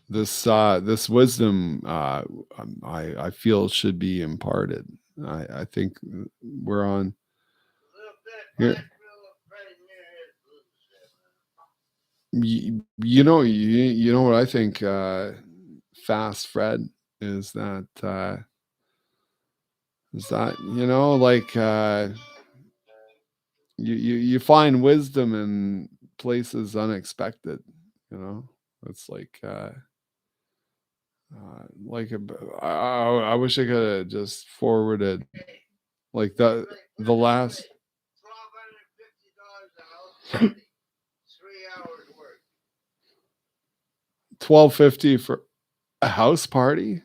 this wisdom, I feel should be imparted. I think we're on here. You know what I think, fast Fred, is that like, you find wisdom in places unexpected. You know, it's like I wish I could have just forwarded like the last 12.50 for a house party.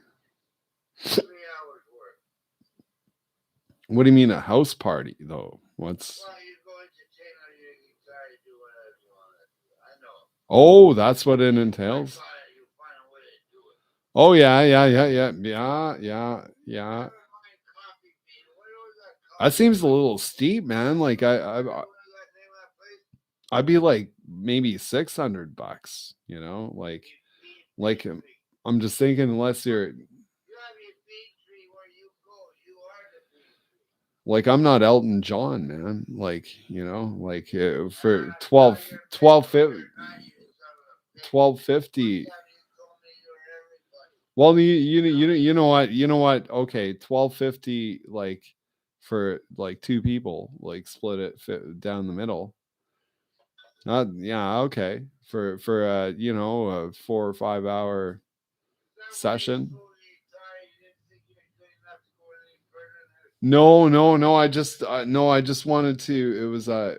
What do you mean a house party though? What's Oh, that's what it entails. Oh yeah, yeah, yeah, yeah, yeah, yeah, yeah. That seems a little steep, man. Like I'd be like maybe $600. You know, like I'm just thinking, unless you're like, I'm not Elton John, man. Like, like, for 12.50. Well, you know what? Okay, 12.50, like, for like two people, like split it down the middle. Yeah, okay. For a 4 or 5 hour session. No, no, no. I just wanted to. It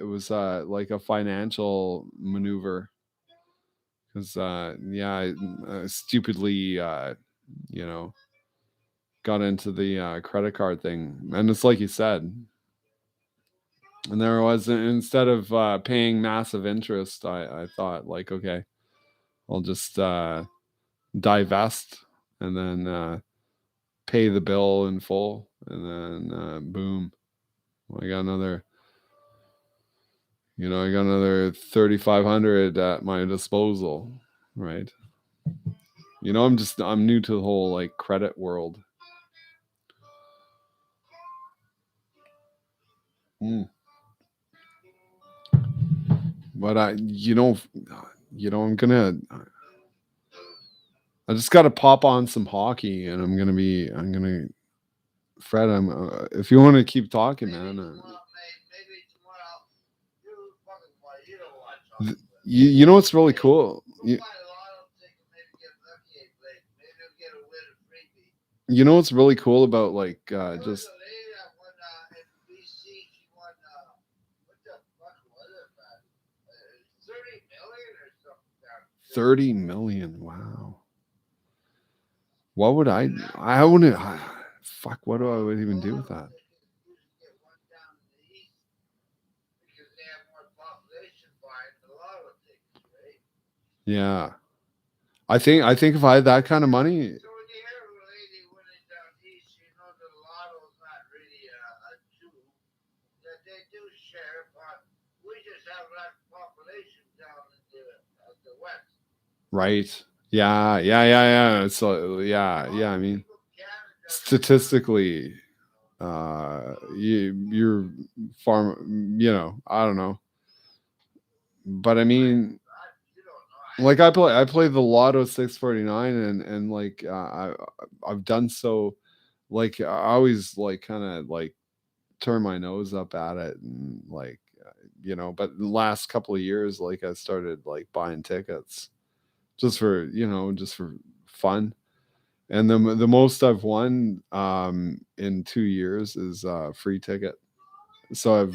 was like a financial maneuver because yeah, I stupidly you know got into the credit card thing, and it's like you said. And there was, instead of paying massive interest, I thought, like, okay, I'll just divest and then pay the bill in full, and then boom, I got another. I got another 3,500 at my disposal, right? I'm new to the whole like credit world. Mm. But I just got to pop on some hockey, and I'm gonna, Fred. If you want to keep talking, man. You know what's really cool? You know what's really cool about, like, just 30 million. Wow. What would I wouldn't, fuck, what do I would even do with that? Yeah. I think if I had that kind of money. Right. Yeah, yeah, yeah, yeah. So yeah, yeah. I mean, statistically, you're far. I don't know, but I mean, like, I play the Lotto 649, and like, I've done so. Like, I always like kind of like turn my nose up at it, and like, but the last couple of years, like, I started like buying tickets just for fun. And the most I've won in 2 years is a free ticket. So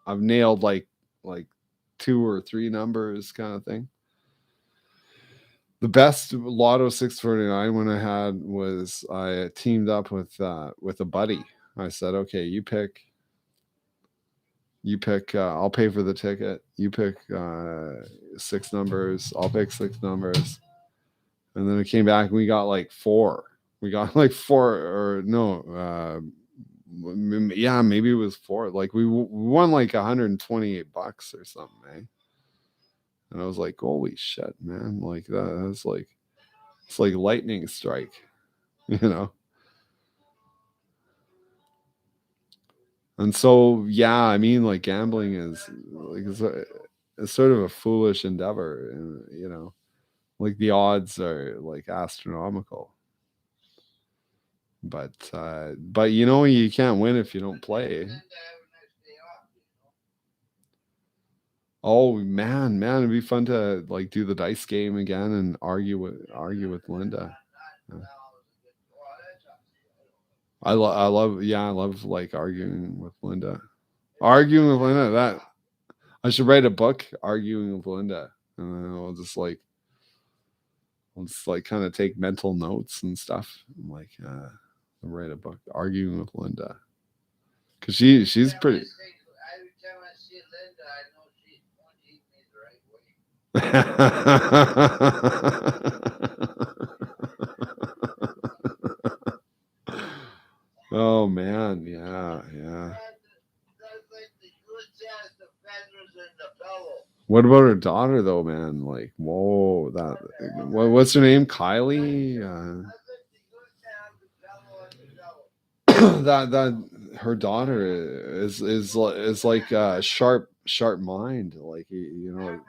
I've nailed like two or three numbers, kind of thing. The best Lotto 649 when I had was, I teamed up with a buddy. I said, okay, you pick, I'll pay for the ticket. You pick six numbers, I'll pick six numbers. And then it came back and we got like four. We got like four, or no, yeah, maybe it was four. Like, we won like $128 or something, eh? And I was like, holy shit, man! Like, that's like It's like lightning strike, you know. And so, yeah, I mean, like gambling is like it's sort of a foolish endeavor, and you know, like the odds are like astronomical. But you know, you can't win if you don't play. Oh man, it'd be fun to like do the dice game again and argue with Linda. Yeah. I love like arguing with Linda. Arguing with Linda, that I should write a book, arguing with Linda, and then I'll just like kind of take mental notes and stuff. I'm like, I'll write a book, arguing with Linda, because she's pretty. Oh man, yeah. What about her daughter though, man? Like, whoa, what's her name? Kylie. That her daughter is like a sharp mind. Like you know.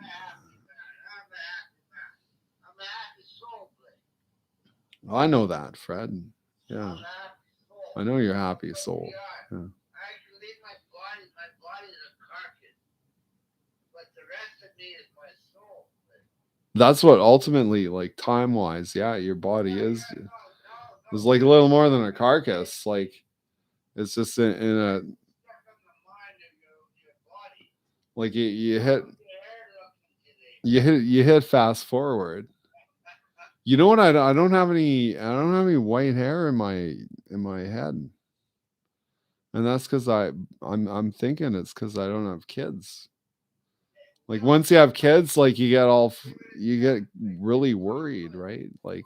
I know that, Fred. Yeah, I know you're happy soul. Yeah. That's what ultimately, like time wise, yeah, your body is. It's like a little more than a carcass. Like it's just in a like you hit fast forward. You know what? I don't have any white hair in my head, and that's because I'm thinking it's because I don't have kids. Like once you have kids, like you get really worried, right? Like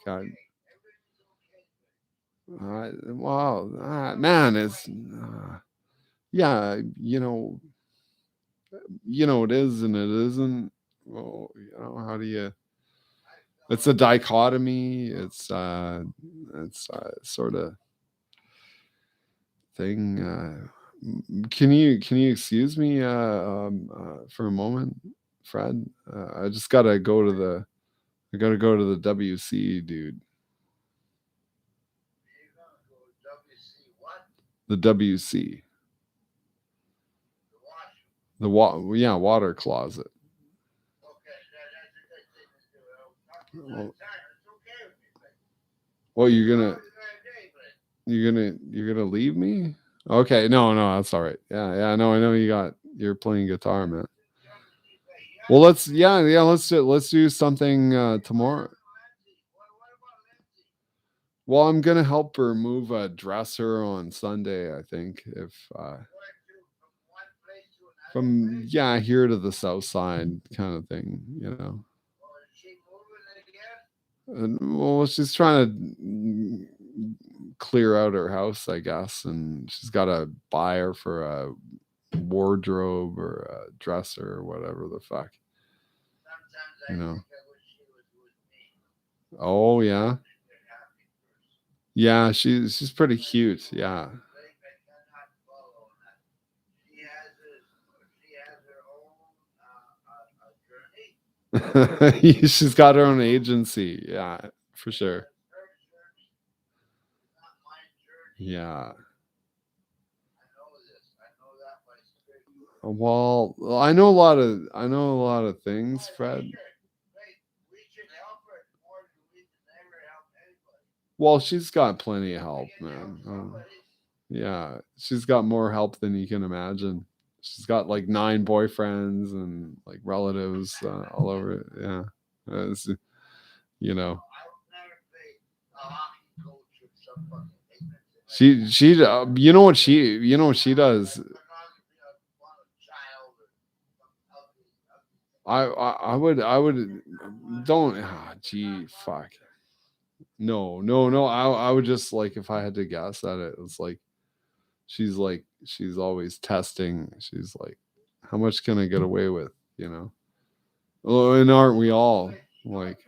wow, man, it's yeah, it is and it isn't. Well, how do you? It's a dichotomy. It's sort of thing. Can you excuse me for a moment, Fred? I just gotta go to the WC, dude. The WC, water closet. Well, you're gonna leave me? Okay, no, that's all right. Yeah, no, I know you're playing guitar, man. Well, let's do something tomorrow. Well, I'm gonna help her move a dresser on Sunday, I think. If from here to the south side kind of thing, And, well, she's trying to clear out her house, I guess, and she's got a buyer for a wardrobe or a dresser or whatever the fuck. Oh yeah. Yeah, she's pretty cute. Yeah. She's got her own agency. Yeah, for sure. Yeah. Well, I know a lot of things, Fred. Well, she's got plenty of help, man. Yeah, she's got more help than you can imagine. She's got like 9 boyfriends and like relatives all over. Yeah, it's, you know. You know what she does. I would don't. Gee, fuck. No. I would just like if I had to guess at it. It's she's always testing. She's like, how much can I get away with? You know. Oh, and aren't we all like?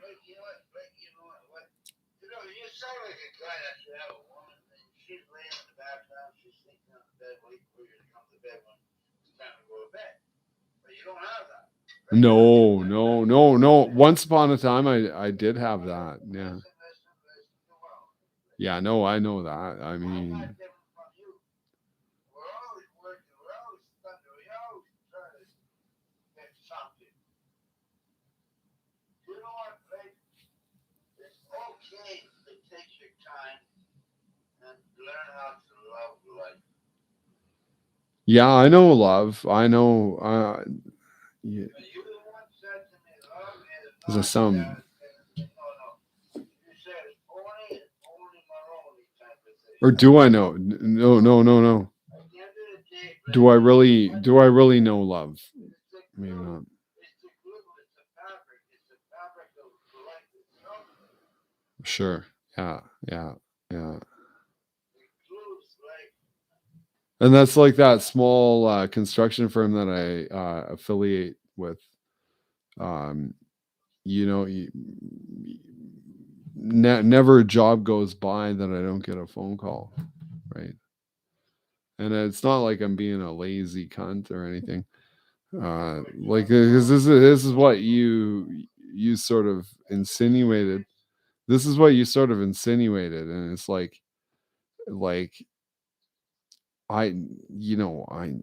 No, no, no, no. Once upon a time, I did have that. Yeah, yeah. No, I know that. I mean, yeah, I know love. I know. Yeah, does it sound? Or do I know? No, no, no, no. Do I really? Do I really know love? Maybe not. Sure. Yeah. Yeah. Yeah. And that's like that small construction firm that I affiliate with. Um, you know, never a job goes by that I don't get a phone call, right? And it's not like I'm being a lazy cunt or anything. Like, because this is what you sort of insinuated. This is what you sort of insinuated, and it's like I,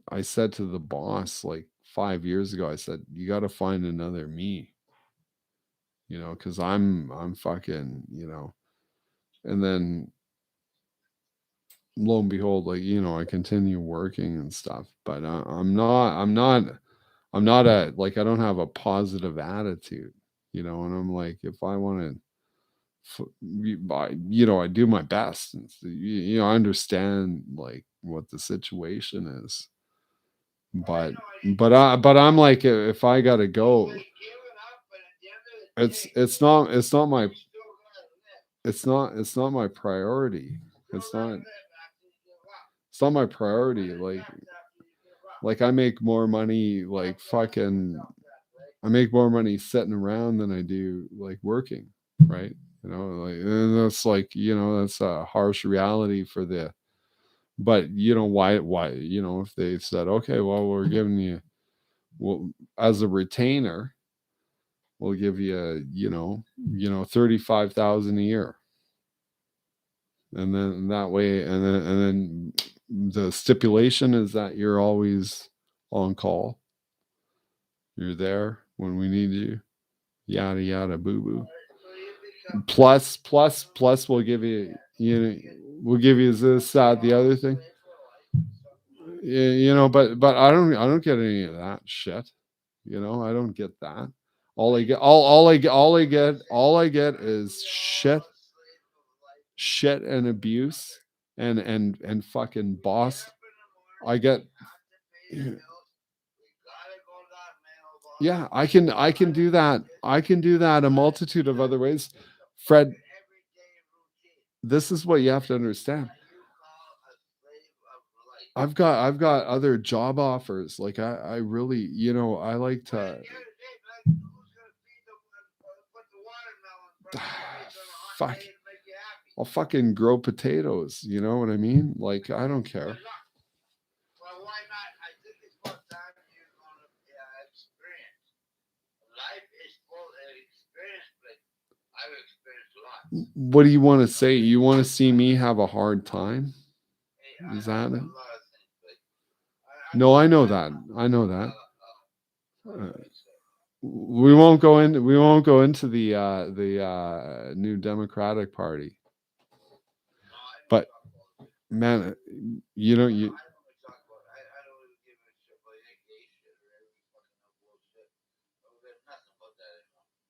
I said to the boss like 5 years ago, I said, you got to find another me, because I'm fucking, and then lo and behold, like, I continue working and stuff, but I'm not like, I don't have a positive attitude, and I'm like, if I want to, I do my best, and I understand like what the situation is, but but I'm like, if I gotta go, it's not my it's not my priority. It's not it's not my priority. Like I make more money like fucking I make more money sitting around than I do like working, right? Like, and that's like, that's a harsh reality for the, but why, if they said, okay, well, we're giving you, well, as a retainer, we'll give you, 35,000 a year. And then that way, and then the stipulation is that you're always on call. You're there when we need you. Yada yada boo boo. Plus, we'll give you, we'll give you this, that, the other thing. Yeah, but I don't get any of that shit. I don't get that. All I get is shit and abuse and fucking boss. I get Yeah, I can do that. I can do that a multitude of other ways. Fred, this is what you have to understand. I've got other job offers. Like I really, I like to fuck. I'll fucking grow potatoes, you know what I mean? Like I don't care. What do you want to say? You want to see me have a hard time? Is that it? No, I know that. I know that. We won't go into the new Democratic Party. But man, you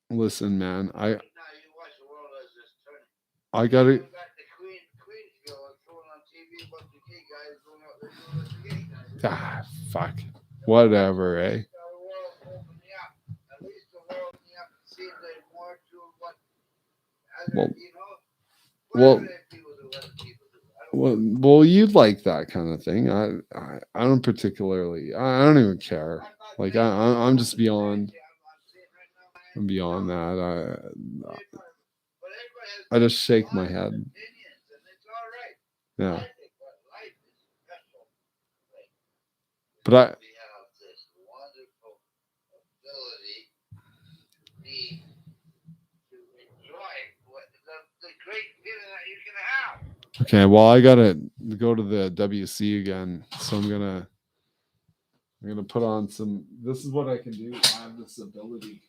listen, man. I gotta. Ah, fuck. Whatever, eh? Well, well, well, you'd like that kind of thing. I don't particularly. I don't even care. Like I'm just beyond. I'm beyond that. I just shake my head. Yeah. But Okay, well, I gotta go to the WC again, so I'm gonna put on some. This is what I can do. I have this ability.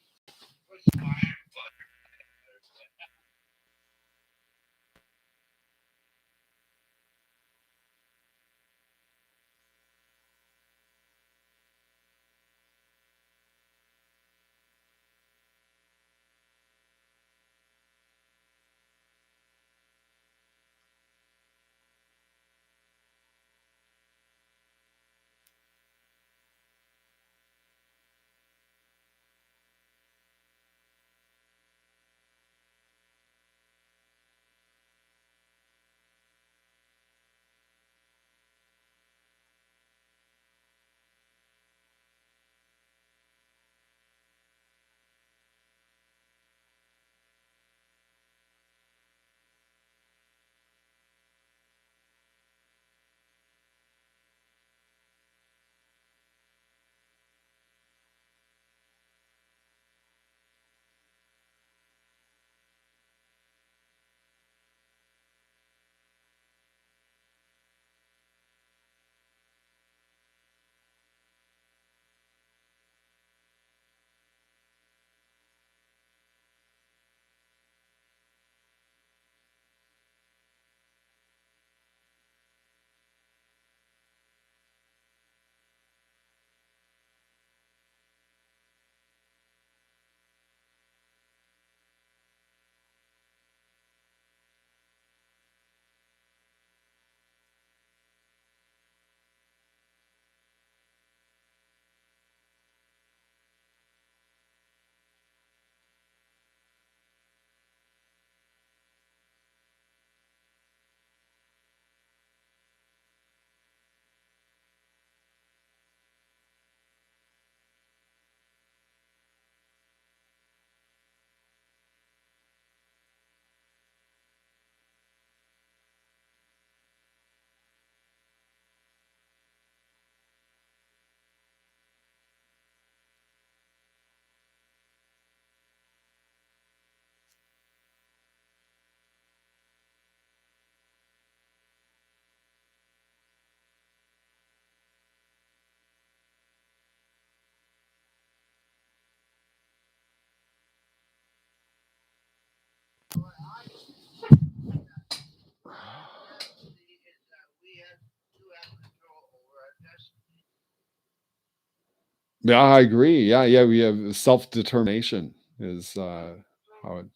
Yeah, I agree. Yeah, yeah, we have self-determination is how it.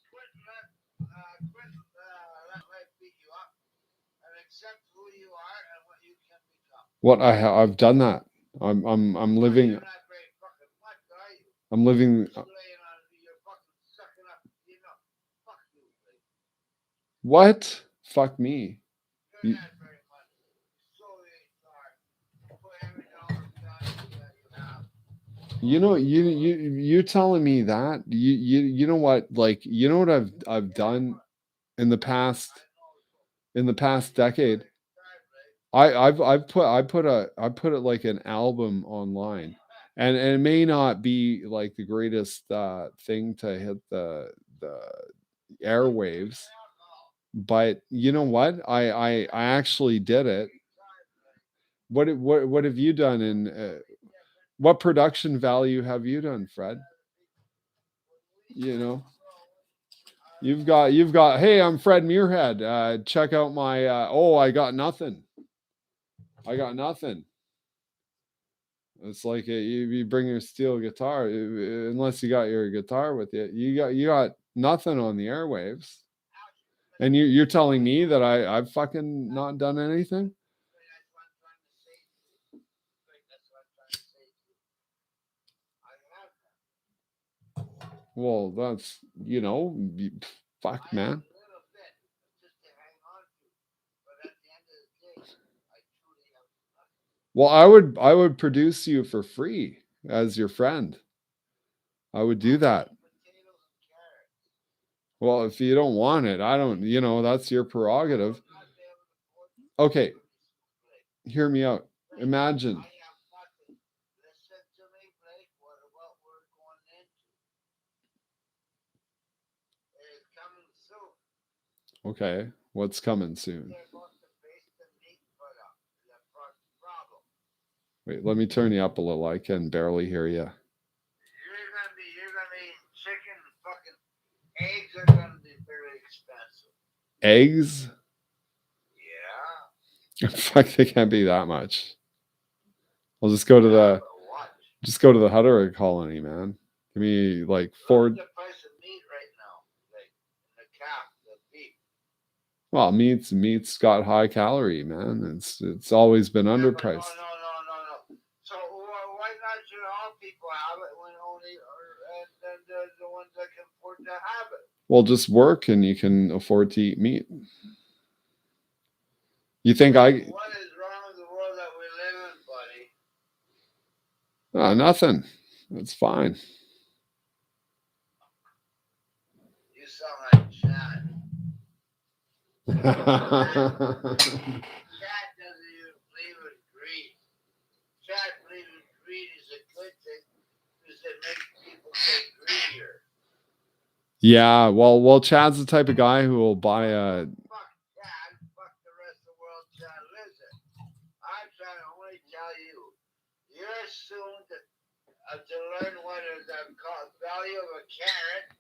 What I've done that. I'm living. I'm living. What? Fuck me. You, you're telling me that you know what, like, you know what I've done in the past decade. I put it like an album online, and it may not be like the greatest thing to hit the airwaves, but you know what, I actually did it. What have you done in what production value have you done, Fred? You know, you've got, hey, I'm Fred Muirhead. Check out my oh, I got nothing. I got nothing. It's like you bring your steel guitar, unless you got your guitar with you. You got nothing on the airwaves, and you're telling me that I've fucking not done anything. Well, that's fuck, man. Well, I would produce you for free as your friend. I would do that. Well, if you don't want it, I don't, that's your prerogative. Okay, hear me out. Imagine. Okay, what's coming soon? Wait, let me turn you up a little. I can barely hear you. You're gonna eat chicken. Fucking eggs are gonna be very expensive. Eggs? Yeah. Fuck, they can't be that much. I'll just go to Yeah, the but what? Hutter colony, man. Give me like What's 4. the price of meat right now? Like the calf, the beef. Well, meat's got high calorie, man. It's always been Yeah, but no, underpriced. no, no, no, no. So why not should all people have it when only, and then the ones that can afford to have it? Well, just work and you can afford to eat meat. You think What I? is wrong with the world that we live in, buddy? Nothing. It's fine. You sound like Chad. Chad doesn't even believe in greed. Chad believes in greed is a good thing because it makes people get greedier. Yeah, well, Chad's the type of guy who will buy a. Fuck Chad. Fuck the rest of the world. Chad lives it. I'm trying to only tell you, you're soon to learn what is the value of a carrot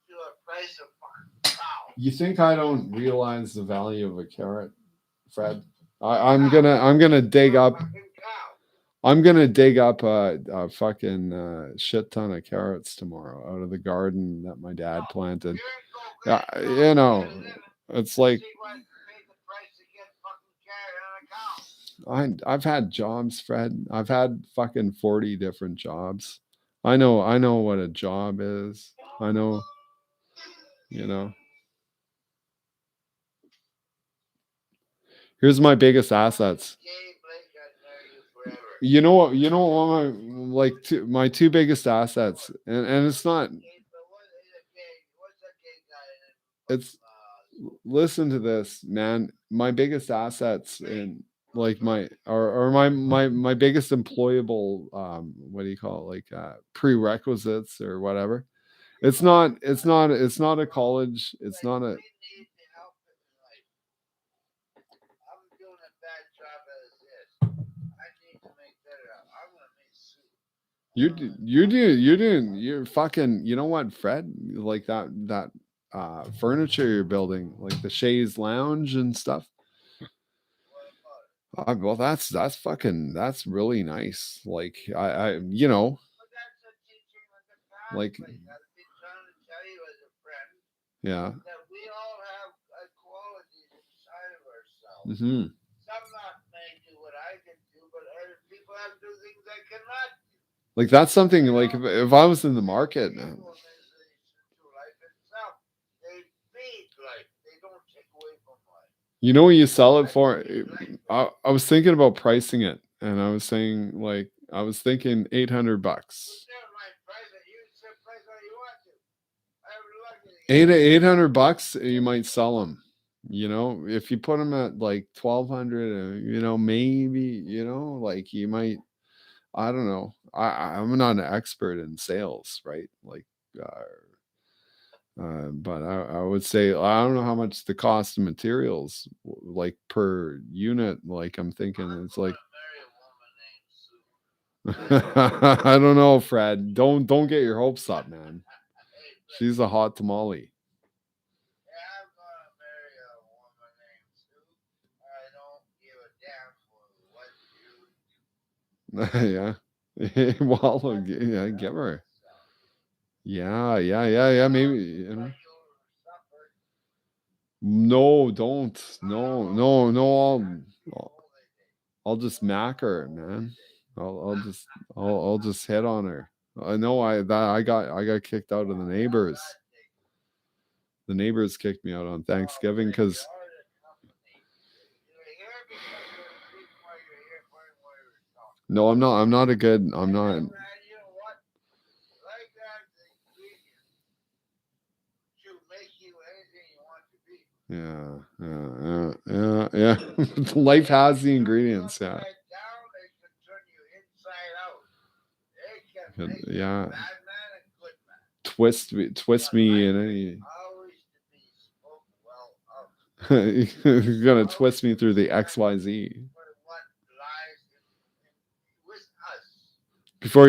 to a price of fucking cow. You think I don't realize the value of a carrot, Fred? I'm gonna dig up. I'm gonna dig up a fucking shit ton of carrots tomorrow out of the garden that my dad planted. Yeah, you know, it's like I've had jobs, Fred. I've had fucking 40 different jobs. I know what a job is. I know, you know. Here's my biggest assets. You know what? You know what? My two biggest assets, and it's not. It's listen to this, man. My biggest assets in like my biggest employable what do you call it, like prerequisites or whatever. It's not a college. It's not a. You're fucking, you know what, Fred? Like that furniture you're building, like the chaise lounge and stuff. Well, that's really nice. Like I like yeah. That we all have qualities inside of ourselves. Mm-hmm. Some not may do what I can do, but other people have to do things I cannot do. Like that's something like if I was in the market, Life itself, they feed life. They don't take away from life. You know what you sell it for? I was thinking about pricing it, and I was saying like I was thinking $800. $800, you might sell them. You know, if you put them at like 1,200, you know, maybe, you know, like you might. I don't know. I'm not an expert in sales, right? Like, but I would say I don't know how much the cost of materials like per unit. Like I'm thinking it's like. I don't know, Fred. Don't get your hopes up, man. She's a hot tamale. Yeah. Well, yeah, give her. Yeah. Maybe you know. No, don't. No. I'll just mack her, man. I'll just hit on her. I know I got kicked out of the neighbors. The neighbors kicked me out on Thanksgiving because. No, I'm not. I'm not a good. I'm not. Yeah. Life has the ingredients. Yeah. Yeah. Twist me in any. You're gonna twist me through the XYZ. before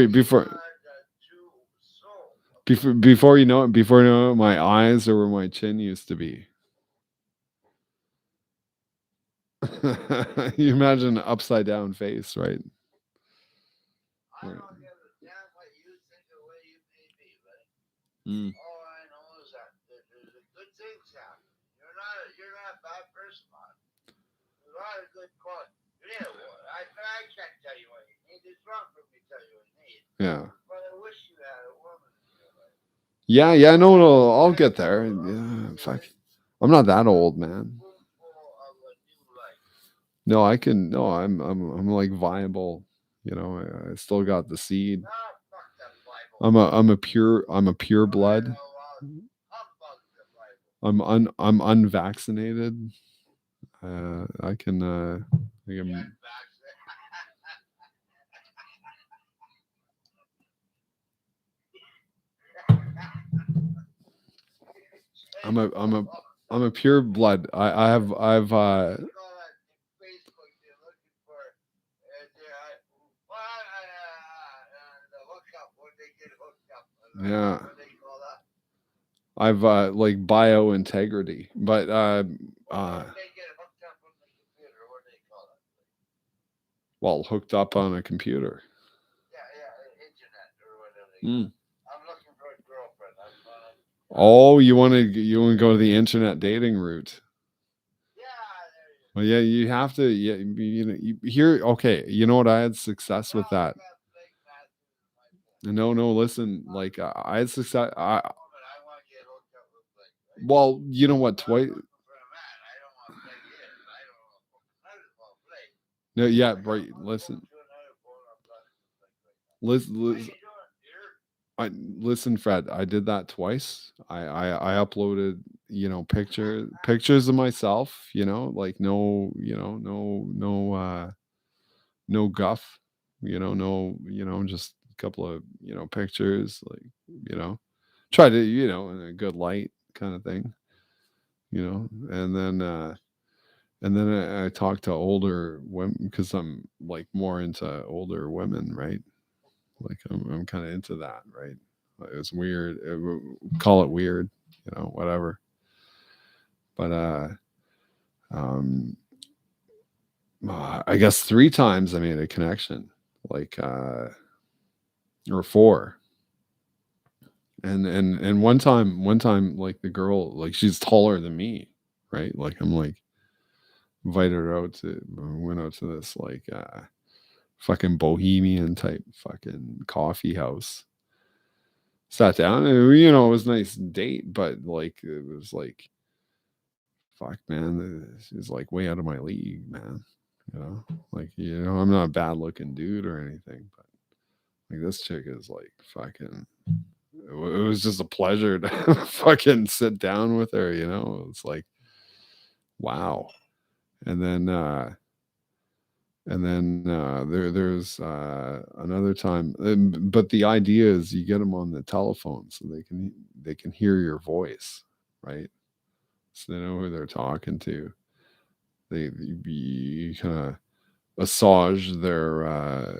Before before you know it, my eyes are where my chin used to be. You imagine an upside down face, right? I don't give a damn what you think of where you may be, right? Mm. All I know is that there's a good things happen. You're not a bad person, man. There's a lot of good qualities. Yeah, well, I can't tell you what you need. It's wrong for me to tell you what you need. Yeah. But I wish you had a woman in your life. Yeah, no, I'll get there. Yeah, fuck. I'm not that old, man. Spoonful of a new life. No, I can. No, I'm like viable. You know, I still got the seed. Ah, fuck that Bible. I'm a pure I blood. know humbug the Bible. I'm unvaccinated. I can. I Get can. vaccinated. I'm a pure blood. I've What do you call that in Facebook? You're looking for the hookup when they get hooked up. yeah. What do they call that? I've like bio integrity, but When they get hooked up on the computer, what do they call that? well, hooked up on a computer. Yeah, internet or whatever. Mm. I'm looking for a girlfriend. Oh, you want to go to the internet dating route? Yeah, there you go. Well, yeah, you have to. Yeah, you know, here. Okay, you know what? I had success with that. I got Blake Matthews in my phone. No, listen. Like I had success. I want to get hooked up with Blake. Right? Well, you know what? I'm Twice. looking for a man. I don't want Blake is. I don't know nothing about Blake. No, yeah, I right. got my Listen, phone to another phone. I'm talking to Blake right now. How listen, you listen. doing, dear? Listen, Fred. I did that twice. I uploaded, you know, pictures of myself. You know, like no, you know, no guff. You know, just a couple of pictures. Like you know, try to in a good light kind of thing. You know, and then I talk to older women because I'm like more into older women, right? Like I'm kind of into that, right? It's weird. Call it weird, whatever. But um, I guess 3 times I made a connection, like or 4, and one time, like the girl, like she's taller than me, right? Like I'm like invited her out to went out to this like fucking bohemian type fucking coffee house. Sat down and it was a nice date, but like it was like fuck man, she's like way out of my league, man. Like I'm not a bad looking dude or anything, but like this chick is like fucking it was just a pleasure to fucking sit down with her, it's like wow. And then there's another time, but the idea is you get them on the telephone so they can hear your voice, right? So they know who they're talking to. You kind of massage their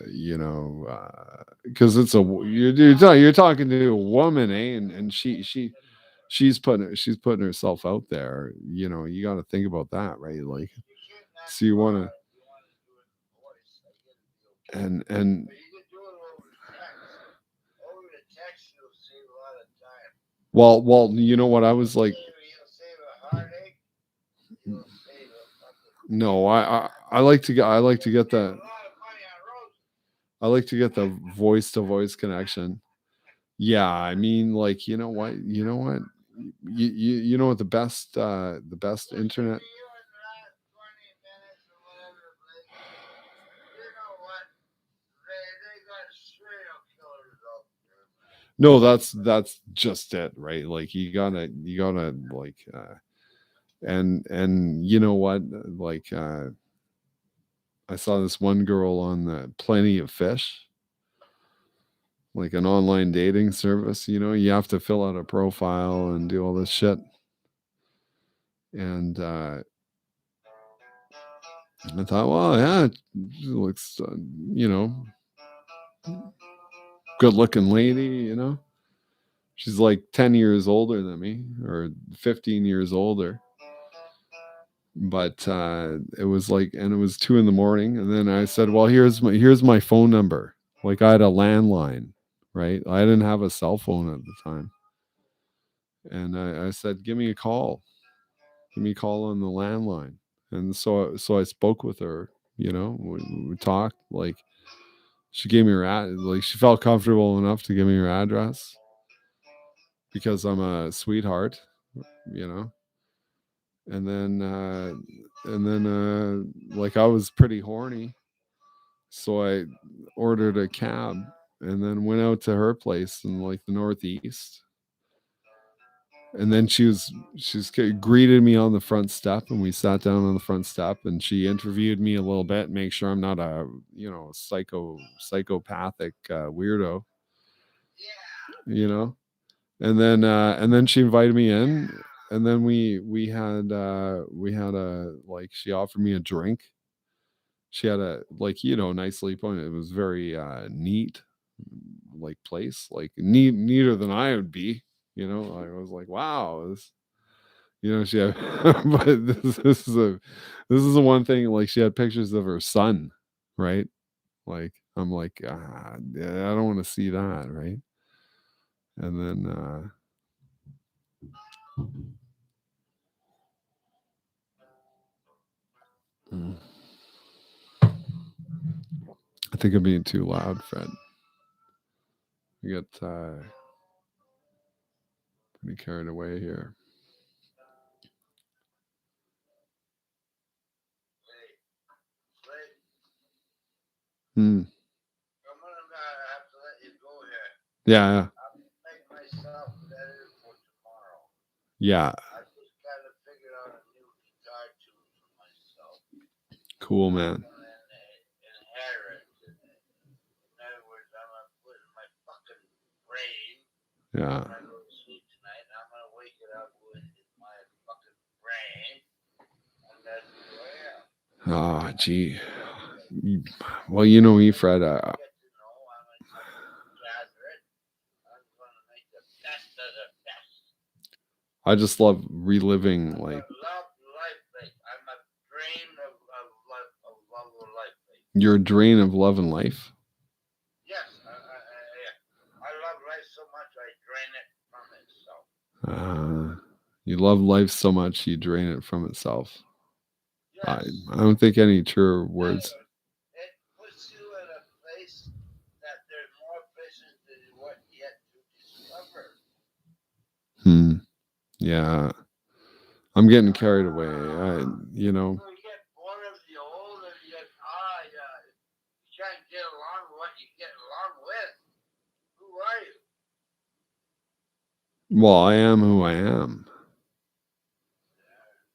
because it's you're talking to a woman, eh? And she's putting herself out there. You got to think about that, right? Like, You can't not so you want to you want to do it in voice. I get it. Be okay. and But you can do it over text. Over the text, you'll save a lot of time. well, you know what I was like. You'll save a heartache. You'll save a fucking. No, I like to get Save the a lot of money on roses. I like to get the voice to voice connection. Yeah, I mean, like, you know what the best Listen to internet. you in the last 20 minutes or whatever, Blake. You know what? They got serial killers out there, man. No, that's just it, right? Like you gotta like and you know what? Like I saw this one girl on the Plenty of Fish, like an online dating service. You have to fill out a profile and do all this shit. And I thought, well, yeah, it looks, you know, good looking lady, you know. She's like 10 years older than me, or 15 years older. But it was like, and it was 2 in the morning. And then I said, well, here's my phone number. Like I had a landline, right? I didn't have a cell phone at the time. And I said, give me a call. Give me a call on the landline. And so I spoke with her, you know, we talked, like she gave me her like she felt comfortable enough to give me her address because I'm a sweetheart, you know. And then like I was pretty horny, so I ordered a cab and then went out to her place in like the Northeast. And then she's greeted me on the front step, and we sat down on the front step, and she interviewed me a little bit, make sure I'm not a, you know, psychopathic weirdo, you know. And then she invited me in, and then we had a, like, she offered me a drink. She had a, like, you know, nice sleep on it. It was very neat, like place, like neater than I would be, you know. I was like, wow, this, you know, she had, but this is the one thing, like she had pictures of her son, right? Like I'm like, yeah, I don't want to see that, right? And then mm, I think I'm being too loud, Fred. We get pretty carried away here. Hmm. I'm gonna have to let you go here. Yeah, I'll make myself better for tomorrow. yeah. I just gotta figure out a new guitar tune for myself. Cool, man. Inherit. In other words, I'm gonna put in my fucking brain. Yeah. When I go to sleep tonight, I'm gonna wake it up with my fucking brain, and that's who I am. Ah, gee. Well, you know me, Fred. Get to know, I'm gonna gather it. I'm gonna make the best of the best. I just love reliving, like, Love life, like I'm a drain of life, of love of life. Like. you're a drain of love and life. Yes, I love life so much I drain it from itself. You love life so much you drain it from itself. Yes. I don't think any truer words. It puts you in a place that there's more places than what yet to discover. Yeah. I'm getting carried away. You know. So you get bored of the old, and you get you can't get along with what you get along with. Who are you? Well, I am who I am.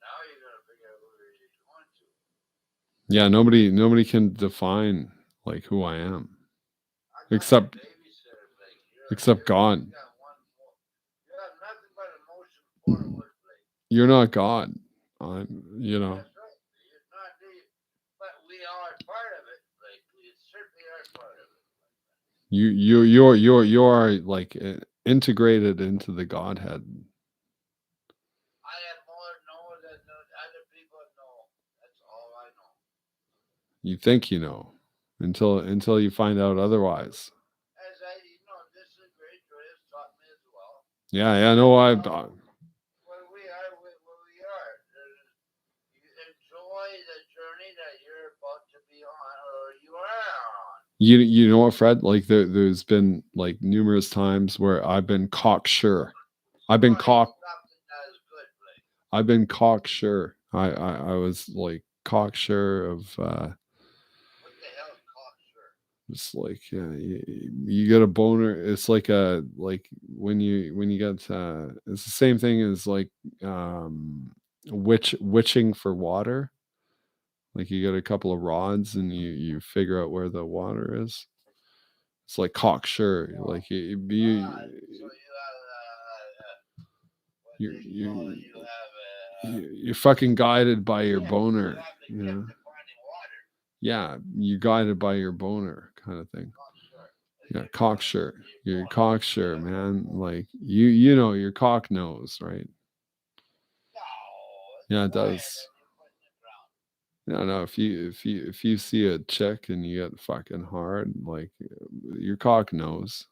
Now you're gonna figure out who you want to. Yeah, nobody can define like who I am, except God. You have nothing but emotion forward, Blake. You're not God. I'm, you know. That's right. You're not, but we are part of it, Blake. We certainly are part of it. You are like integrated into the Godhead. I have more know than other people know. That's all I know. You think you know until you find out otherwise. As I, this is great. Joy has taught me as well. Yeah, no, I. Where we are, where we are. You enjoy the journey that you're about to be on, or you are on. You know what, Fred? Like there's been like numerous times where I've been cocksure. I've been cocksure. I was like cocksure of. What the hell is cocksure? It's like you get a boner. It's like when you get it's the same thing as like witching for water. Like you get a couple of rods and you figure out where the water is. It's like cocksure. Like you're fucking guided by your boner. You know. Yeah, you're guided by your boner, kind of thing. Yeah, cocksure. You're cocksure, man. Like you know your cock knows, right? No, it's Yeah, it quiet does. when you put in the ground. No, no. If you see a chick and you get fucking hard, like your cock knows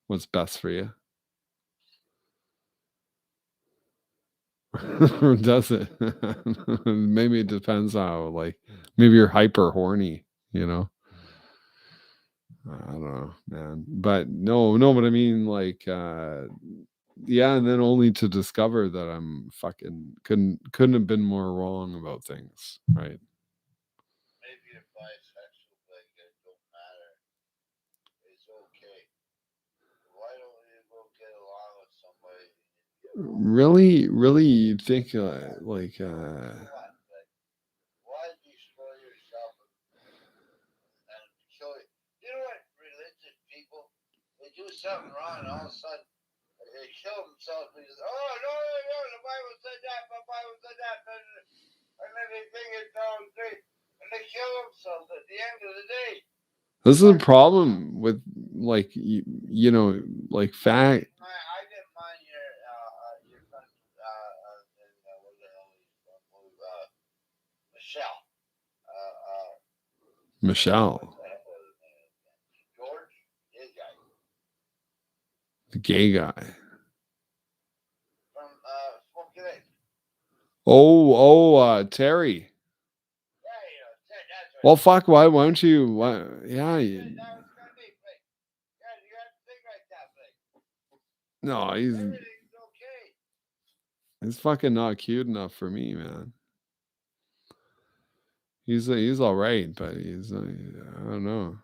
what's best for you. Or does it? Maybe it depends how. Like maybe you're hyper horny. You know. I don't know, man. But no, no. But I mean, like, yeah. And then only to discover that I'm fucking couldn't have been more wrong about things, right? Maybe you're bisexual, but it don't matter. It's okay. Why don't you go get along with somebody and you get along? Really, really, you think like For what? Like, why destroy yourself and kill it? You know what? Religious people, they do something wrong and all of a sudden they kill themselves because, oh, no, no, no, the Bible said that, the Bible said that, and then they think it's all great. And they kill themselves at the end of the day. this is a problem with like you know like fact. I didn't mind your country, what the hell is Michelle. Uh, uh, what Michelle, the hell was his name again? George? His guy. the gay guy. From Smoky Lake. Terry. Yeah, that's right. Well, fuck. Why don't you? Why? Yeah. That was going to be Blake. Yeah, you have to think like that, Blake. No, Everything's okay. he's fucking not cute enough for me, man. He's all right, but I don't know.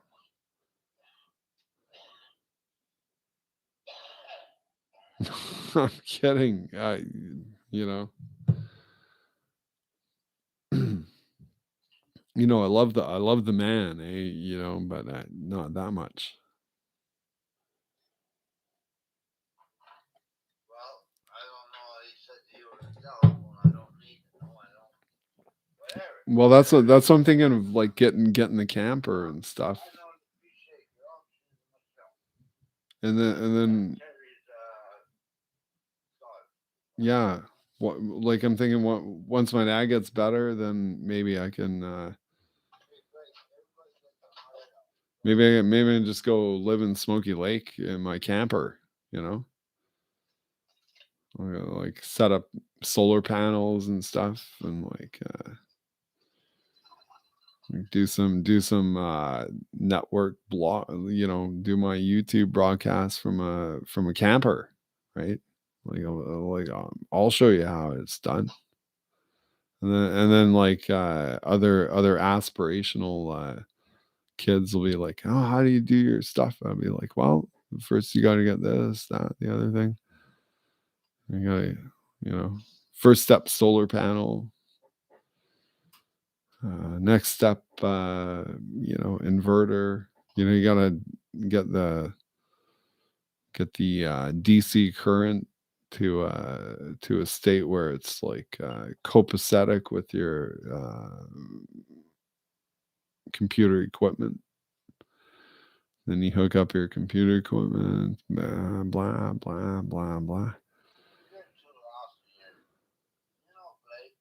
I'm kidding. You know, I love the man, you know, but not that much. Well, I don't know. He said you were the telephone. I don't need to know. I don't. Whatever. Well, that's what I'm thinking of, like getting the camper and stuff, I don't appreciate your options myself. and then Terry's son. yeah, what like I'm thinking, what once my dad gets better, then maybe I can Hey, Blake, everybody gets a heart out. maybe I just go live in Smoky Lake in my camper, you know, like set up solar panels and stuff, and like do some network blog, you know, do my YouTube broadcast from a camper, right? Like I'll show you how it's done. And then like other aspirational kids will be like, oh, how do you do your stuff? I'll be like, well, first you got to get this, that, the other thing. You gotta, you know, first step solar panel. Next step, you know, inverter. You know, you gotta get the DC current to a state where it's like copacetic with your computer equipment. Then you hook up your computer equipment, blah blah blah blah blah. You're getting too lost here. You know, Blake,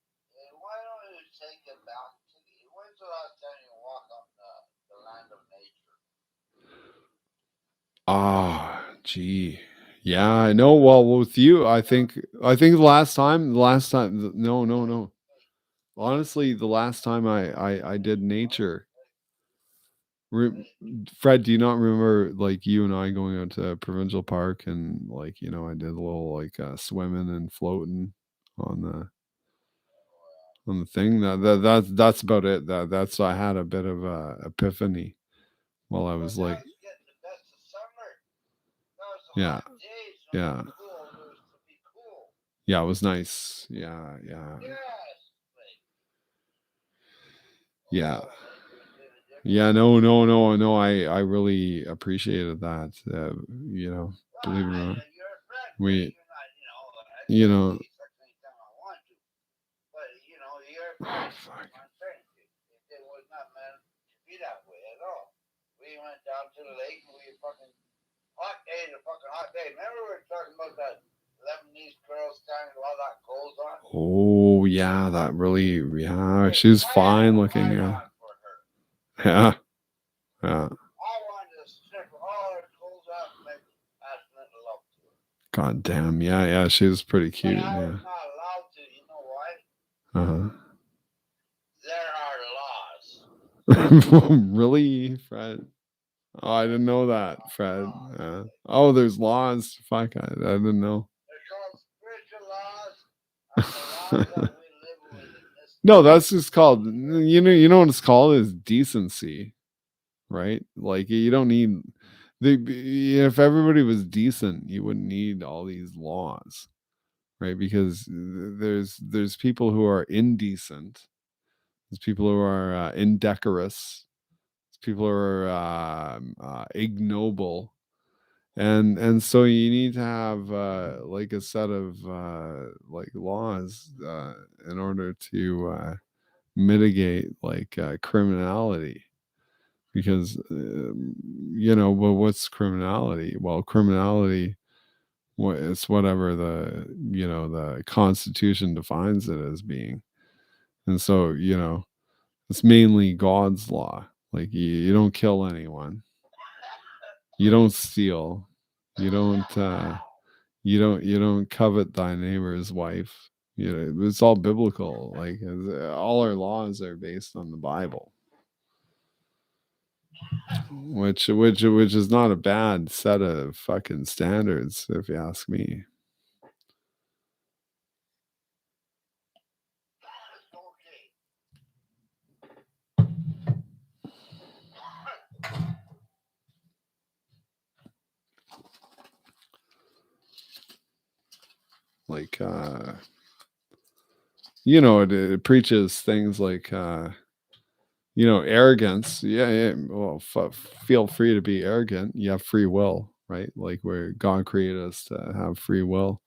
why don't you take it back to the. When's the last time you walk on the land of nature? Ah, gee. Yeah, I know. Well, with you, I think the last time, no, no, no. Honestly, the last time I did nature, re- Fred, do you not remember like you and I going out to Provincial Park and like you know I did a little like swimming and floating on the thing that's about it. That's I had a bit of a epiphany while I But was now like, it's getting the best of summer. Now it's the yeah, hot days when yeah, it's cool. It was to be cool. yeah, it was nice. Yeah, yeah, Yes, Blake. yeah. Oh, Blake, you did a difference Yeah, in no, your no, life. no, no. I really appreciated that. You know, Well, believe it or not, you're a friend, Blake. we, You're not, I you can't know, be such anytime I want to. But, you're a friend. fuck. I'm saying it was not meant to be that way at all. We we went down to the lake and we fucking hot day, the fucking hot day. Remember we were talking about that Lebanese girl standing with all that clothes on? Oh yeah, that really, yeah, she's fine looking. Yeah, yeah, yeah. I wanted to strip all her clothes off and make passionate love to her. God damn, yeah, she was pretty cute. But I Yeah. was not allowed to. You know why? Uh-huh. There are laws. Really, Fred? Oh, I didn't know that, Fred. Oh, there's laws. Fuck, I didn't know. They're called spiritual laws and the laws that we live with in this. No, that's just called. You know what it's called is decency, right? Like you don't need. If everybody was decent, you wouldn't need all these laws, right? Because there's people who are indecent. There's people who are indecorous. There's people who are ignoble, and so you need to have like a set of like laws in order to mitigate like criminality. Because well, what's criminality? Well, criminality, it's whatever the the Constitution defines it as being. And so it's mainly God's law. Like you don't kill anyone, you don't steal, you don't you don't covet thy neighbor's wife. It's all biblical. Like all our laws are based on the Bible, which is not a bad set of fucking standards, if you ask me. Like it preaches things like arrogance. Yeah. Well, feel free to be arrogant. You have free will, right? Like where God created us to have free will.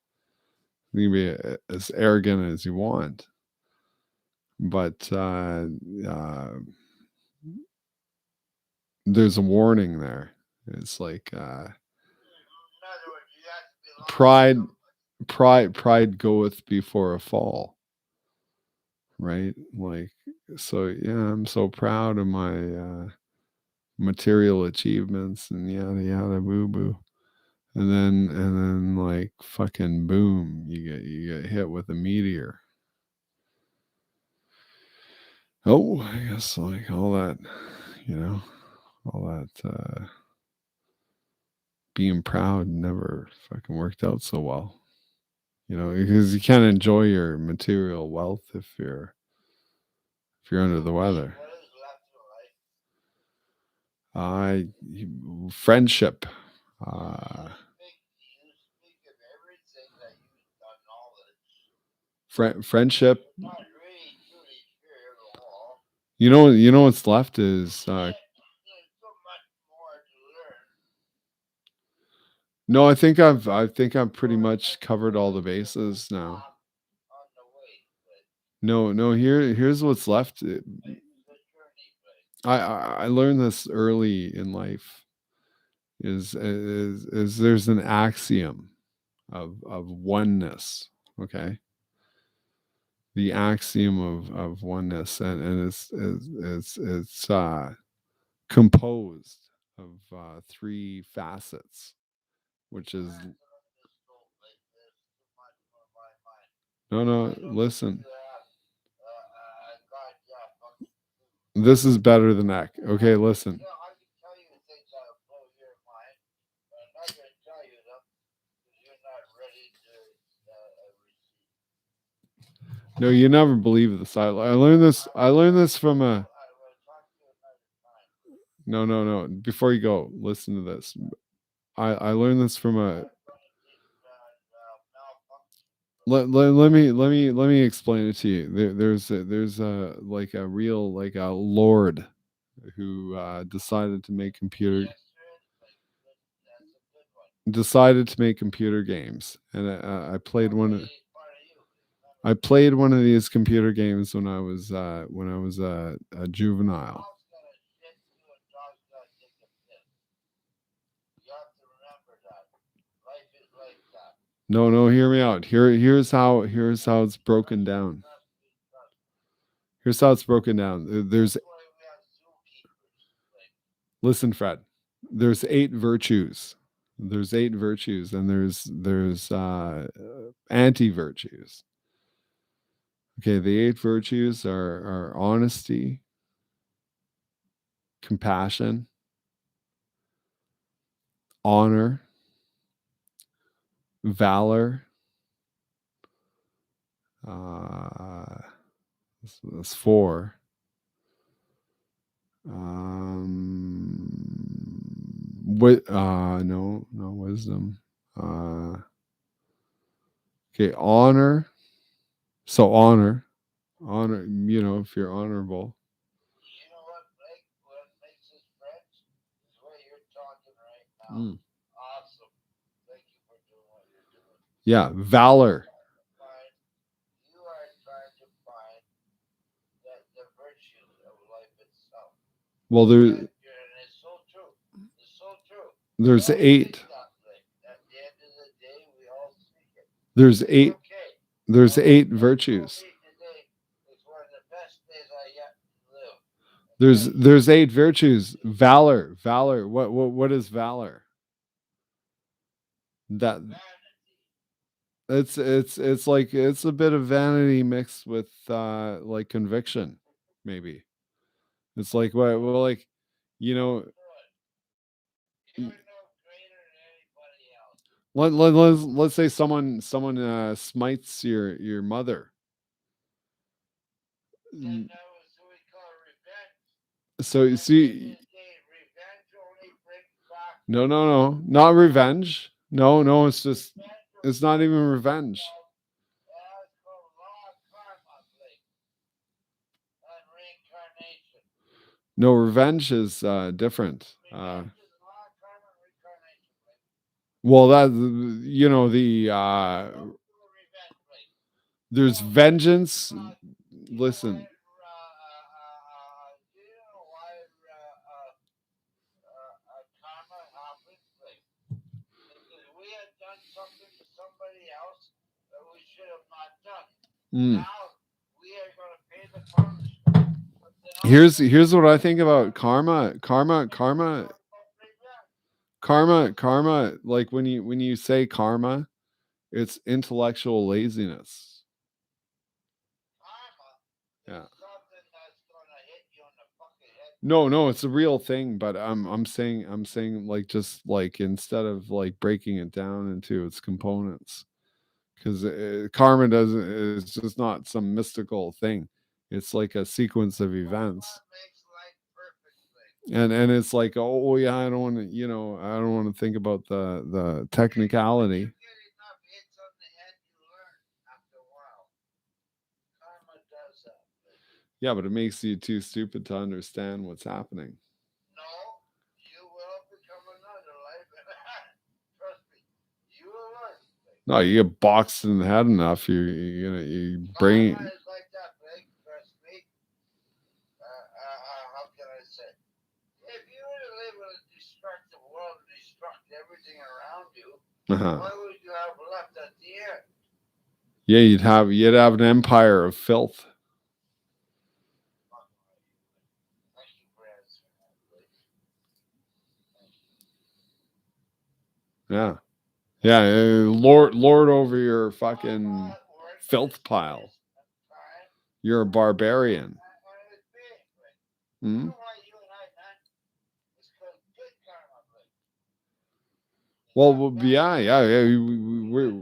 You can be as arrogant as you want, but there's a warning there. It's like pride goeth before a fall, right? Like, so yeah, I'm so proud of my material achievements and yada yada boo boo. And then like fucking boom, you get hit with a meteor. Oh, I guess like all that, all that being proud never fucking worked out so well. Because you can't enjoy your material wealth if you're under the weather. Friendship. Friendship. You know what's left is no, I think I've pretty much covered all the bases now. No, here's what's left. I learned this early in life is there's an axiom of oneness, okay? The axiom of oneness, and it's composed of three facets, which is no, listen. This is better than that. Okay, listen. No, you never believe this. I learned this. I learned this from a. No. Before you go, listen to this. I learned this from a. Let me explain it to you. There's a like a real like a lord who decided to make computer games, and I played one. I played one of these computer games when I was a juvenile. No, hear me out. Here's how it's broken down. Here's how it's broken down. There's That's why we have zookeepers. Like, Listen, Fred. There's 8 virtues. There's 8 virtues, and there's anti-virtues. Okay, the 8 virtues are honesty, compassion, honor, valor. That's 4. No, wisdom. Okay, honor. So honor, if you're honorable. you know what, Blake? What makes us friends is what you're talking right now. Mm. Awesome. Thank you for doing what you're doing. Yeah, valor. You are trying to find the virtues of life itself. Well, And it's so true. It's so true. there's We all 8. seek that, Blake. At the end of the day, we all seek it. There's It's 8. okay. There's What 8 you virtues. told me today is one of the best days I yet lived. There's 8 virtues. Valor. What is valor? That it's like it's a bit of vanity mixed with like conviction, maybe. It's like well like you know You're no greater than anybody else. let's say someone smites your mother. Then that was what we call revenge. So you see, Revenge only brings back. no, not revenge. No, it's just it's not even revenge. That's called law of karma, Blake. And reincarnation. No, revenge is different. Revenge is law of karma and reincarnation, Blake. Well, that the Don't do revenge, Blake. there's vengeance. Listen, Do you know why karma happens, Blake? Because we had done something to somebody else that we should have not done. Now we are going to pay the punishment. here's what I think about karma. Like when you say karma, it's intellectual laziness. Karma Yeah. is something that's going to hit you in the fucking head. No, it's a real thing, but I'm saying like just like instead of like breaking it down into its components, because karma doesn't is just not some mystical thing. It's like a sequence of events. What makes life perfect, Blake? And it's like, oh yeah, I don't want to I don't want to think about the technicality. You get enough hits on the head, you learn after a while. Karma does that, Blake. Yeah, but it makes you too stupid to understand what's happening. No, you will become another life. Trust me, you will learn. Blake. No, you get boxed in the head enough, you brain. Karma is like that, Blake. Trust me. How can I say? If you were to live in a destructive world and destruct everything around you, what would you have left at the end? Yeah, you'd have an empire of filth. Thank you for answering that, Blake. Yeah. Yeah, lord over your fucking filth pile. You're a barbarian. Hmm? Well, yeah. We're,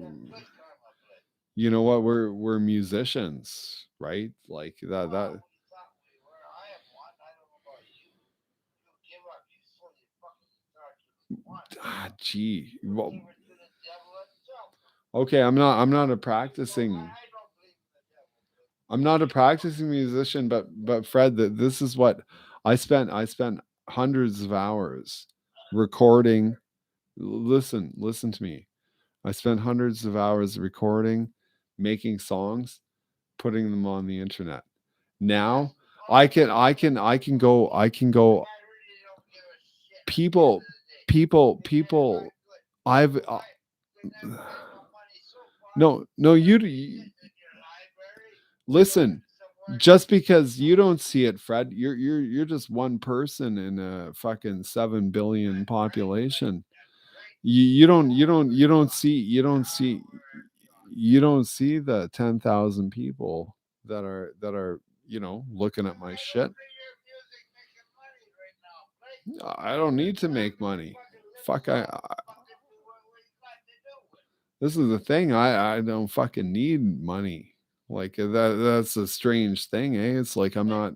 you know what? We're musicians, right? Like that. Gee. Well, okay, I'm not a practicing. I'm not a practicing musician, but Fred, this is what I spent hundreds of hours recording. Listen to me. I spent hundreds of hours recording, making songs, putting them on the internet. Now I can go people I've No, listen. Just because you don't see it, Fred, you're just one person in a fucking 7 billion population. You don't see the 10,000 people that are looking at my shit. I don't need to make money. Fuck, this is the thing. I don't fucking need money. Like that's a strange thing, eh? It's like I'm not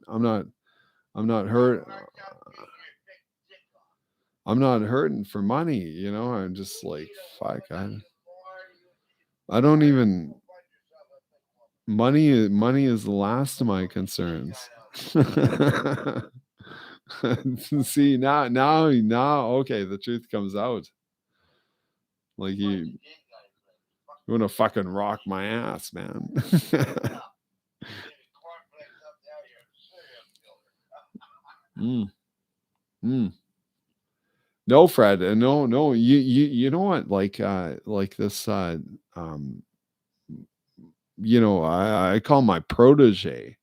hurt. I'm not hurting for money. I'm just like fuck. I don't even money is the last of my concerns. See now okay, the truth comes out. Like you want to fucking rock my ass, man. mm, mm. No, Fred, no. You know what? Like this. Um, I call my protege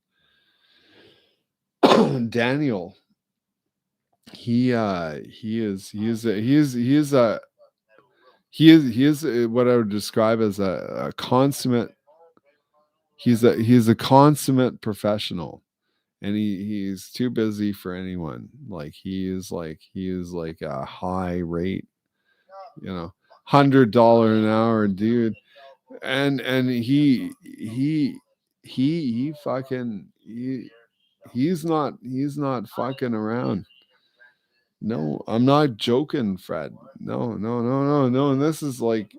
Daniel. He is what I would describe as a consummate. He's a consummate professional, and he's too busy for anyone. Like he is like a high rate, $100 an hour dude, and he fucking he's not fucking around. No, I'm not joking, Fred. No, no, no, no, no. And this is like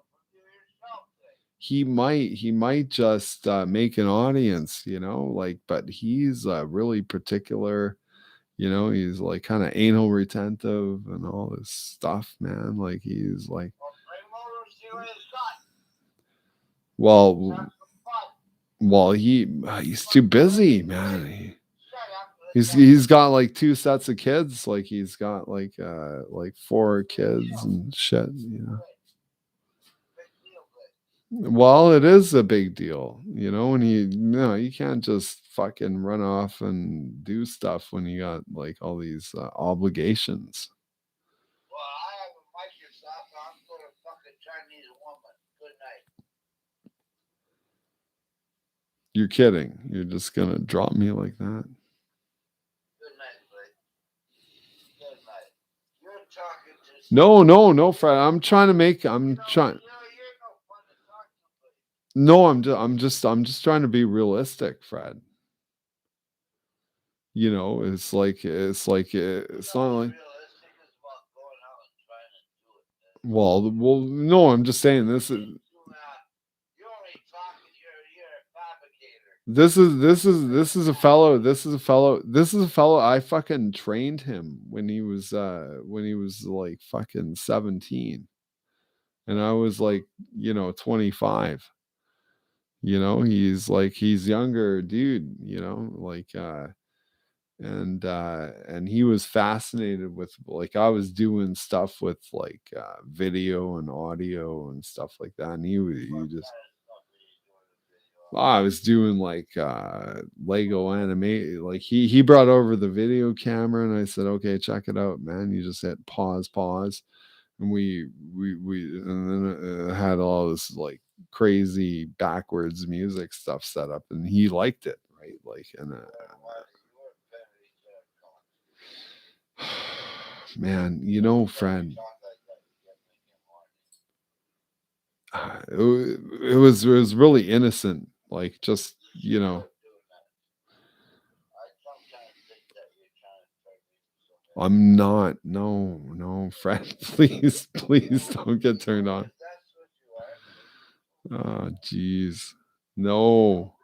he might just make an audience, like, but he's really particular. He's like kind of anal retentive and all this stuff, man. Like he's like, well, he's too busy, man. He's got like two sets of kids. Like he's got like four kids and shit. Well, it is a big deal, when you can't just fucking run off and do stuff when you got like all these obligations. You're kidding. You're just gonna drop me like that. No, no, no, Fred. I'm trying. No, I'm just trying to be realistic, Fred. It's not like. Well, no, I'm just saying this is a fellow. This is a fellow. I fucking trained him when he was like fucking 17, and I was like 25. He's younger dude. And he was fascinated with, like, I was doing stuff with like video and audio and stuff like that, and he just. I was doing like Lego anime. Like he brought over the video camera, and I said, "Okay, check it out, man. You just hit pause," and we and then had all this like crazy backwards music stuff set up, and he liked it, right? Like, and man, friend, it was really innocent, like just I'm not. No, no, Fred. Please don't get turned on. Oh, jeez. No.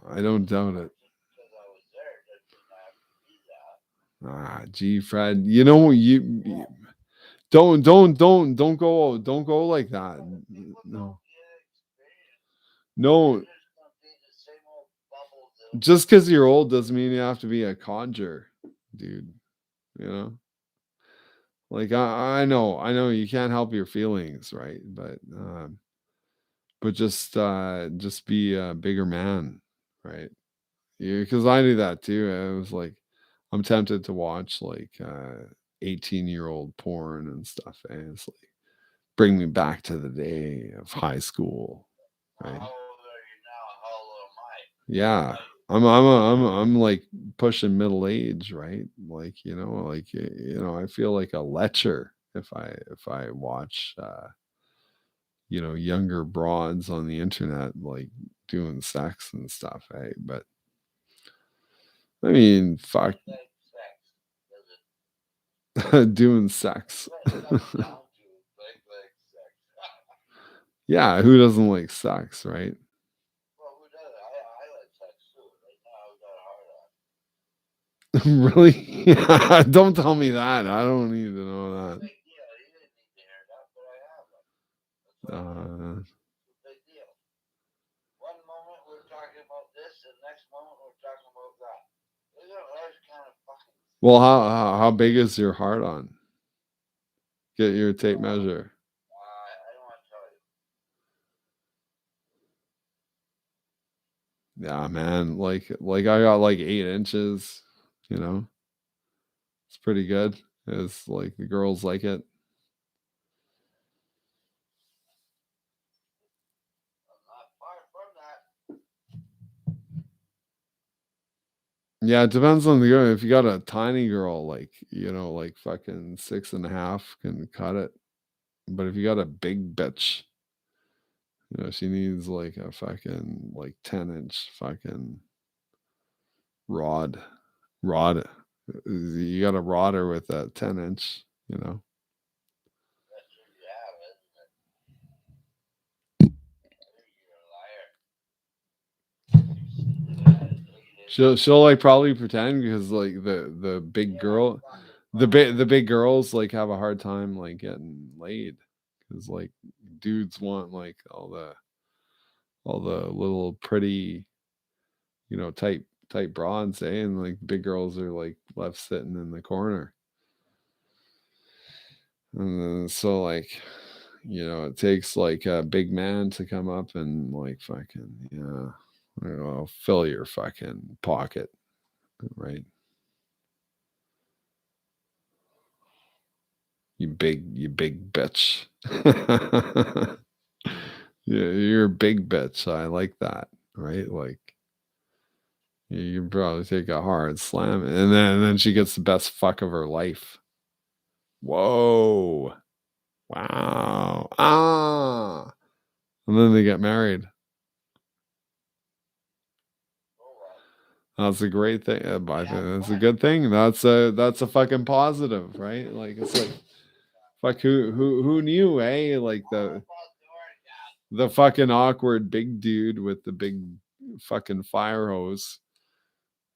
I don't doubt it. Gee, Fred. Don't go like that. No. No, just because you're old doesn't mean you have to be a codger, dude. You know? Like I know you can't help your feelings, right? But just be a bigger man, right? Yeah, because I do that too. I was like, I'm tempted to watch like 18-year-old porn and stuff. And it's like bring me back to the day of high school, right? How old are you now? How old am I? Yeah. Like, I'm like pushing middle age, right? Like, I feel like a lecher if I watch younger broads on the internet like doing sex and stuff, right? But I mean, fuck like sex. Does it? doing sex. What it comes down to like sex. Yeah, who doesn't like sex, right? Well, who does it? I like sex too. Right now, I've got a hard on. Really? Don't tell me that. I don't need to know Big deal. You didn't need to hear that, but I have one. That's that. what it is. It's a big deal. One moment we're talking about this, and next moment we're talking about that. Isn't life kind of fucking? Well, how big is your heart on? Get your tape measure. I don't want to tell you. Yeah, man. Like I got like 8 inches. You know, it's pretty good. It's like the girls like it. I'm not far from that. Yeah, it depends on the girl. If you got a tiny girl, like like fucking 6.5 can cut it. But if you got a big bitch, she needs like a fucking like 10-inch fucking rod. Rod. You got to rod her with that 10-inch. That's what you have, isn't it? You're a liar. She'll like probably pretend because like the big girl, the big girls like have a hard time like getting laid because like dudes want like all the little pretty tight broads, and like big girls are like left sitting in the corner. And then, so like, it takes like a big man to come up and like fucking, yeah, fill your fucking pocket, right? You big bitch. Yeah, you're a big bitch. I like that, right? Like you probably take a hard slam, and then she gets the best fuck of her life. Whoa. Wow. Ah. And then they get married. That's a great thing. I think that's a good thing. That's a fucking positive, right? Like it's like fuck who knew, eh? Like the fucking awkward big dude with the big fucking fire hose,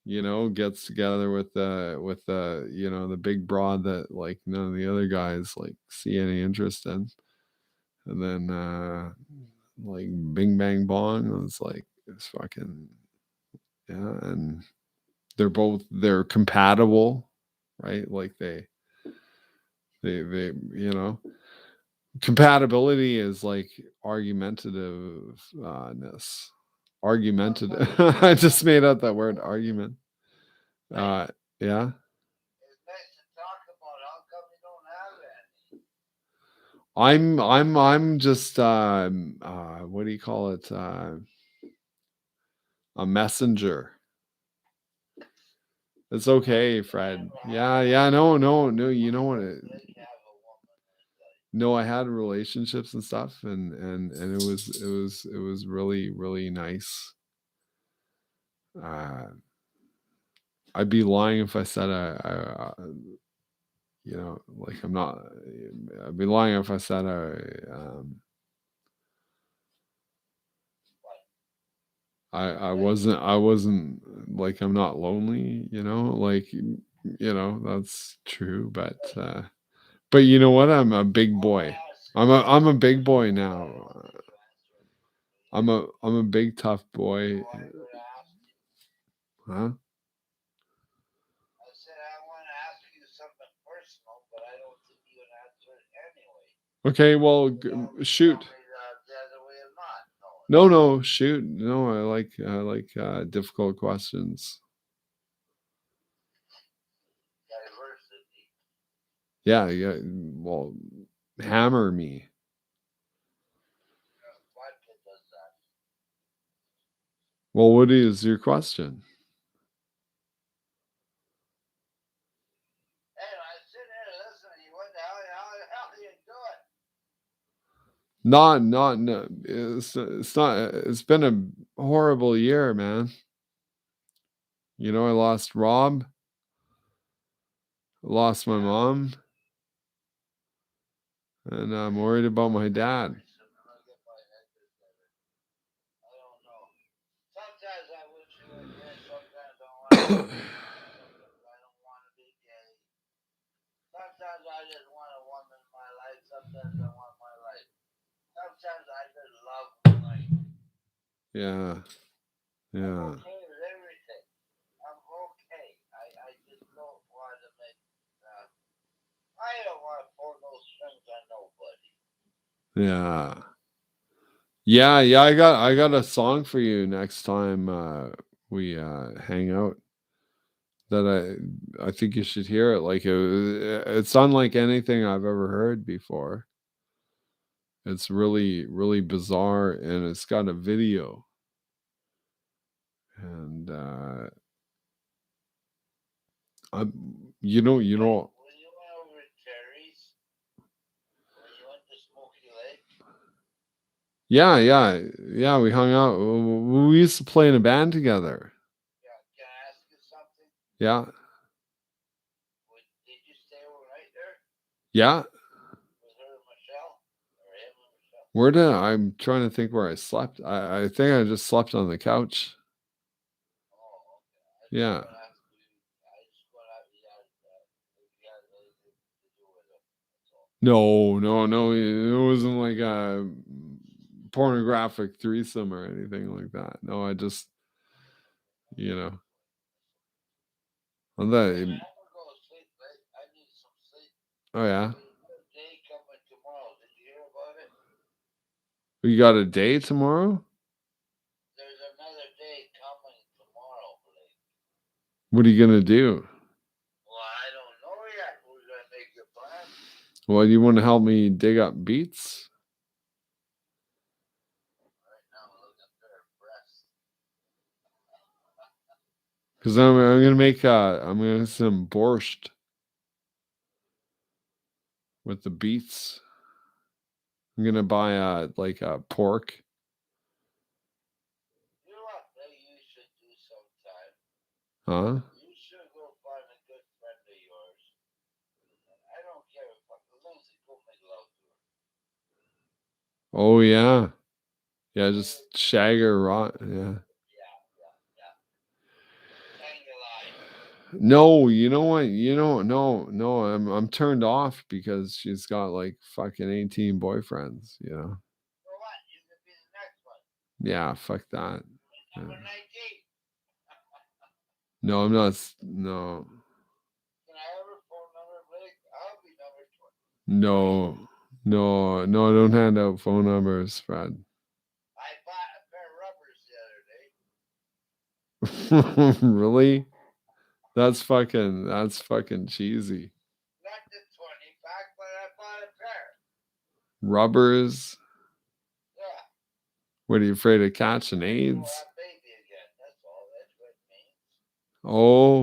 gets together with the big broad that like none of the other guys like see any interest in. And then like bing bang bong, it's fucking, yeah, and they're compatible, right? Like they compatibility is like argumentativeness. Argumentative. I just made up that word, argument. Uh, yeah. It's nice to talk about. How come you don't have any? I'm just what do you call it? A messenger. It's okay, Fred. Yeah, no. You know what? No, I had relationships and stuff, and it was really really nice. Uh, I'd be lying if I said like I'm not. I'd be lying if I said I wasn't like I'm not lonely. Like that's true, but you know what? I'm a big boy. I'm a big boy now. I'm a big tough boy. Huh? I said I want to ask you something personal, but I don't think Okay, well, shoot. The other way of not knowing. No, shoot. No, I like difficult questions. Diversity. Yeah, yeah. Well, hammer me. Vodka does that. Well, what is your question? Hey, I sit here listening. You what the hell do you do it? Not no. It's not. It's been a horrible year, man. You know, I lost Rob. Lost my mom, and I'm worried about my dad. I don't know. Sometimes I wish you were gay. Sometimes I want to be gay. Sometimes I don't want to be gay. Sometimes I just want a woman in my life. Sometimes I want my life. Sometimes I just love life. Yeah. Yeah. I'm okay with everything. I'm okay. I just don't want to make. I don't want to pull no strings on nobody. Yeah. Yeah, I got a song for you next time we hang out that I think you should hear it. Like it's unlike anything I've ever heard before. It's really bizarre, and it's got a video. And you know When you went over to Terry's, when you went to Smoky Lake, yeah, we hung out. We used to play in a band together. yeah, can I ask you something? Yeah. Did you stay overnight there Yeah. with her and Michelle? Or him and Michelle? Where did I'm trying to think where I slept. I think I just slept on the couch. Oh, okay. Yeah. I just want to ask you that if you had anything to do with it. That's all. No. It wasn't like a pornographic threesome or anything like that. No, I just, you know, on Hey, that. man, I'm gonna go to sleep, mate. I need some sleep. Oh yeah. There's another day coming tomorrow. Did you hear about it? You got a day tomorrow? There's another day coming tomorrow, Blake. What are you gonna do? Well, I don't know yet. We're gonna make a plan. Well, you want to help me dig up beats? Right now, look at their breasts. Because I'm gonna make some borscht with the beets. I'm gonna buy like a pork. You know what you should do sometime? Huh? You should go find a good friend of yours. I don't care if Lindsay, go make love to her. Oh yeah. Yeah, just shag her rot. Yeah. Yeah. Tangalai. No, you know what? No. I'm turned off because she's got like fucking 18 boyfriends. You know. So what? You could be the next one. Yeah, fuck that. Number Yeah. 19. No, I'm not. No. Can I have her phone number, Blake? I'll be number No. Don't hand out phone numbers, Fred. I bought a pair of rubbers the other day. Really? That's fucking cheesy. Not the 20 pack, but I bought a pair. Rubbers? Yeah. What are you afraid of catching AIDS? We'll have baby again. That's all. That's what it means. Oh.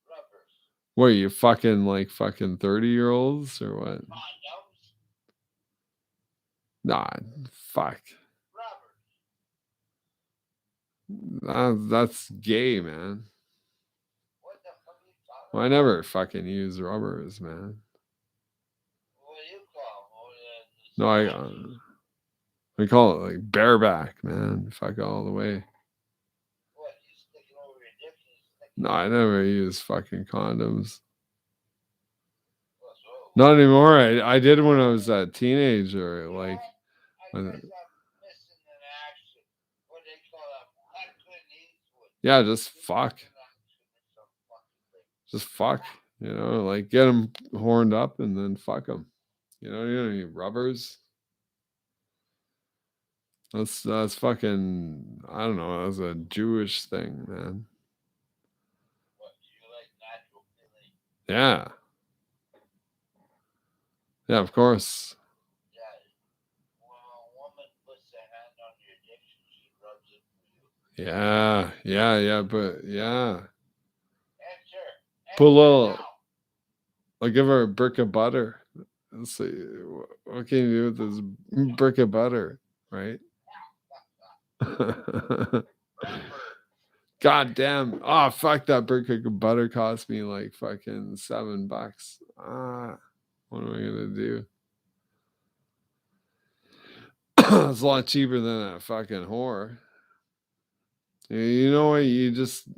Rubbers. What are you fucking 30-year-olds or what? Condoms. Nah, fuck. Rubbers. That's gay, man. What the fuck are you talking Well, I never fucking use rubbers, man. What do you call them? No, I call it like bareback, man. Fuck all the way. What? You stick it over your dick and you stick it No, I never use fucking condoms. What's wrong? Not anymore. I did when I was a teenager. Like, I guess I'm missing an action. What do they call that? Clint Eastwood. yeah, just fuck. Just fuck. You know, like get them horned up and then fuck them. You don't need rubbers. That's fucking, I don't know, that's a Jewish thing, man. What, you like natural feeling? Yeah. Yeah, of course. Yeah. When a woman puts a hand on your dick, she rubs it for you. Yeah, but yeah. Enter. Put a Enter little, now. I'll give her a brick of butter. Let's see, what can you do with this brick of butter, right? Rubber. God damn. Oh, fuck, that brick of butter cost me like fucking $7. Ah, what am I gonna do? It's a lot cheaper than a fucking whore. You know what? You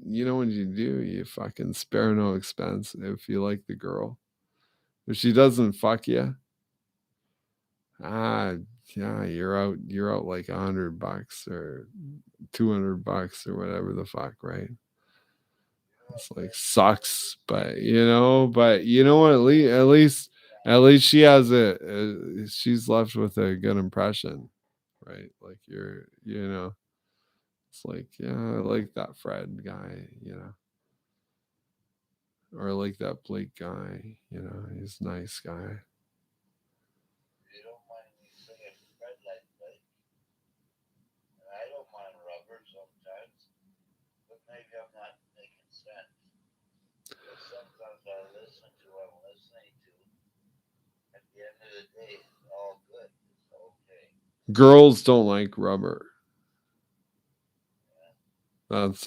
know what you do? You fucking spare no expense if you like the girl. If she doesn't fuck you, yeah, you're out like $100 or $200 or whatever the fuck, right? It's like sucks, but you know what? At least she has she's left with a good impression, right? Like it's like, yeah, I like that Fred guy, or I like that Blake guy, he's a nice guy. You don't mind me saying red light, right? And I don't mind rubber sometimes, but maybe I'm not making sense. But sometimes I listen to what I'm listening to. At the end of the day, it's all good. It's okay. Girls don't like rubber. Yeah. It's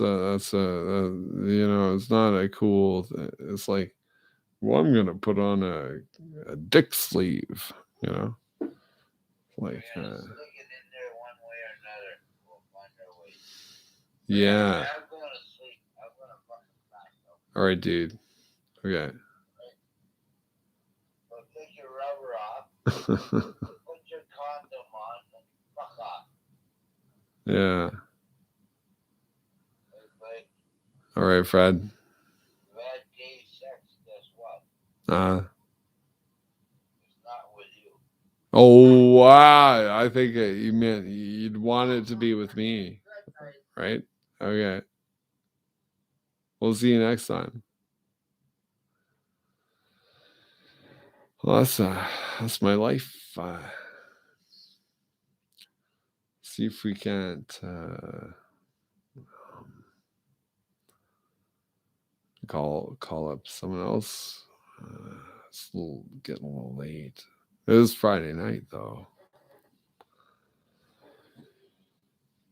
not a cool it's like, well, I'm gonna put on a dick sleeve, like We're gonna stick it in there one way or another. We'll find our way. yeah. I'm going to sleep. I'm gonna fucking pass out. All right, dude. Okay. So take your rubber off. Put your condom on and fuck off. Yeah. Everybody, All right, Fred. you had gay sex, guess what? It's not with you. Oh wow! I think you meant you'd want it to be with me, right? Okay. We'll see you next time. Well, that's my life. See if we can't call up someone else. It's getting a little late. It was Friday night though.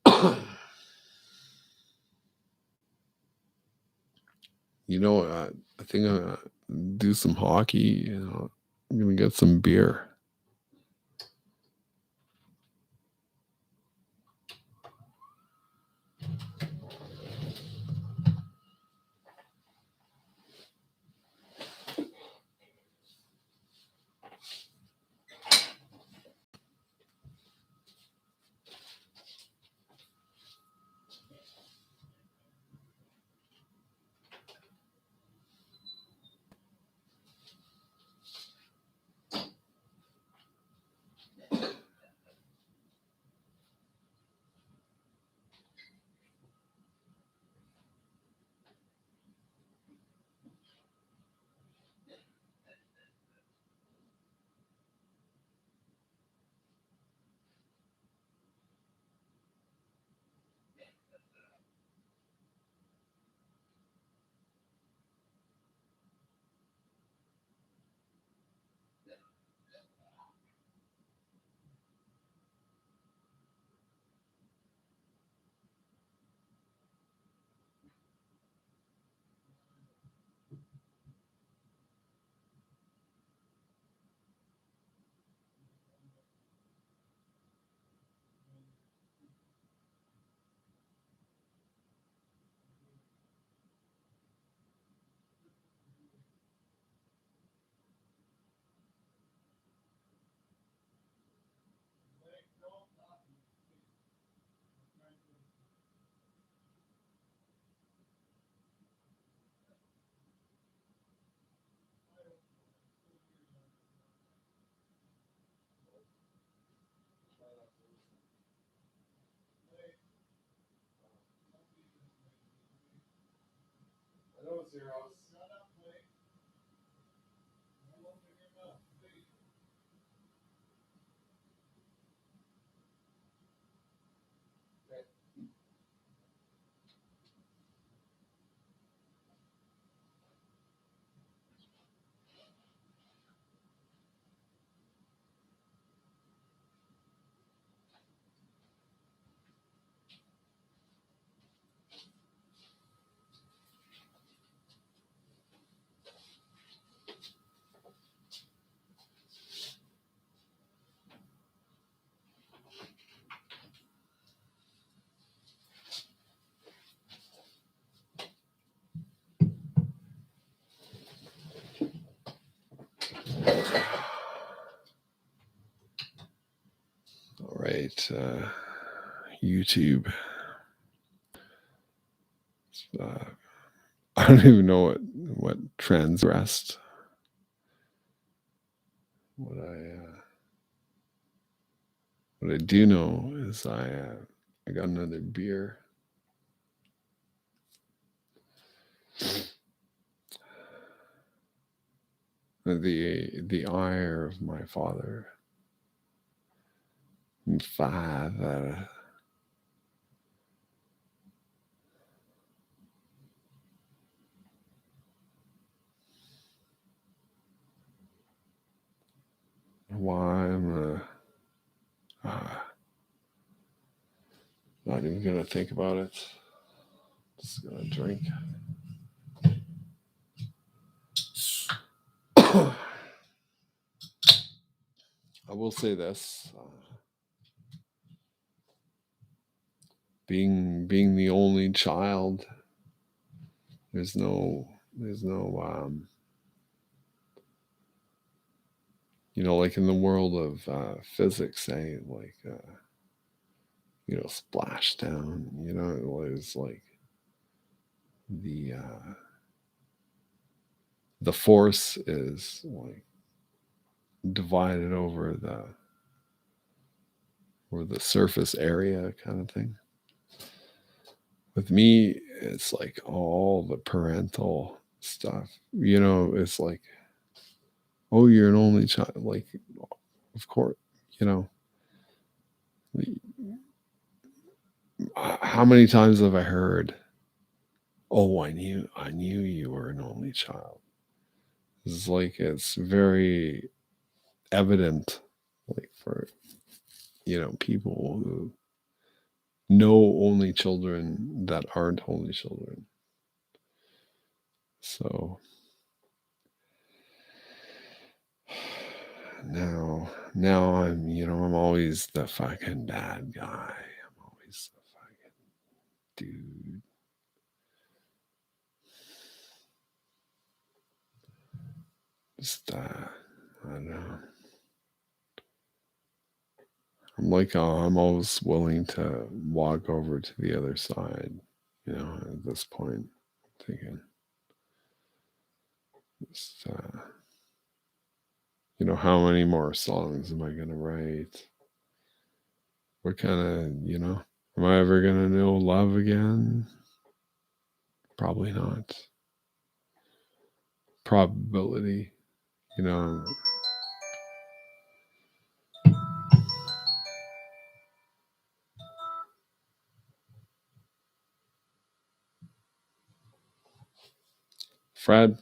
I think I'm gonna do some hockey. I'm gonna get some beer. All right, YouTube. I don't even know what transgressed. What I do know is I got another beer. The ire of my father. Father. Why I'm not even gonna think about it. Just gonna drink. I will say this: being the only child, there's no like in the world of physics, like splashdown. It was like the force is like divided over the surface area kind of thing. With me, it's like all the parental stuff. It's like, oh, you're an only child. Like, of course, how many times have I heard, oh, I knew you were an only child. It's like, it's very evident, like for, people who know only children that aren't only children. So now I'm always the fucking bad guy. I'm always the fucking dude. Just I don't know. I'm always willing to walk over to the other side, at this point, thinking, just, how many more songs am I going to write? What kind of, am I ever going to know love again? Probably not. Probability, Fred?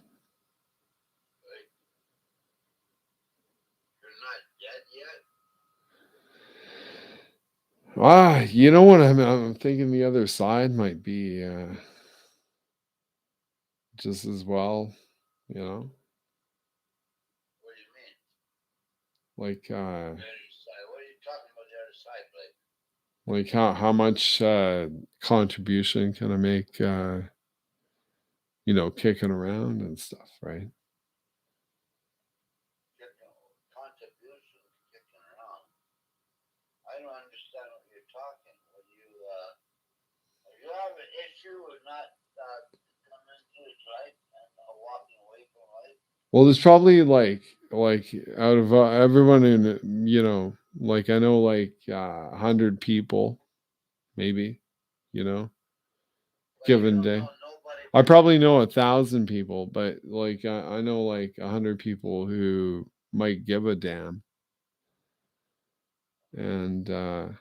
You're not dead yet? You know what? I'm thinking the other side might be just as well, What do you mean? like The other side. What are you talking about the other side, Blake? like how much contribution can I make, kicking around and stuff, right? Contribution kicking around. I don't understand what you're talking. When you have an issue with not coming to his life and walking away from life. Well, there's probably like out of everyone in, like I know like 100 people, maybe, But you given don't day. know nobody I probably know 1,000 people, but like I know like 100 people who might give a damn. And now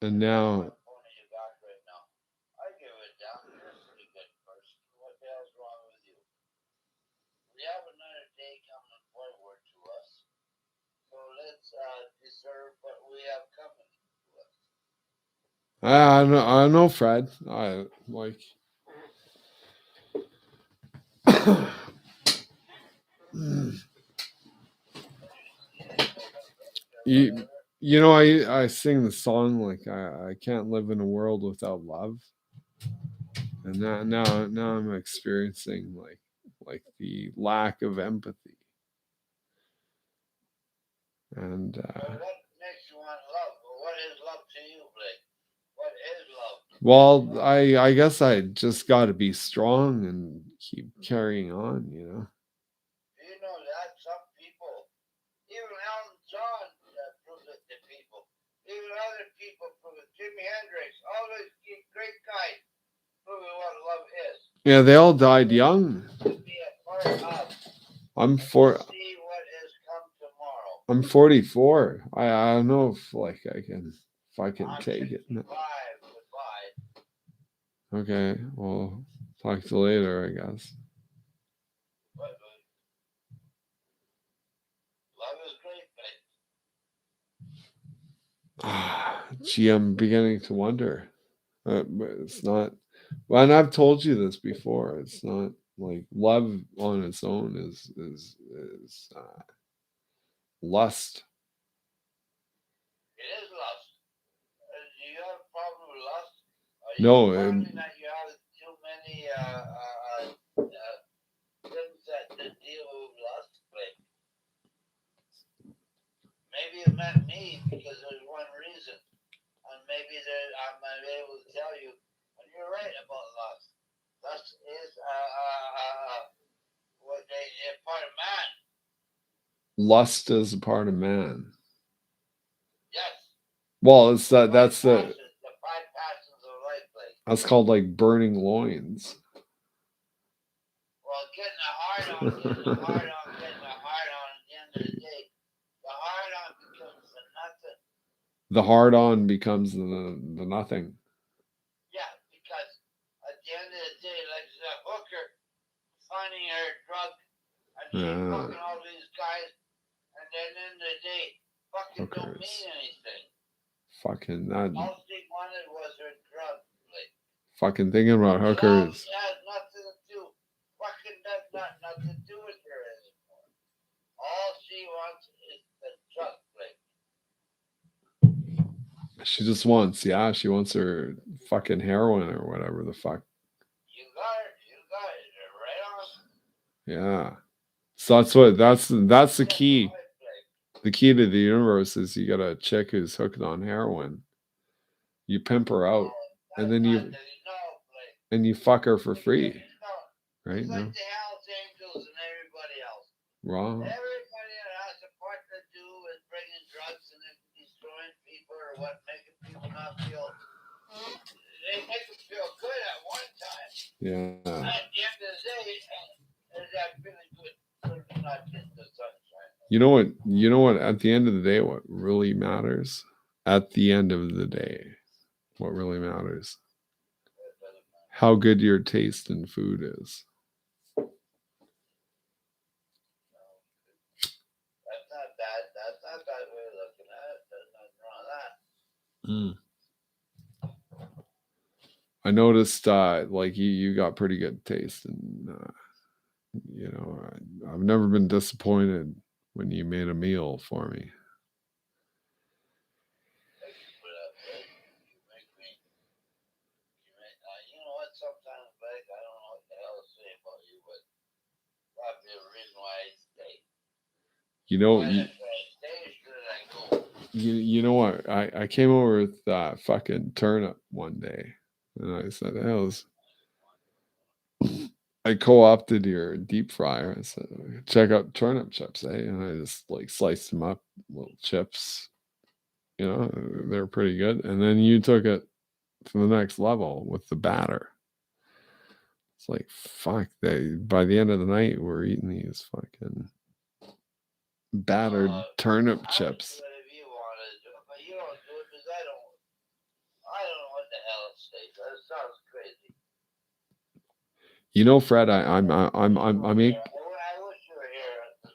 Phone you got right now. I give it down. You're a pretty good person. What the hell's wrong with you? We have another day coming forward to us. So let's deserve what we have coming to us. I know Fred. I like you, you know, I sing the song like I can't live in a world without love. And now I'm experiencing like the lack of empathy. And What makes you want love? What is love to you, Blake? What is love? well, I guess I just got to be strong and keep carrying on, you know. You know that some people, even Elton John proves it to people. Even other people prove it. Jimi Hendrix, all those great guys proving what love is. Yeah, they all died young. To be a part of. I'm See what is come tomorrow. I'm 44. I don't know if like if I can I'm take 65. it. No. Goodbye. Okay, well, talk to you later, I guess. But love is great, babe. Gee, I'm beginning to wonder. But it's not. Well, and I've told you this before. It's not like love on its own is lust. It is lust. Do you have a problem with lust? Are No, you finding that you have too many things that deal with lust? Like, maybe you met me because there's one reason. And maybe I'm able to tell you, and you're right about lust. Lust is a part of man. lust is a part of man. Yes. Well, it's that's the 5 passions of life, like. That's called like burning loins. Well, getting a hard on, getting a hard on, getting a hard on at the end of the day, the hard on becomes the nothing. The hard on becomes the nothing. Yeah, because at the end of the day, like the hooker finding her drug and she's fucking all these guys, and then at the end of the day, fucking hookers don't mean anything. Fucking that. All she wanted was her drug. Like, fucking thinking about hookers. Love has nothing to do. Fucking does nothing to do with her anymore. All she wants is the drug. Like. She just wants, she wants her fucking heroin or whatever the fuck. You got it. You're right on. Yeah. So that's the key. The key to the universe is you got a chick who's hooked on heroin. You pimp her out, and then you fuck her for free. Right? It's like the Hells Angels and everybody else. Wrong. Everybody that has a part to do with bringing drugs and destroying people or what, making people not feel. They make them feel good at one time. Yeah. And at the end of the day, is that feeling good for not getting the sunshine? You know what? At the end of the day, what really matters? At the end of the day, what really matters? How good your taste in food is. That's not bad. That's not a bad way of looking at it. There's nothing wrong with that. I noticed like you got pretty good taste, and I've never been disappointed when you made a meal for me. Thank you for that, Blake. You know what? Sometimes, Blake, I don't know what the hell to say about you, but probably the reason why I stay. You know, you know what? I came over with fucking turnip one day, and I said, I co-opted your deep fryer. I said, check out turnip chips, eh? And I just like sliced them up, little chips. They're pretty good. And then you took it, to the next level with the batter. It's like fuck. By the end of the night, we're eating these fucking battered turnip I would chips. do it if you wanted to do it, but you don't do it because I don't. I don't know what the hell it stays. That sounds crazy. You know, Fred, I make. I wish you were here.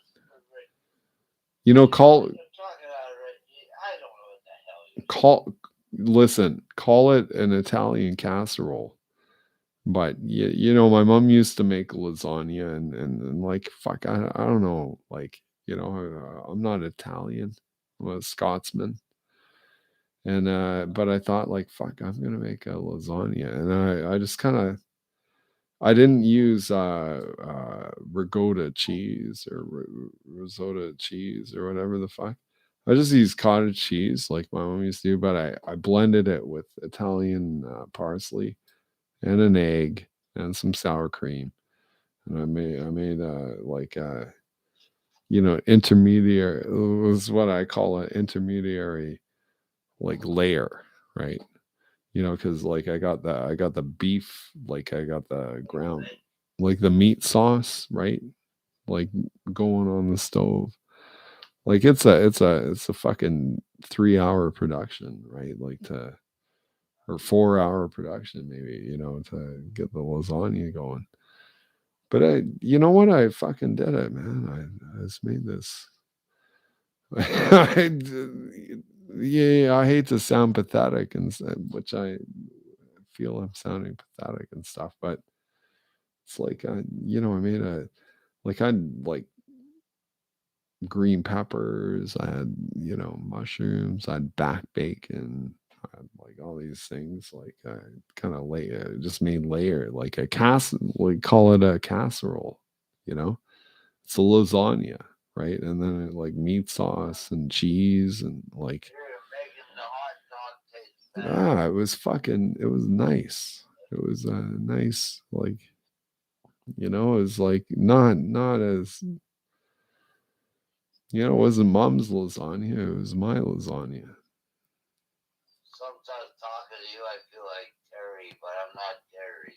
You know, call You're talking out of it. I don't know what the hell you're call. Listen, call it an Italian casserole. But you know, my mom used to make lasagna, and like fuck, I don't know, like you know, I'm not Italian, I'm a Scotsman, and but I thought like fuck, I'm gonna make a lasagna, and I just kind of I didn't use ricotta cheese or risotto cheese or whatever the fuck. I just used cottage cheese like my mom used to do, but I blended it with Italian parsley and an egg and some sour cream, and I made like you know, intermediary, it was what I call an intermediary like layer, right? You know, because like I got the beef, like I got the ground, like the meat sauce, right? Like going on the stove. Like it's a fucking 3 hour production, right? Like to or 4 hour production maybe, you know, to get the lasagna going. But you know what? I fucking did it, man. I just made this. Yeah, I hate to sound pathetic which I feel I'm sounding pathetic and stuff, but it's like you know, I made a like I like green peppers, I had, you know, mushrooms, I had back bacon, I had like all these things, like I kind of just made layer like a we call it a casserole, you know, it's a lasagna, right? And then like meat sauce and cheese and like making the hot dog taste better. it was nice. It was nice, like you know, it was like not as you know, it wasn't mom's lasagna, it was my lasagna. Sometimes talking to you, I feel like Terry, but I'm not Terry.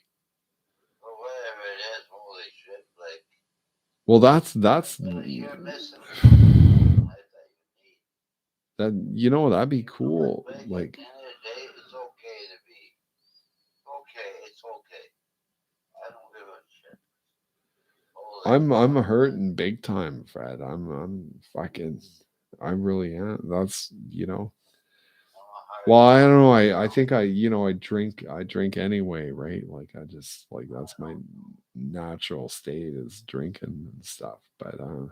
Or whatever it is, holy shit, like. Well, that's You're missing something that you need. that you know that'd be cool. But Like at the end of the day, it's okay to be okay. It's okay. I don't give a shit. Holy I'm fuck. hurting big time, Fred. I'm fucking I really am. That's you know. Well, I don't know. I think you know I drink anyway, right? Like I just like that's my natural state is drinking and stuff. But I'm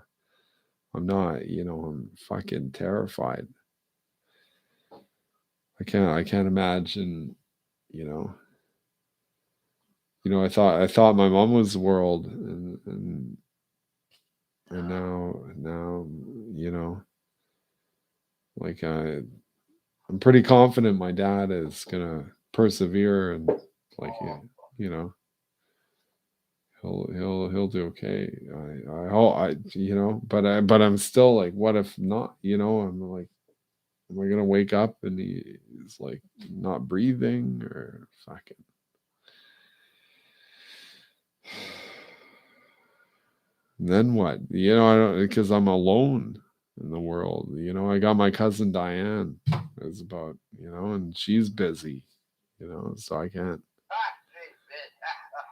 not, you know, I'm fucking terrified. I can't imagine, you know. You know, I thought my mom was the world and now you know, like I'm pretty confident my dad is gonna persevere and like you know he'll do okay. I hope I you know, but I'm still like, what if not? You know, I'm like, am I gonna wake up and he's like not breathing or fucking? And then what? You know, I don't because I'm alone in the world. You know, I got my cousin Diane. It's about you know, and she's busy. You know, so I can't.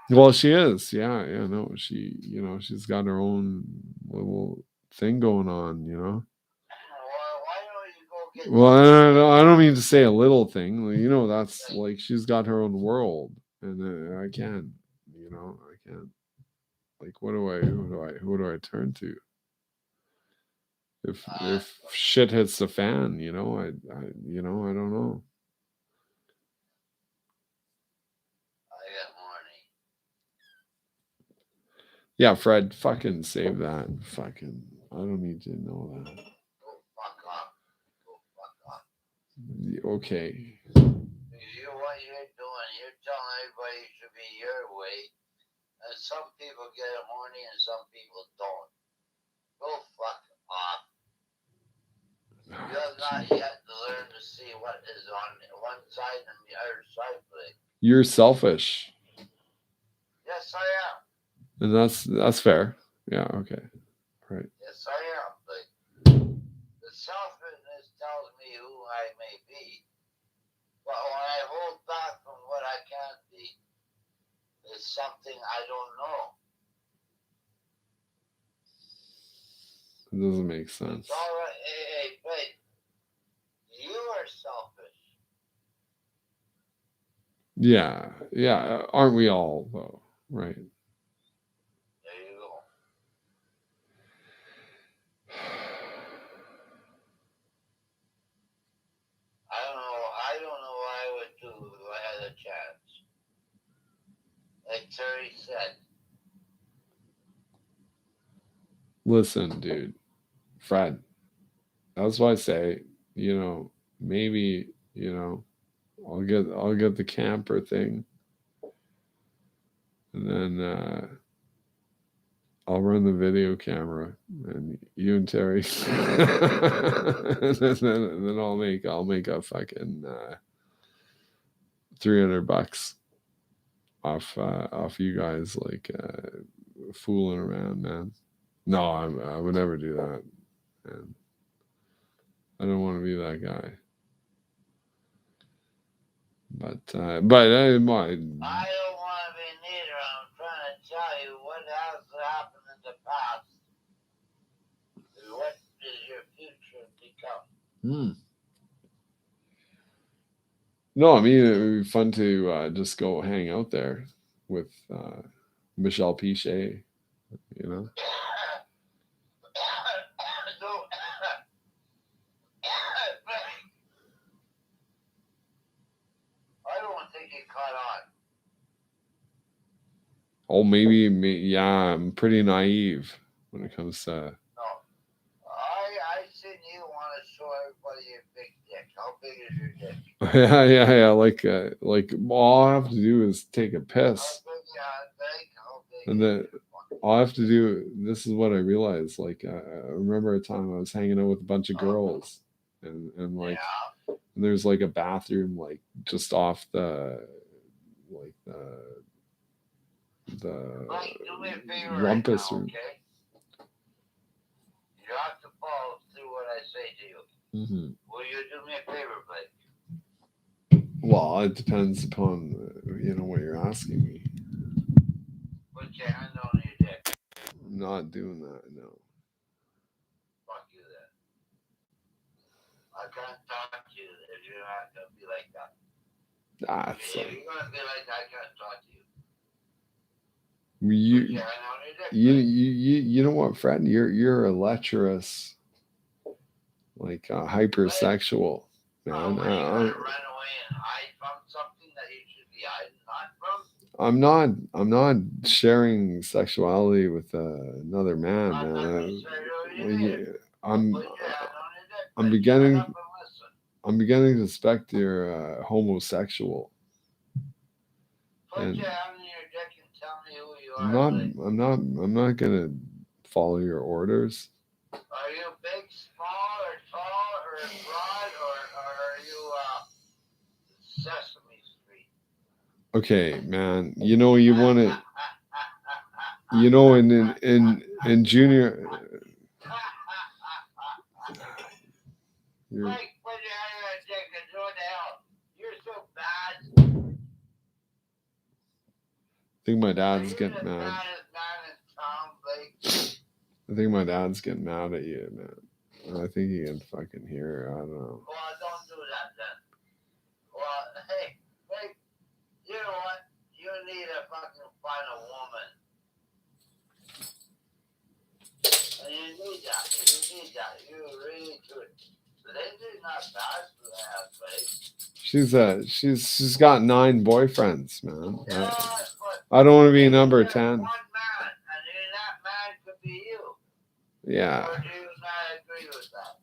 Well, she is. Yeah, yeah. No, she. You know, she's got her own little thing going on. You know. Why don't you go get Well, I don't mean to say a little thing. You know, that's like she's got her own world, and I can't. You know, I can't. Like, what do I? Who do I turn to? If shit hits the fan, you know, I you know, I don't know. I get horny. Yeah, Fred, fucking save that. Fucking, I don't need to know that. Go fuck off. Go fuck off. Okay. You what you're doing, you're telling everybody it should be your way. And some people get horny and some people don't. Go fuck off. You have not yet learned to see what what is on one side and the other side, Blake. You're selfish. Yes, I am. And that's fair. Yeah, okay. Right. Yes, I am, Blake. The selfishness tells me who I may be. But when I hold back from what I can't be, it's something I don't know. It doesn't make sense. It's all right. Hey, Blake, you are selfish. Yeah, yeah. Aren't we all though? Right. There you go. I don't know what I would do if I had a chance. Like Terry said. Listen, dude, Fred. That's why I say, maybe, I'll get the camper thing, and then I'll run the video camera, and you and Terry, and then I'll make a fucking $300 off you guys, like fooling around, man. No, I would never do that, man. I don't want to be that guy. But I don't want to be neither. I'm trying to tell you what has happened in the past. What does your future become? No, I mean, it would be fun to just go hang out there with Michelle Pichet, No, I don't think it caught on. Oh, maybe, yeah, I'm pretty naive when it comes to. No, I seen you want to show everybody your big dick. How big is your dick? Yeah. Like all I have to do is take a piss, How big and then all I have to do. This is what I realized. Like I remember a time I was hanging out with a bunch of girls, and like, and there's like a bathroom like just off the like the Mike, do me a favor rumpus right now, room. okay? You have to follow through what I say to you. Mm-hmm. Will you do me a favor, Blake? Well, it depends upon what you're asking me. Put your hand on your dick. I'm not doing that. No. Fuck you then. I can't talk to you if you're not gonna be like that. If you're gonna be like that, I can't talk to you. Put your hand on your dick. You know what, Fred? You're a lecherous, like hypersexual, man. When you gonna run away and hide from something that you should be hiding not from? I'm not sharing sexuality with another man, man. I'm beginning to suspect you're homosexual. Put your hand on your dick and tell me who you are. I'm not gonna follow your orders. Are you big, small, or tall, or broad, or are you Sesame Street? Okay, man. You want to. In junior. Mike, put your hand on your dick and do what the hell? You're so bad. I think my dad's getting mad. Man in town, Blake. I think my dad's getting mad at you, man. I think he can fucking hear. I don't know. Well, don't do that then. Well, hey, Blake, you know what? You need to fucking find a woman. And you need that. You really do it. Lindsay's not bad for that, Blake. She's got 9 boyfriends, man. Yeah, I don't want to be number 10. One man, and that man could be you. Yeah. Or do you not agree with that?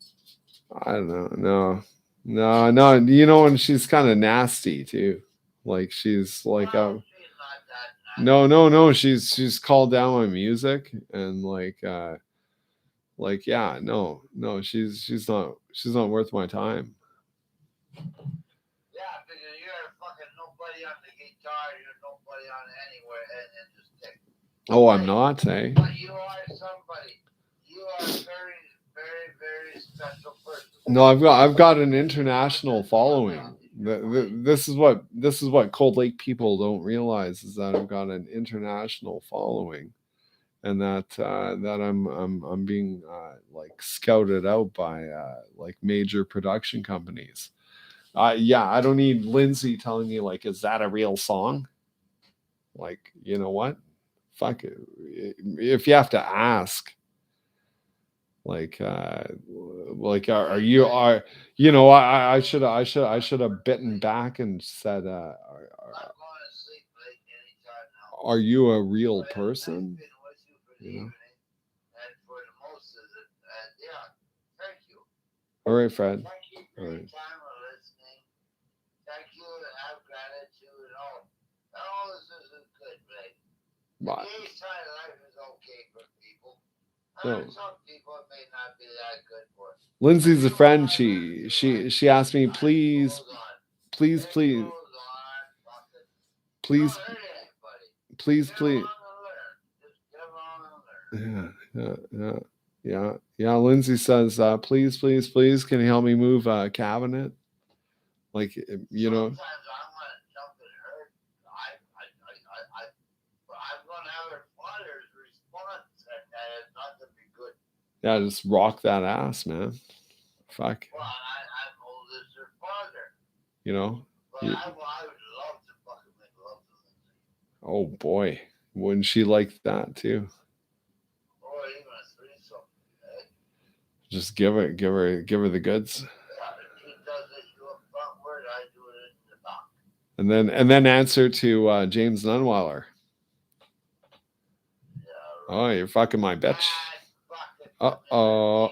I don't know. No. And she's kind of nasty too. Like she's like she's not that nasty. No. She's called down my music and like yeah, no. She's not worth my time. Yeah, because you're fucking nobody on the guitar, you're nobody on anywhere, and just take. Oh, I'm not, eh? But you are somebody. You are a very, very, very special person. No, I've got an international following. This is what Cold Lake people don't realize is that I've got an international following, and that I'm being like scouted out by like major production companies. Yeah, I don't need Lindsay telling me like, is that a real song? Like, you know what? Fuck it. If you have to ask, like are you are you know I should have bitten back and said are you a real person, you know? All right, Fred. All right. Thank you and have gratitude and all this is good, right? Bye. The side of life is okay for people. No. Some people it may not be that good for. Lindsay's a friend. She asked me, please, please, please, please, please, please. Yeah. Lindsay says, please, please, please, can you help me move a cabinet? Like, you know. Sometimes I'm gonna jump in her. I'm gonna have her father's response, and that is not to be good. Yeah, just rock that ass, man. Fuck. Well, I'm old as her father. You know. But I would love to fucking make love to Lindsay. Oh boy, wouldn't she like that too? Or even a threesome. Eh? Just give her the goods. Yeah, she does it to a frontward, I do it in the back. And then answer to James Nunweiler. Yeah, right. Oh, you're fucking my bitch. Oh,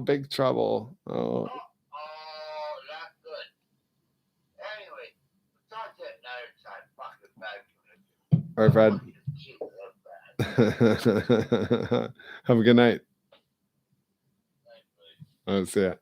big trouble. Oh. Not good. Anyway, we'll talk to you another time. Fucking bad. All right, Fred. Have a good night. I'll see ya.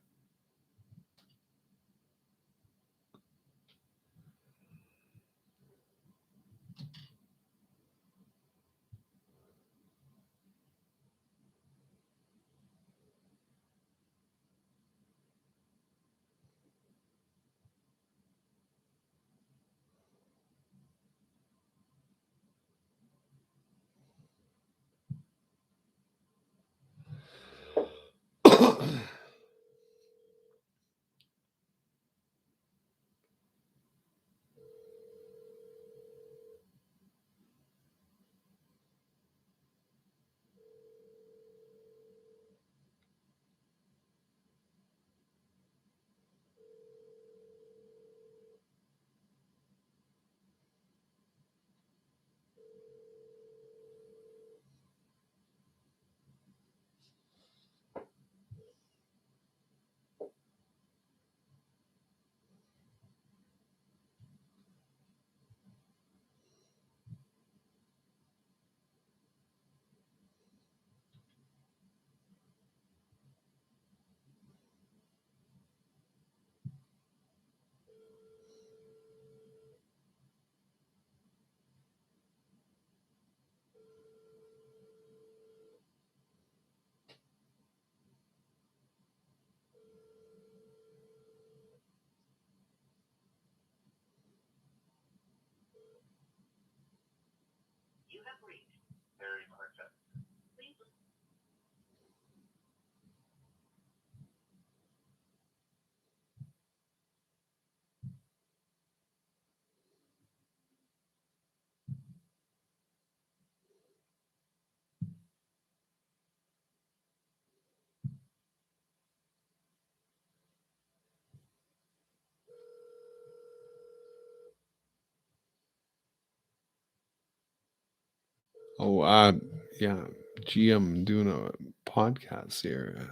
Oh, yeah. Gee, I'm doing a podcast here.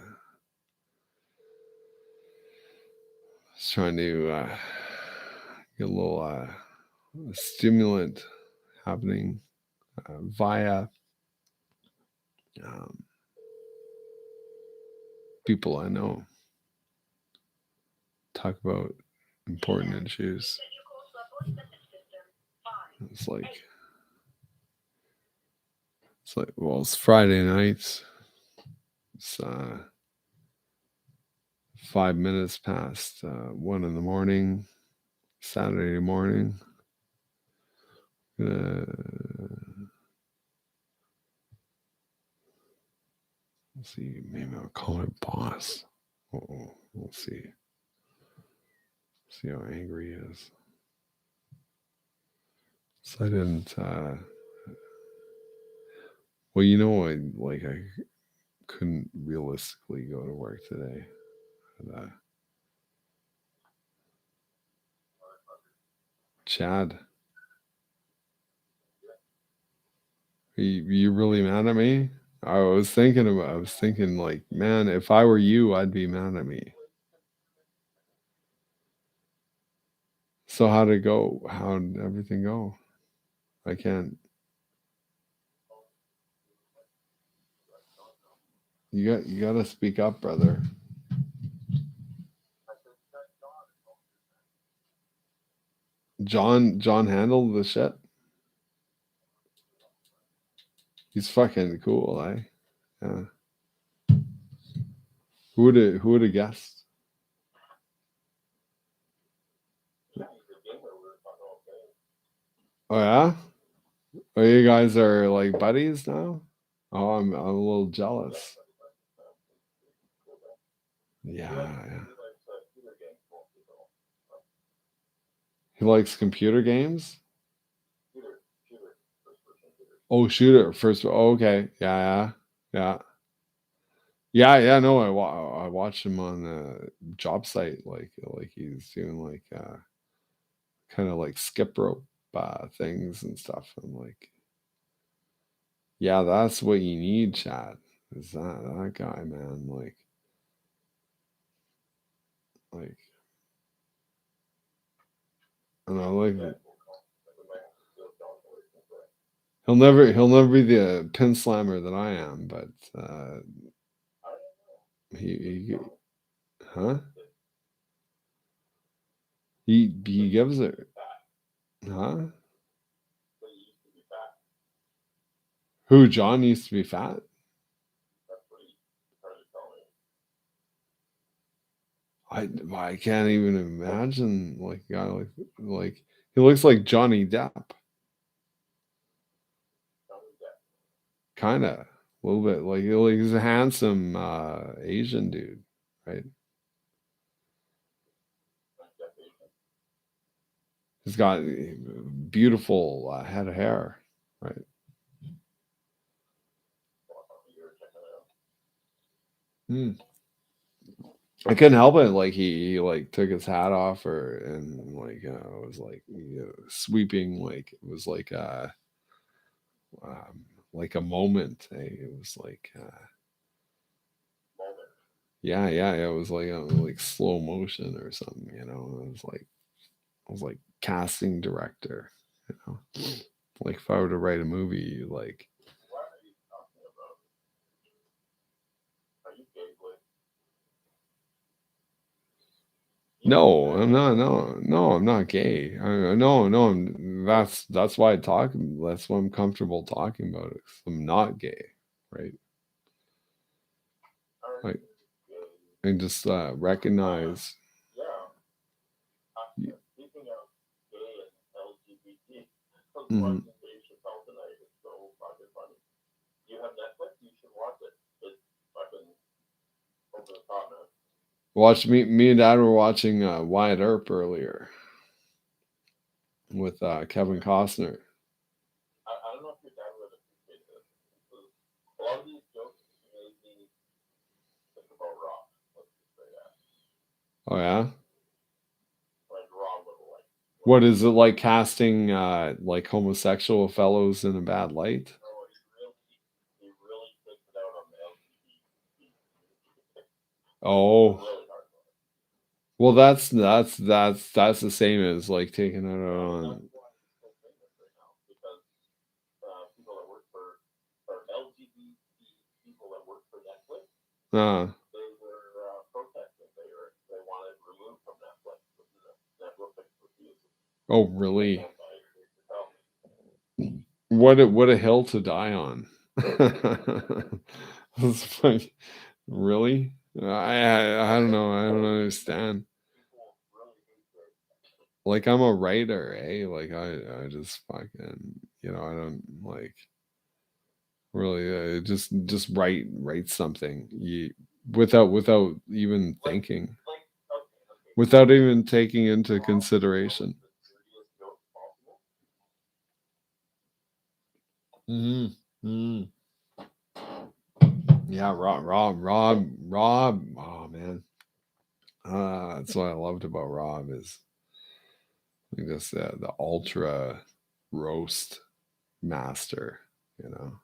Just trying to get a little stimulant happening via people I know. talk about important issues. It's like well, it's Friday nights. It's 5 minutes past 1 in the morning, Saturday morning. Let's see, maybe I'll call her boss. We'll see. See how angry he is. So I didn't. Well, you know, I couldn't realistically go to work today. And, Chad, you really mad at me? I was thinking like, man, if I were you, I'd be mad at me. So how'd it go? How'd everything go? I can't. You got to speak up, brother. John handled the shit. He's fucking cool, eh? Yeah. Who would have guessed? Oh yeah? Oh, you guys are like buddies now? Oh, I'm a little jealous. Yeah, yeah. He likes computer games. Oh, shooter first. Oh, okay. Yeah, yeah, yeah. No, I watched him on a job site. Like he's doing like kind of like skip rope things and stuff. I'm like, yeah, that's what you need, Chad. Is that guy, man? Like, and I like it. He'll never be the pin slammer that I am, but he huh? He gives it, huh? Who John used to be fat? I can't even imagine like a guy like he looks like Johnny Depp, kind of a little bit like he's a handsome Asian dude, right? He's got beautiful head of hair, right? Hmm. I couldn't help it. Like he like took his hat off, or and like was like sweeping. Like it was like a moment. It was like yeah. It was like slow motion or something. I was like casting director. You know, like if I were to write a movie, like no, I'm not. No, I'm not gay. No. That's why I talk. That's why I'm comfortable talking about it. 'Cause I'm not gay, right? Like, and just recognize. Mhm. Watch me and Dad were watching Wyatt Earp earlier with Kevin Costner. Oh yeah. What is it like casting like homosexual fellows in a bad light? Oh, well, that's the same as like taking it on. Uh, Oh, really? What a hill to die on. It's like, really? I don't know. I don't understand. Like I'm a writer, eh? Like I just fucking, I don't like really just write something without even thinking, without even taking into consideration. Hmm. Hmm. Yeah, Rob. Oh man, that's what I loved about Rob is like this the ultra roast master. You know,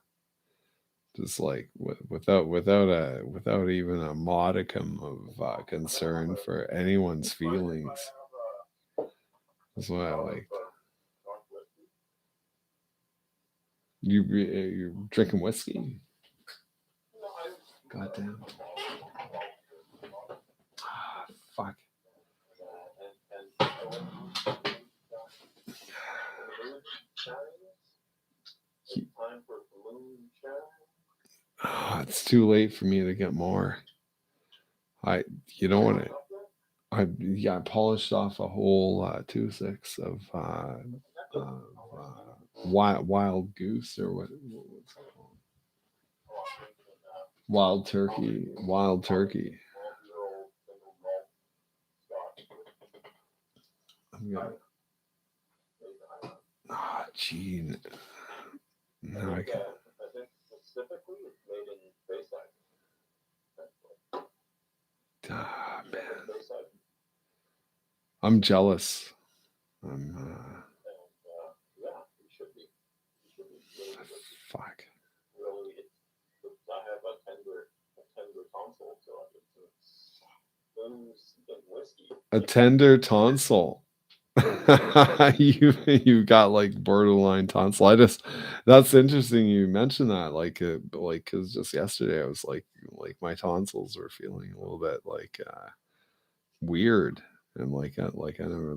just like without even a modicum of concern for anyone's feelings. That's what I like. You're drinking whiskey? Goddamn. Ah, fuck. He- it's too late for me to get more. I, you know what? I polished off a whole 2 6 of wild goose or what's it called? Wild turkey. I'm gonna. Ah, gee. No, I can't. Ah, man. I'm jealous. I'm. Fuck. A tender tonsil. You got like borderline tonsil. That's interesting. You mentioned that, like because just yesterday I was like my tonsils were feeling a little bit like weird, and like I never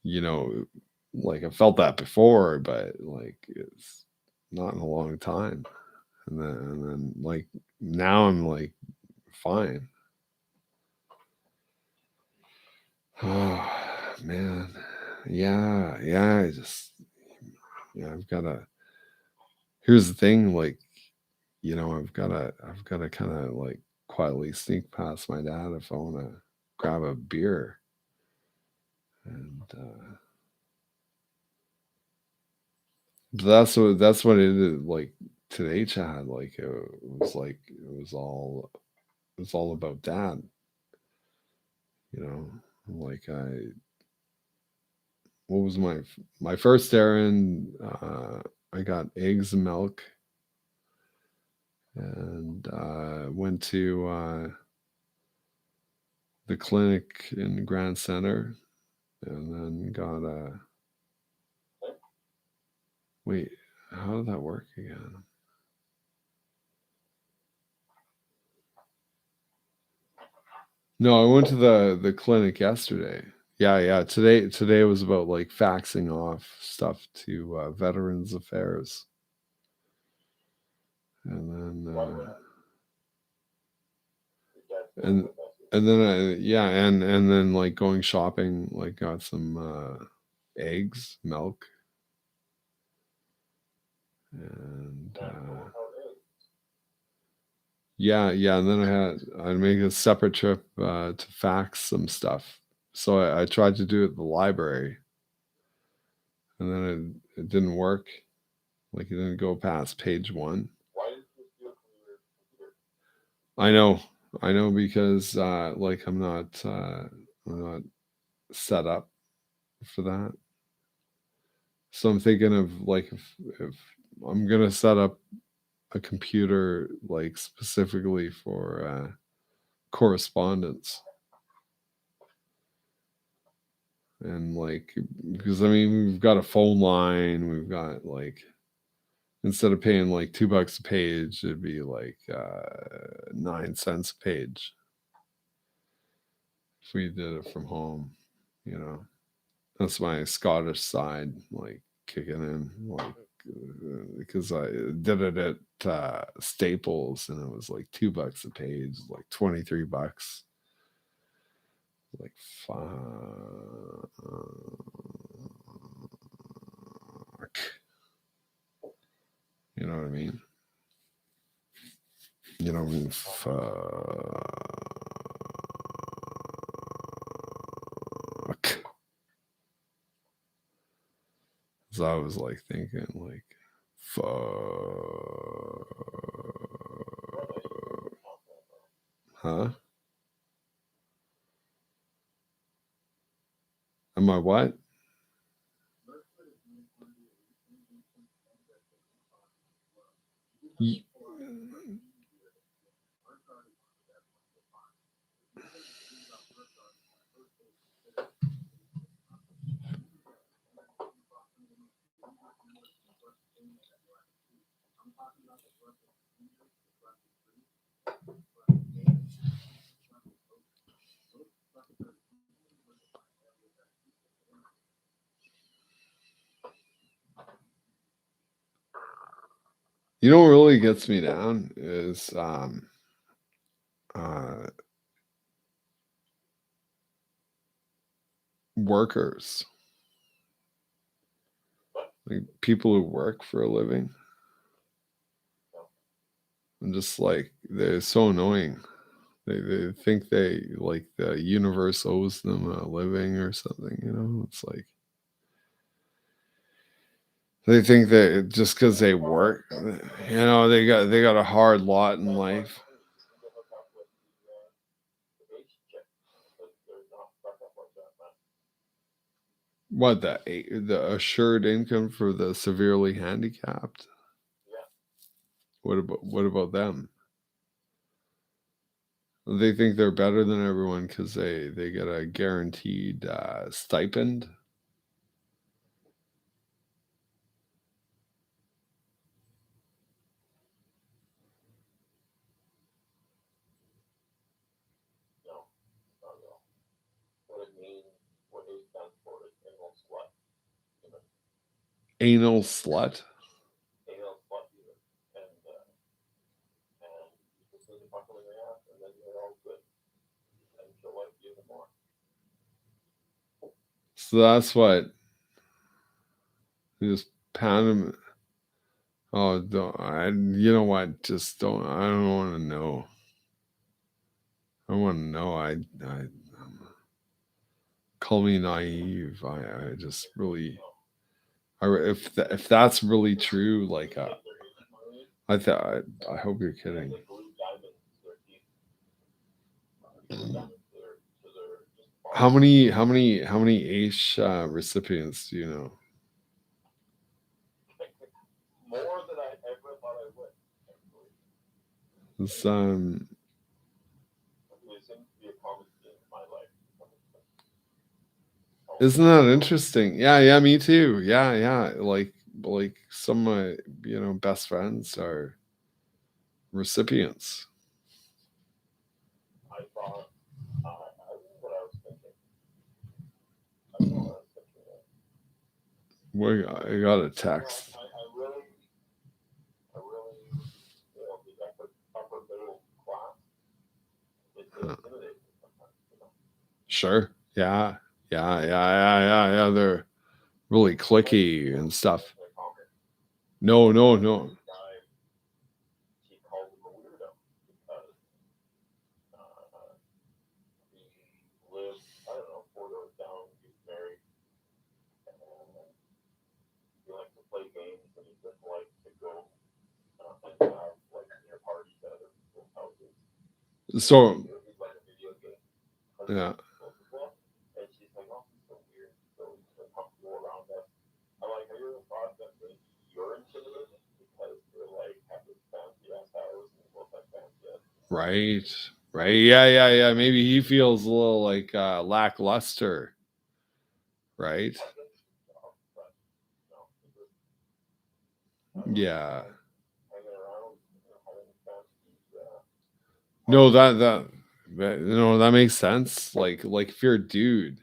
you know like I felt that before, but like it's not in a long time, and then like now I'm like fine. Oh man, yeah. I've got to. Here's the thing, like I've gotta kind of like quietly sneak past my dad if I want to grab a beer, and but that's what it is. Like today, Chad. Like it was all about dad. You know, like what was my first errand? I got eggs and milk, and went to the clinic in Grand Center, and then got a wait. How did that work again? No, I went to the clinic yesterday. Yeah. Today was about like faxing off stuff to Veterans Affairs, and then and and then and then like going shopping. Like got some eggs, milk, and yeah. And then I'd make a separate trip to fax some stuff. So I tried to do it at the library, and then it didn't work. Like it didn't go past page one. I know, I know because like I'm not set up for that. So I'm thinking of like if I'm gonna set up a computer like specifically for correspondence, and like because I mean we've got a phone line, we've got like instead of paying like $2 a page, it'd be like 9 cents a page if we did it from home. You know, that's my Scottish side, like kicking in, like because I did it at Staples, and it was like $2 a page, like $23, like fuck. You know what I mean? You know what I mean? Fuck. So I was like thinking, like, fuck. Huh? Am I what? Ye- You know what really gets me down is uh workers. Like people who work for a living. I'm just like they're so annoying. They think they like the universe owes them a living or something, you know? It's like they think that just because they work, you know, they got a hard lot in life. What the assured income for the severely handicapped? What about them? They think they're better than everyone because they get a guaranteed stipend. Anal slut. So that's what you just pound them. Oh, don't I? You know what? Just don't. I don't want to know. I want to know. Call me naive. I just really. If that's really true, like I thought. I hope you're kidding. How many ACE recipients do you know? It's, isn't that interesting? Yeah, yeah, me too. Yeah, yeah. Like some of my best friends are recipients. I got a text. Huh. Sure. Yeah. Yeah. Yeah. Yeah. Yeah. Yeah. They're really clicky and stuff. No. No. No. So yeah. Right. Right. Yeah. Yeah. Yeah. Maybe he feels a little like lackluster. Right. Yeah. No, that makes sense. Like if you're a dude,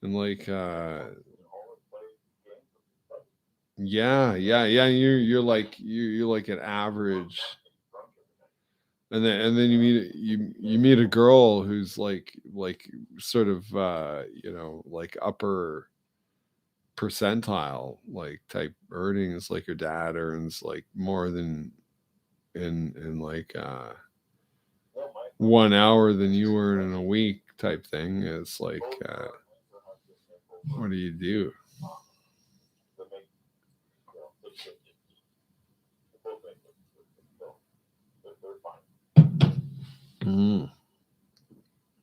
And like yeah, you're like an average, and then you meet a girl who's like sort of like upper percentile like type earnings, like your dad earns like more than in like 1 hour than you earn in a week type thing. It's like what do you do? Mm.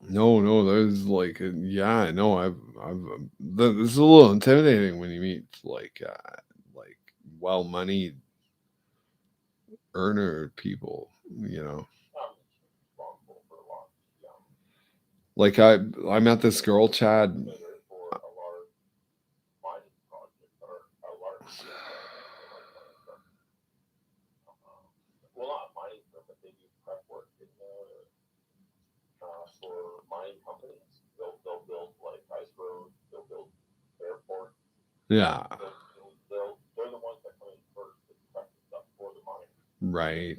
No, there's like yeah, no, this is a little intimidating when you meet like well-moneyed earner people, you know. Like I met this girl, Chad. Yeah. Right.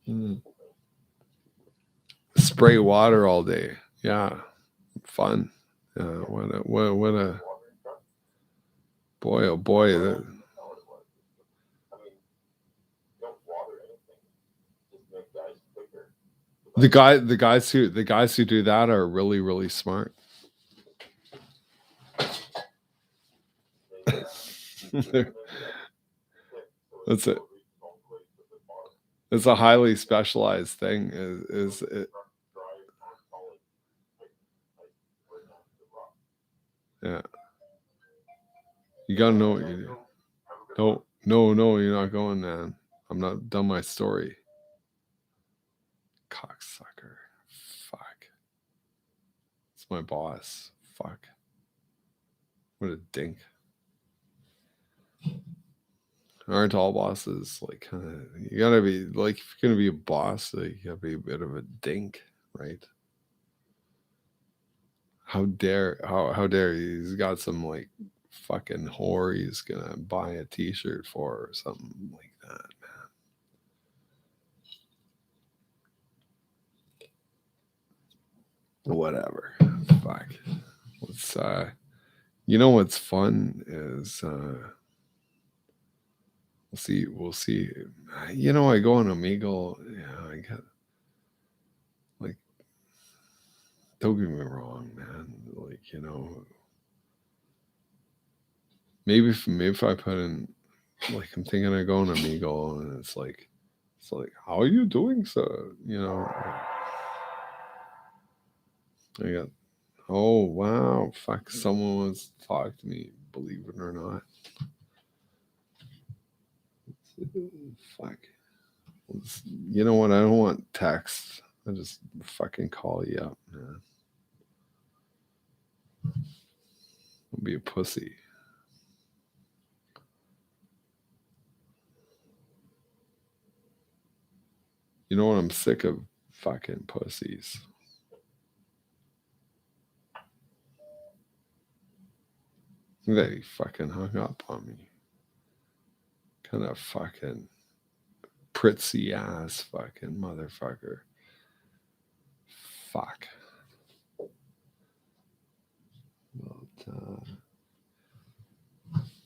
Mm. Spray water all day. Yeah. Fun. What a boy, oh boy. The guys who do that are really, really smart. That's it. It's a highly specialized thing. Is it? Yeah. You gotta know what you do. No, you're not going, man. I'm not done my story. Cocksucker. Fuck. It's my boss. Fuck. What a dink. Aren't all bosses like kind of? You gotta be like if you're gonna be a boss, like, you gotta be a bit of a dink, right? How dare he? He's got some like fucking whore he's gonna buy a t-shirt for or something like that, man. Whatever. Fuck. Let's you know what's fun is we'll see. You know, I go on Omegle, yeah, I get like don't get me wrong, man. Like, you know, maybe if I put in like I'm thinking of going to Omegle and it's like how are you doing, sir? You know, I got oh wow, fuck someone wants to talk to me, believe it or not. Fuck. You know what? I don't want text. I just fucking call you up, man. Don't be a pussy. You know what? I'm sick of fucking pussies. They fucking hung up on me. Kind of fucking pritzy ass fucking motherfucker. Fuck. But,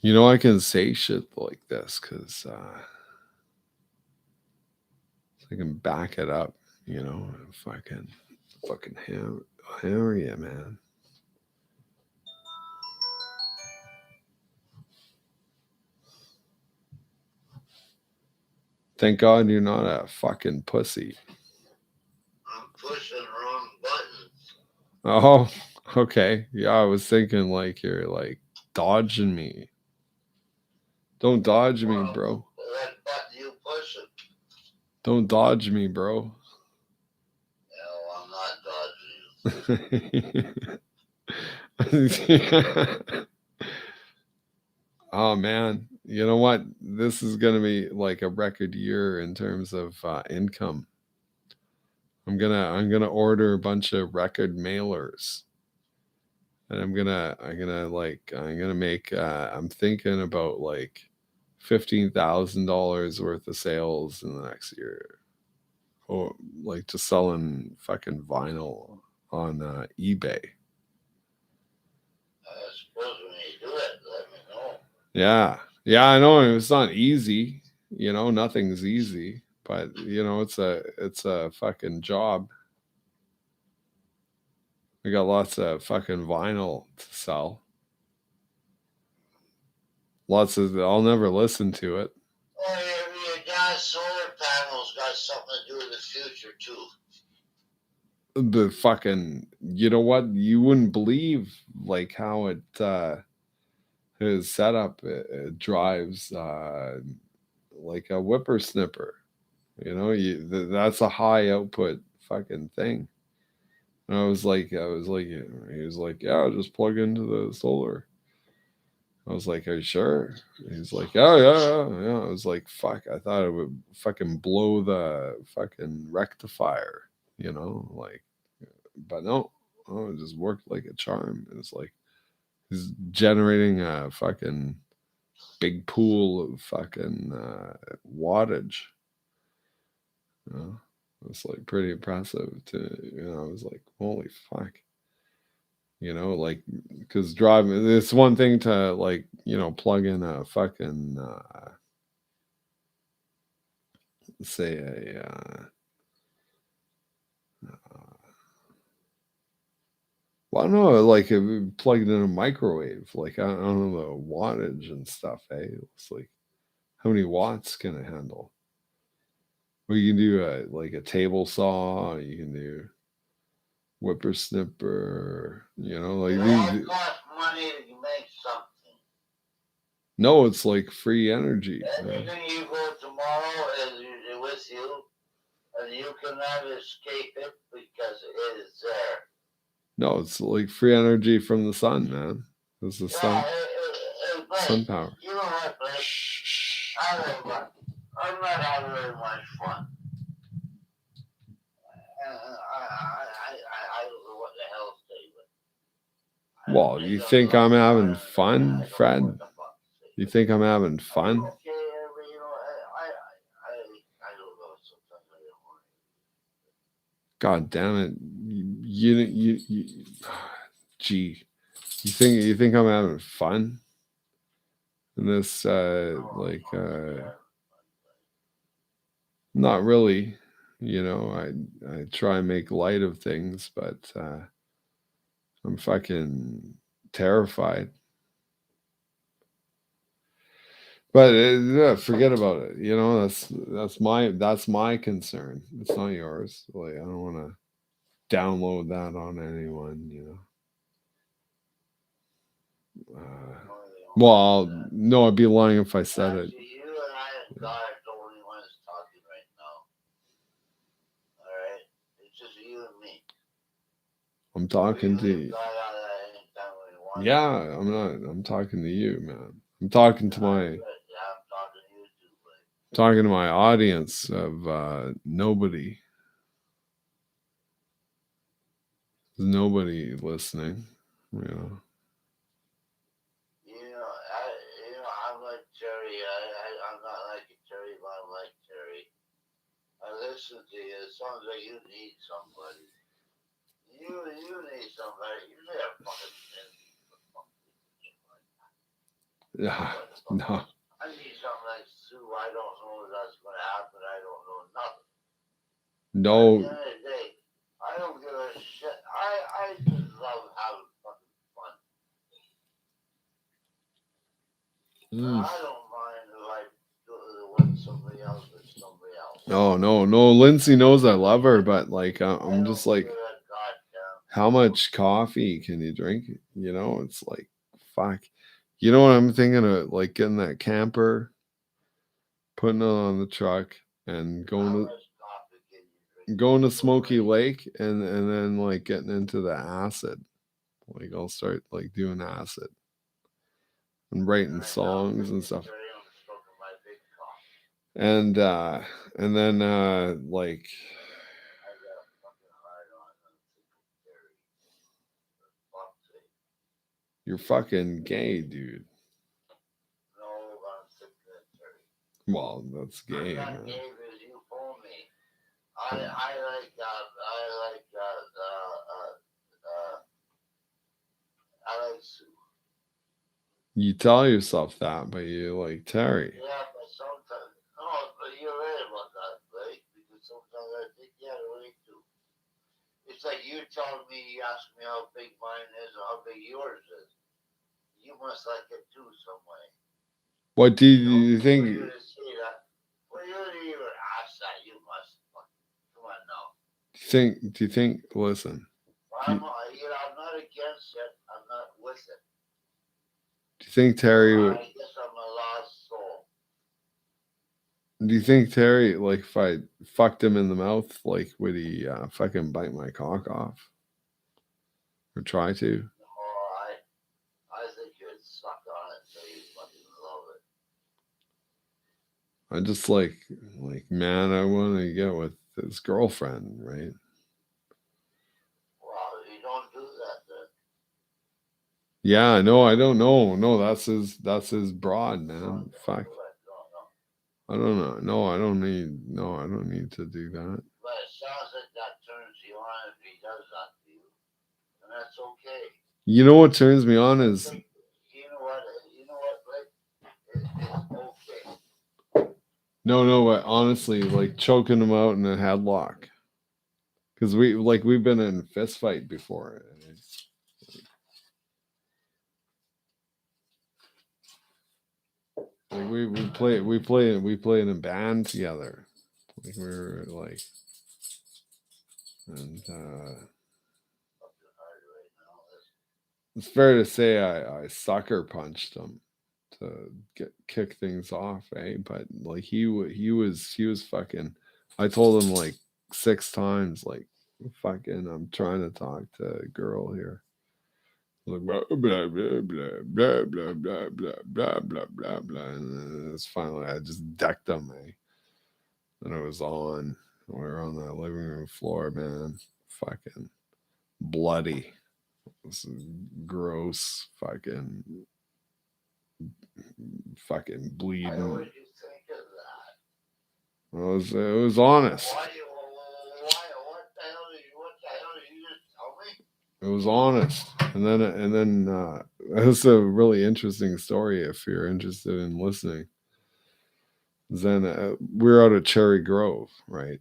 you know, I can say shit like this because I can back it up. You know, fucking hammer you, man. Thank God you're not a fucking pussy. I'm pushing wrong buttons. Oh, okay. Yeah, I was thinking like you're like dodging me. Don't dodge me, bro. What button you pushing? Don't dodge me, bro. No, I'm not dodging you. Oh man, you know what? This is gonna be like a record year in terms of income. I'm gonna order a bunch of record mailers, and I'm gonna make. I'm thinking about like $15,000 worth of sales in the next year, or like just selling fucking vinyl on eBay. I suppose when you do it, let me know. Yeah, yeah, I know it's not easy. You know, nothing's easy, but you know, it's a fucking job. We got lots of fucking vinyl to sell. Lots of. I'll never listen to it. Oh, your gas solar panels got something to do with the future too. The fucking. You know what? You wouldn't believe like how it is set up. It drives like a whippersnipper. You know, that's a high output fucking thing. And he was like, yeah, just plug into the solar. I was like, are you sure? He's like, yeah, yeah, yeah, yeah. I was like, fuck, I thought it would fucking blow the fucking rectifier, you know, like, but no, oh, it just worked like a charm. It's like he's generating a fucking big pool of fucking wattage. You know? It's like pretty impressive to, you know, I was like, holy fuck. You know, like, because driving, it's one thing to, like, you know, plug in a fucking, say, well, I don't know, like, if you plugged in a microwave, like, I don't know the wattage and stuff, eh? It's like, how many watts can it handle? Well, you can do like a table saw, you can do whippersnipper, you know, like It all costs money to make something. no, it's like free energy. Anything you go tomorrow is usually with you, and you cannot escape it because it is there. No, it's like free energy from the sun, man. It's the sun, sun power. You know what, Blake? I'm not having very much fun. I don't know what the hell to say, but Well, you think I'm having fun, Fred? You think I'm having fun? Okay, but you know, I don't know. Sometimes I don't want to. God damn it! You gee, you think I'm having fun in this? Not really. You know, I try and make light of things, but I'm fucking terrified. But forget about it. You know, that's my concern. It's not yours. Like, I don't want to download that on anyone. You know. Well, no, I'd be lying if I said it. You and I and God are the only ones talking right now. All right, it's just you and me. I'm talking to you. Yeah, I'm not. I'm talking to you, man. I'm talking to my. I'm talking to you too, Blake. Talking to my audience of nobody. There's nobody listening. You know. I'm like Terry. I'm not like Terry, but I'm like Terry. I listen to you. It sounds like you need somebody. You need somebody. You need a fucking. Yeah. No. I need something like Sue. I don't know if that's going to happen. I don't know nothing. No. At the end of the day, I don't give a shit. I just love having fucking fun. I don't mind if I do it with somebody else or somebody else. No. Lindsay knows I love her, but like I'm just like, how much coffee can you drink? You know, it's like, fuck. You know what I'm thinking of? Like getting that camper, putting it on the truck, and going to Smoky Lake, and then like getting into the acid. Like I'll start like doing acid. and writing songs and stuff. And then like you're fucking gay, dude. Well, that's gay, man. I like Sue. You tell yourself that, but you like Terry. Yeah, but sometimes, no, but you're right about that, right? Because sometimes I think, yeah, I really do. It's like you telling me, you ask me how big mine is or how big yours is. You must like it too, some way. What do you For think? you to say that, for you to even ask that, you must. Come on now. Do you think? Listen. I'm not against it. I'm not with it. Do you think Terry would? I guess I'm a lost soul. Do you think Terry, like, if I fucked him in the mouth, like, would he fucking bite my cock off? Or try to? Oh, I think you'd suck on it till you fucking love it. I just like, man, I want to get with his girlfriend, right? Well, you don't do that then. Yeah, no, I don't know. No, that's his broad, man. Fuck. I don't know. No, I don't need to do that. But it sounds like that turns you on if he does that to you. And that's okay. You know what turns me on is You know what, like, it's okay. no, but honestly, like choking him out in a headlock. Because we've been in a fist fight before. Like we played in a band together. Like we were like, and it's fair to say I sucker punched him to kick things off, eh? But like he was fucking. I told him like 6 times, like, fucking, I'm trying to talk to a girl here. Like blah blah blah blah blah blah blah blah blah blah blah, and it's finally I just decked him, eh? And it was on. We were on the living room floor, man. Fucking bloody. This is gross. Fucking bleeding. Why would you think of that? It was honest. Why? What the hell did you just tell me? It was honest. And then it's a really interesting story if you're interested in listening. Then we're out at Cherry Grove, right?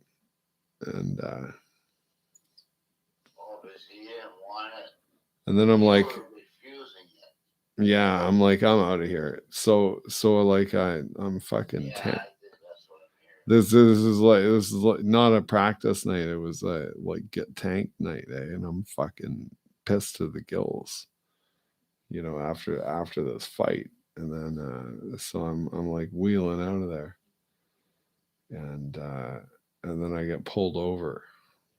And Obviously, you didn't want it. and then I'm like, refusing it. yeah, I'm like, I'm out of here. So like I'm fucking Yeah, ten. I think that's what I'm hearing. This is like not a practice night. It was like get tanked night, eh? And I'm fucking pissed to the gills, after this fight. And then so I'm like wheeling out of there, and then I get pulled over.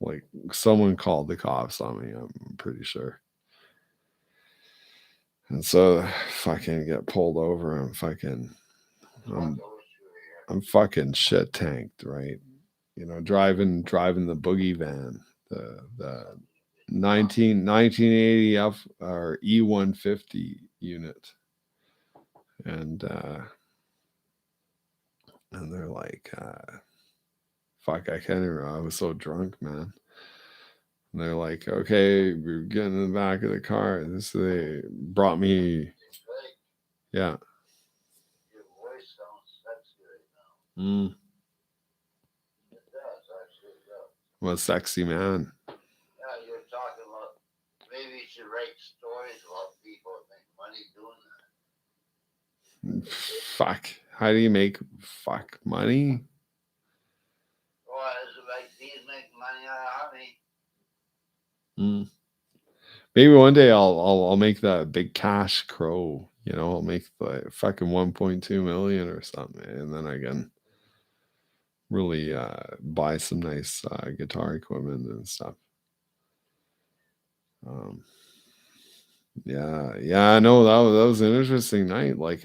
Like someone called the cops on me. I'm pretty sure. And so fucking get pulled over. I'm fucking shit tanked, right? Driving the boogie van, the 1980 F or E150 unit, and they're like, fuck, I can't even. I was so drunk, man. And they're like, okay, we're getting in the back of the car. They brought me, yeah. Your voice sounds sexy right now. It does, actually, it does. I'm a sexy man. Yeah, you're talking about maybe you should write stories about people that make money doing that. Fuck. How do you make money? Or is it like these make money out of honey? Maybe one day I'll make that big cash crow. I'll make the fucking 1.2 million or something, and then I can really buy some nice guitar equipment and stuff. Yeah. I know that was an interesting night. I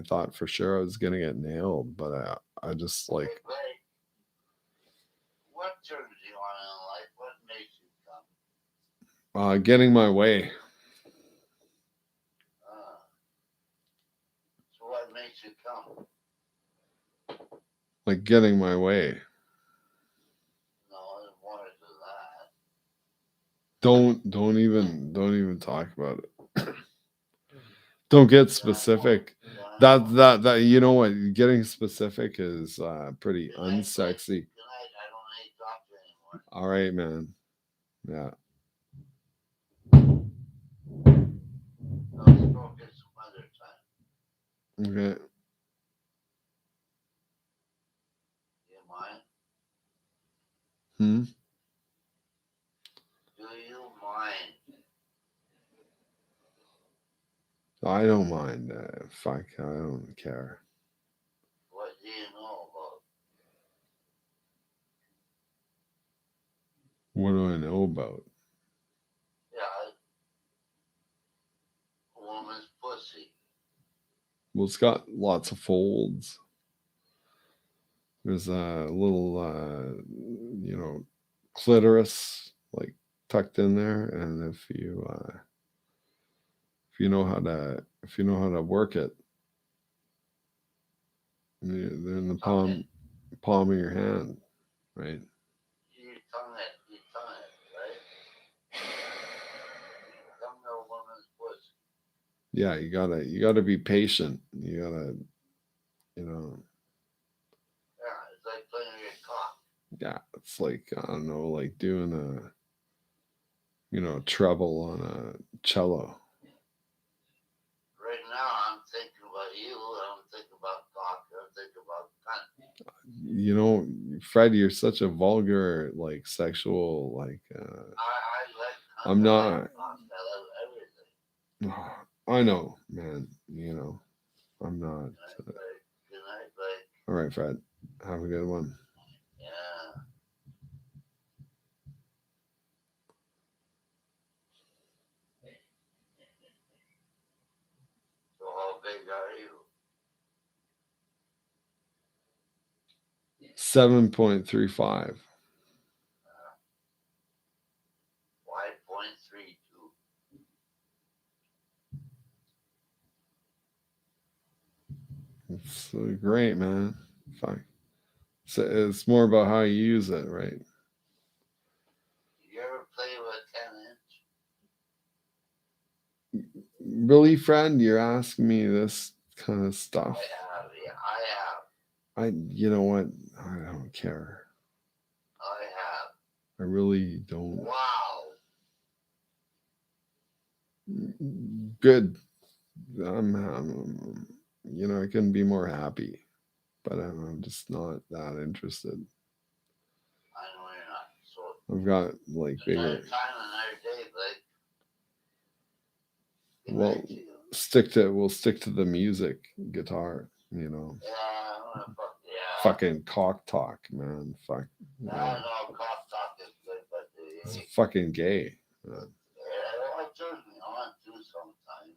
thought for sure I was gonna get nailed, but I just Hey, like Blake, what turns you on in life? What makes you come? getting my way. So what makes you come? Like getting my way. No, it's more to that. Don't even talk about it. Don't get Then I won't. specific. Then I That won't. that you know what? Getting specific is pretty Good night, Blake. unsexy. Good night. I don't need to talk to you anymore. All right, man. Yeah. I'll stroke it some other time. Okay. You mind? Hmm. Do you mind? I don't mind. Fuck. I don't care. What do you know about? What do I know about? Yeah, a woman's pussy. Well, it's got lots of folds. There's a little, clitoris like tucked in there, and if you know how to work it, they're in the Tongue it. palm of your hand, right? You tongue it. You tongue it, right? You tongue a woman's pussy. Yeah, you gotta be patient. You gotta, you know, Yeah, it's like playing your cock. yeah. It's like I don't know, like doing treble on a cello. Right now, I'm thinking about you. I don't think about cock. I think about cunt. You know, Fred, you're such a vulgar, like sexual, like. I like cunt. I'm I like not. cock. I love everything. I know, man. I'm not. Good night, Blake. Good night, Blake. All right, Fred. Have a good one. Yeah. So how big are you? 7.35. 5.32. It's great, man. Fine. So it's more about how you use it, right? You ever play with a 10 inch? Really, friend, you're asking me this kind of I stuff. have. Yeah, I have. You know what? I don't care. I have. I really don't. Wow. Good. I couldn't be more happy, but I'm just not that interested. I know you're not. So I've got like another bigger. time, another day, Blake. Good Well, night to you. we'll stick to the music, guitar. Yeah, I'm gonna fuck. Yeah. Fucking cock talk, man. Fuck. I Yeah. know cock talk is good, but It's yeah, fucking gay. it turns me on too sometimes.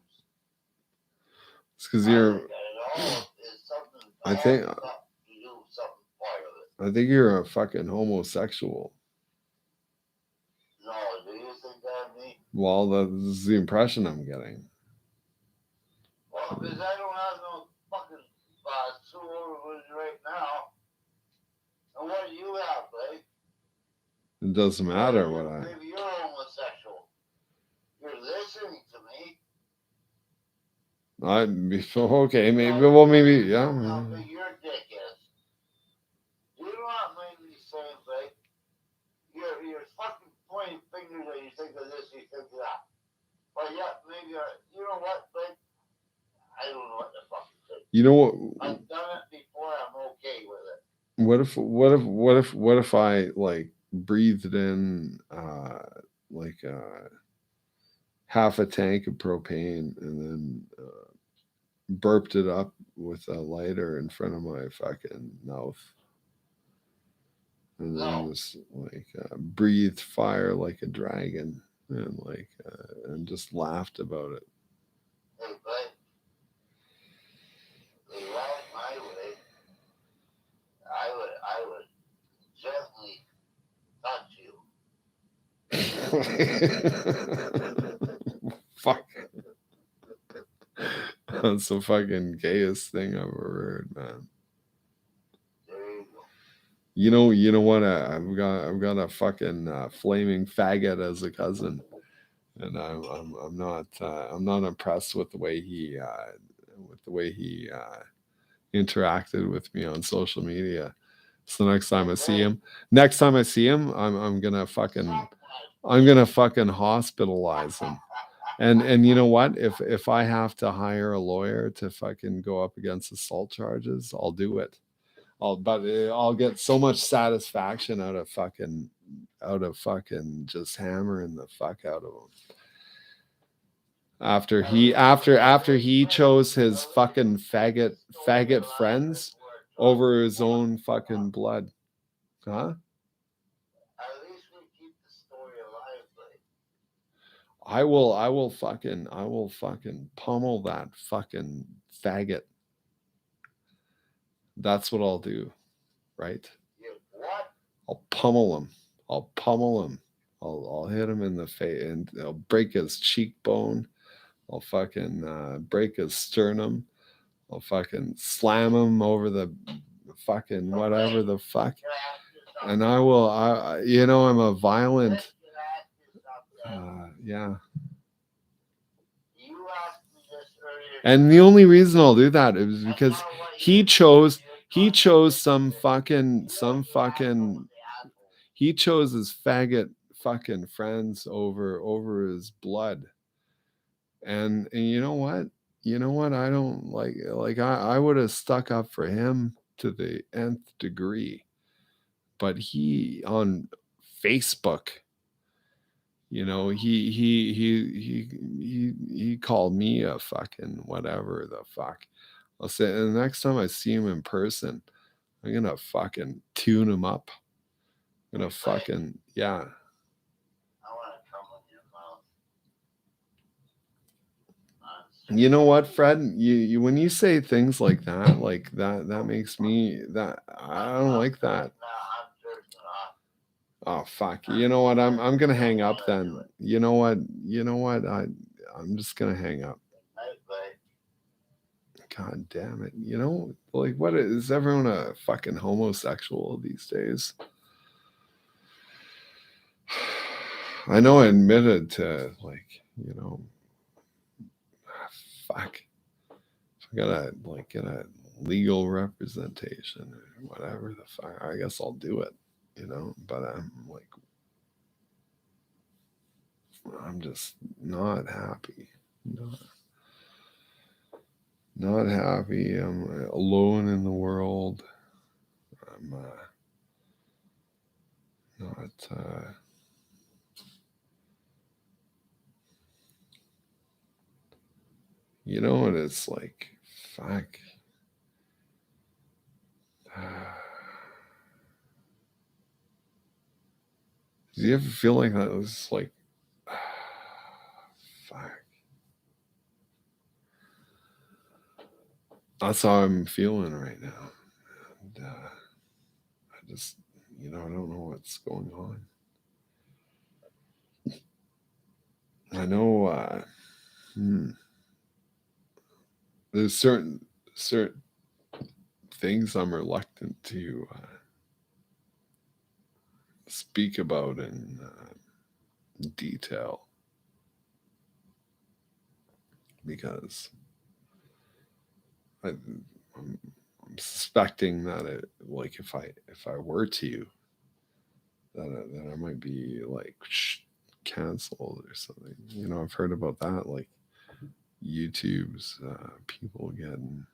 It's because I you're. think it all is something. I All think. stuff to do something part of it. I think you're a fucking homosexual. No, do you think that me? Well, that's the impression I'm getting. Well, because I don't have no fucking suitors right now. And what do you have, Blake? It doesn't matter what I. Maybe you're homosexual. You're listening to me. Okay, maybe. Now, Well, maybe. how Yeah. big your dick is. You know what made me say, Blake? You're fucking pointing fingers and you think of this, you think of that. But yeah, maybe you know what, Blake? I don't know what the fuck to say. You know what? I've done it before. I'm okay with it. What if I like breathed in like half a tank of propane and then burped it up with a lighter in front of my fucking mouth, and then No. just like breathed fire like a dragon. and like and just laughed about it. Hey, but if you had my way, I would gently touch you. Fuck. That's the fucking gayest thing I've ever heard, man. There you go. You know what? I've got a fucking flaming faggot as a cousin, and I'm not impressed with the way he interacted with me on social media. So next time I see him, I'm gonna fucking hospitalize him. And you know what? If I have to hire a lawyer to fucking go up against assault charges, I'll do it. I'll get so much satisfaction out of fucking just hammering the fuck out of him. After he chose his fucking faggot friends over his own fucking blood. Huh? At least we keep the story alive, but I will fucking pummel that fucking faggot. That's what I'll do, right? you what? I'll pummel him. I'll pummel him. I'll hit him in the face and I'll break his cheekbone. I'll fucking break his sternum. I'll fucking slam him over the fucking whatever the fuck. And I will, you know, I'm a violent, yeah. You asked me this earlier. And the only reason I'll do that is because he chose some fucking he chose his faggot fucking friends over his blood. And you know what? You know what? I don't like I would have stuck up for him to the nth degree. But he on Facebook, you know, he called me a fucking whatever the fuck. I'll say, and the next time I see him in person, I'm gonna fucking tune him up. I'm gonna fucking yeah. I want to come in your mouth. You know what, Fred? You when you say things like that makes me that I don't like that. I'm jerking off. Oh fuck. You know what? I'm gonna hang up then. You know what? I'm just gonna hang up. Night, bud. God damn it. You know, like what is everyone a fucking homosexual these days? I know I admitted to like, you know, fuck. I gotta like get a legal representation or whatever the fuck. I guess I'll do it, you know, but I'm like I'm just not happy. Not happy. I'm alone in the world. I'm not. You know what it's like? Fuck. Do you ever feel like that? It was like, fuck. That's how I'm feeling right now. And I just, you know, I don't know what's going on. I know there's certain things I'm reluctant to speak about in detail because I'm, I'm suspecting that it like if I were to that I might be like canceled or something. You know, I've heard about that, like YouTube's people getting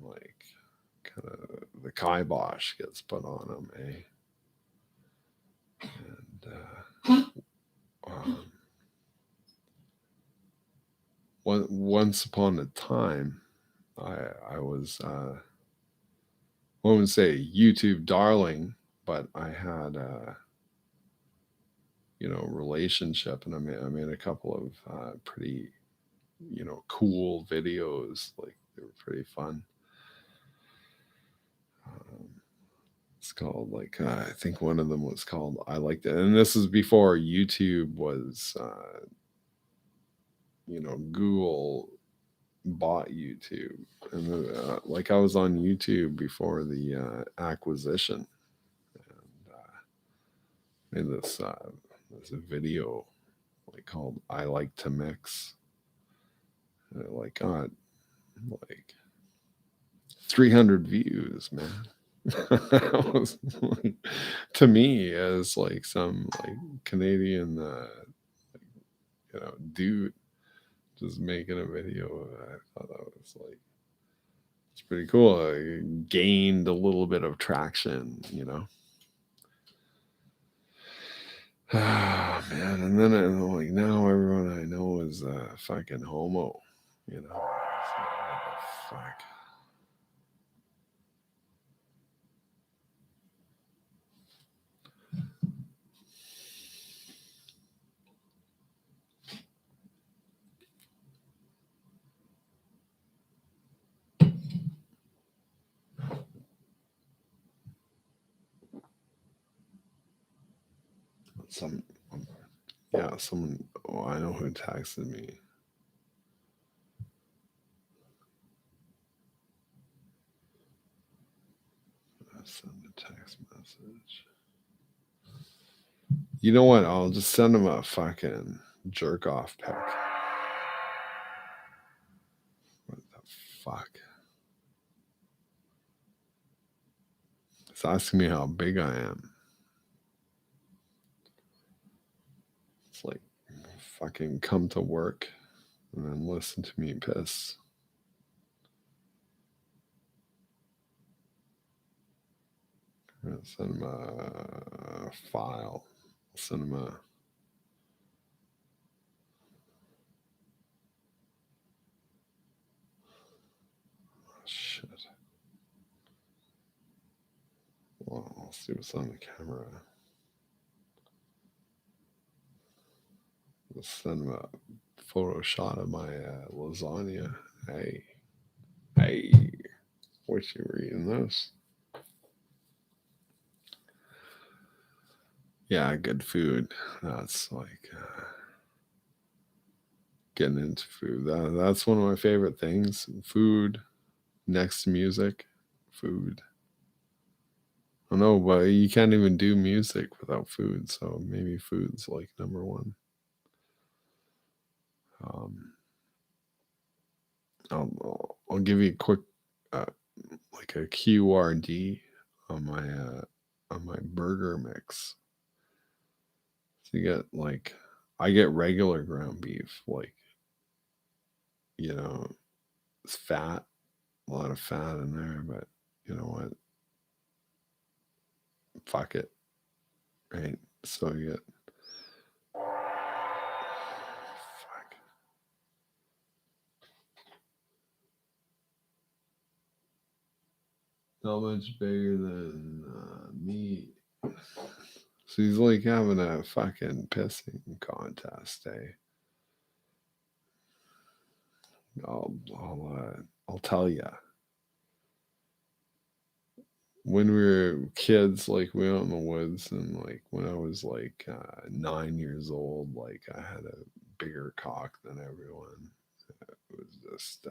like kind of the kibosh gets put on them, eh? And once upon a time, I was I wouldn't say YouTube darling, but I had relationship, and I made a couple of pretty cool videos. Like they were pretty fun. Um, it's called like I think one of them was called I Liked It, and this is before YouTube was Google bought YouTube, and like I was on YouTube before the acquisition, and made this video like called I Like to Mix. And it like got like 300 views, man. That was like, to me as like some like Canadian dude just making a video. I thought that was like it's pretty cool. I gained a little bit of traction. Ah, man, and then like now everyone I know is fucking homo. It's like, what the fuck? Some Yeah, someone. Oh, I know who texted me. Send a text message. You know what? I'll just send him a fucking jerk off pic. What the fuck? It's asking me how big I am. It's like fucking come to work and then listen to me piss. I'm gonna send him a file. I'll send him a. Oh, shit. Well, I'll see what's on the camera. I'll send him a photo shot of my lasagna. Hey, wish you were eating this. Yeah, good food. That's like getting into food. That's one of my favorite things. Food next to music. Food. I know, but you can't even do music without food. So maybe food's like number one. I'll give you a quick like a QRD on my burger mix. So you get like I get regular ground beef, like it's fat, a lot of fat in there, but you know what? Fuck it, right? So you get fuck. Not much bigger than me. So he's like having a fucking pissing contest, eh? I'll tell you. When we were kids, like we went in the woods, and like when I was like 9 years old, like I had a bigger cock than everyone. It was just,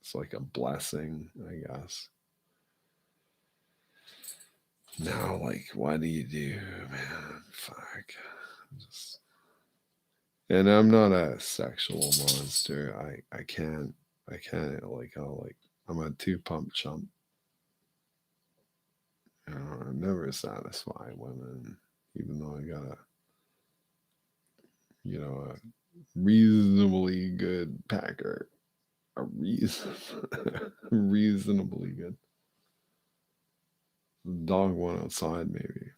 it's like a blessing, I guess. Now, like, what do you do, man? Fuck. Just, and I'm not a sexual monster. I can't like I'm a two pump chump. I never satisfy women, even though I got a reasonably good packer. A reason, reasonably good. The dog went outside, maybe.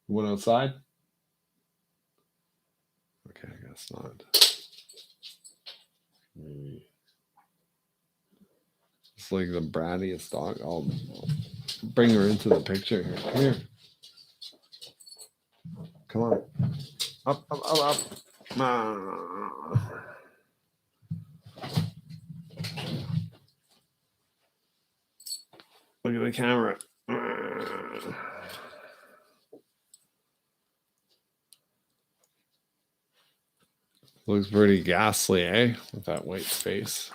Went outside? Okay, I guess not. Maybe. It's like the brattiest dog. I'll bring her into the picture here. Come here. Come on. Up, up, up, up. Look at the camera. Looks pretty ghastly, eh? With that white face.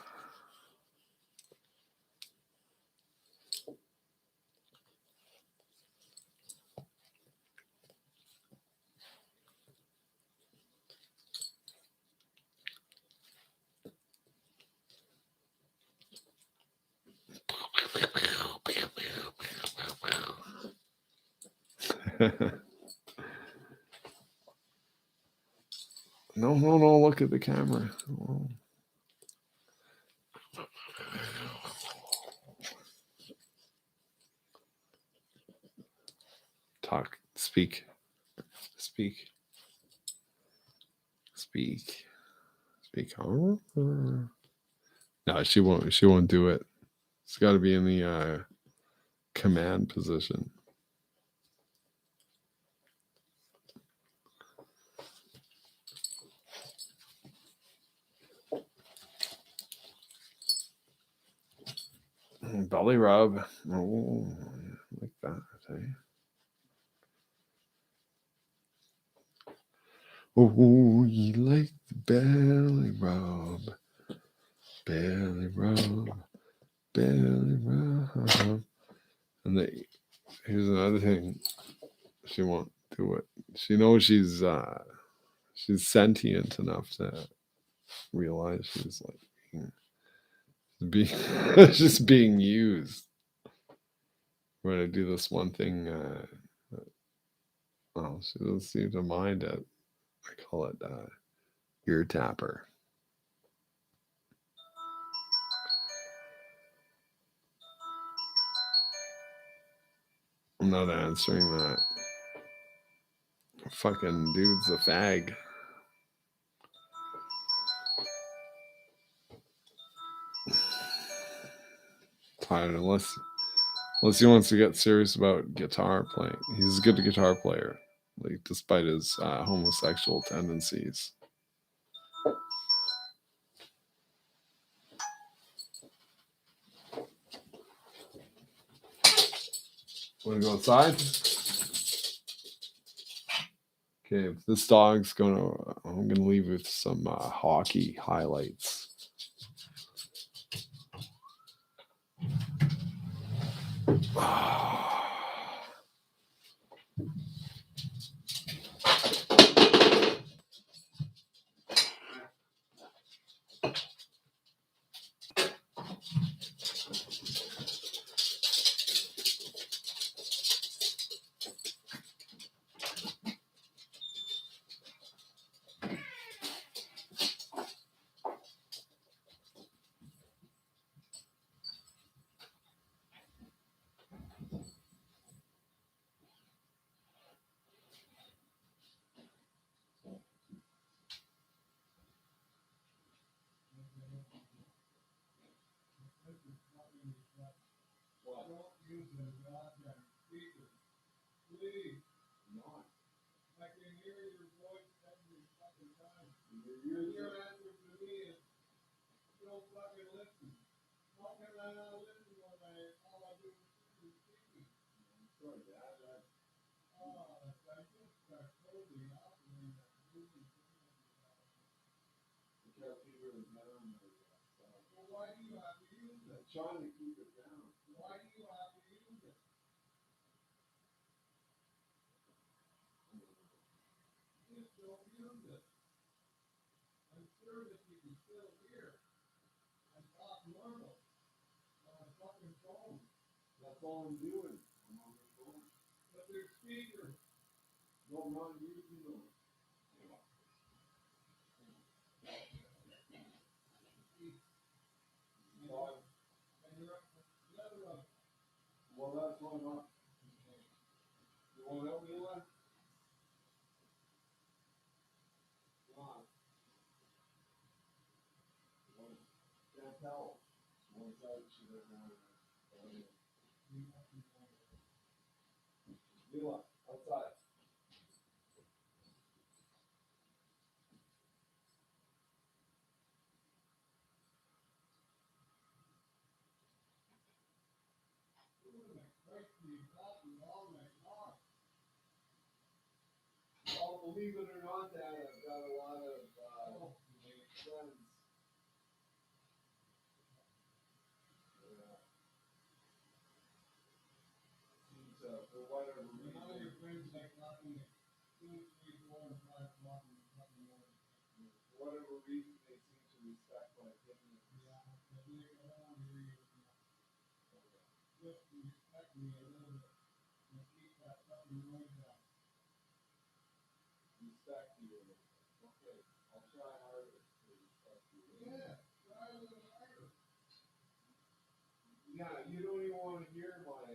No, look at the camera. Oh. Talk, speak. Oh. No, she won't do it. It's got to be in the command position. Belly rub. Oh, like that. Eh? Oh, you like the belly rub. Belly rub. Belly rub. And here's another thing. She won't do it. She knows she's sentient enough to realize she's like just being used. We're gonna do this one thing. Oh, she doesn't seem to mind it. I call it ear tapper. I'm not answering that. Fucking dude's a fag. Tired unless he wants to get serious about guitar playing. He's a good guitar player, like despite his homosexual tendencies. Want to go outside? Okay, if this dog's I'm gonna leave with some hockey highlights. Trying to keep it down. Why do you have to use it? Just don't use it. I'm sure that you can still hear and talk normal on a fucking phone. That's all I'm doing. I'm on the phone. But there's speakers. No, I'm not using them. Well, that's what I'm not. You want to help me with? Come on. Can't tell. One side she doesn't want to. Mila, outside. believe it or not, Dad, I've got a lot of friends. For whatever reason. All your friends like talking at 2, 3, 4, and 5 o'clock in the morning. For whatever reason, they seem to respect my opinion. Yeah, but they don't want to hear you. Just respect me a little bit. And keep that fucking noise down. Respect you. Okay, I'll try harder to respect you. Yeah, try a little harder. Yeah, you don't even want to hear my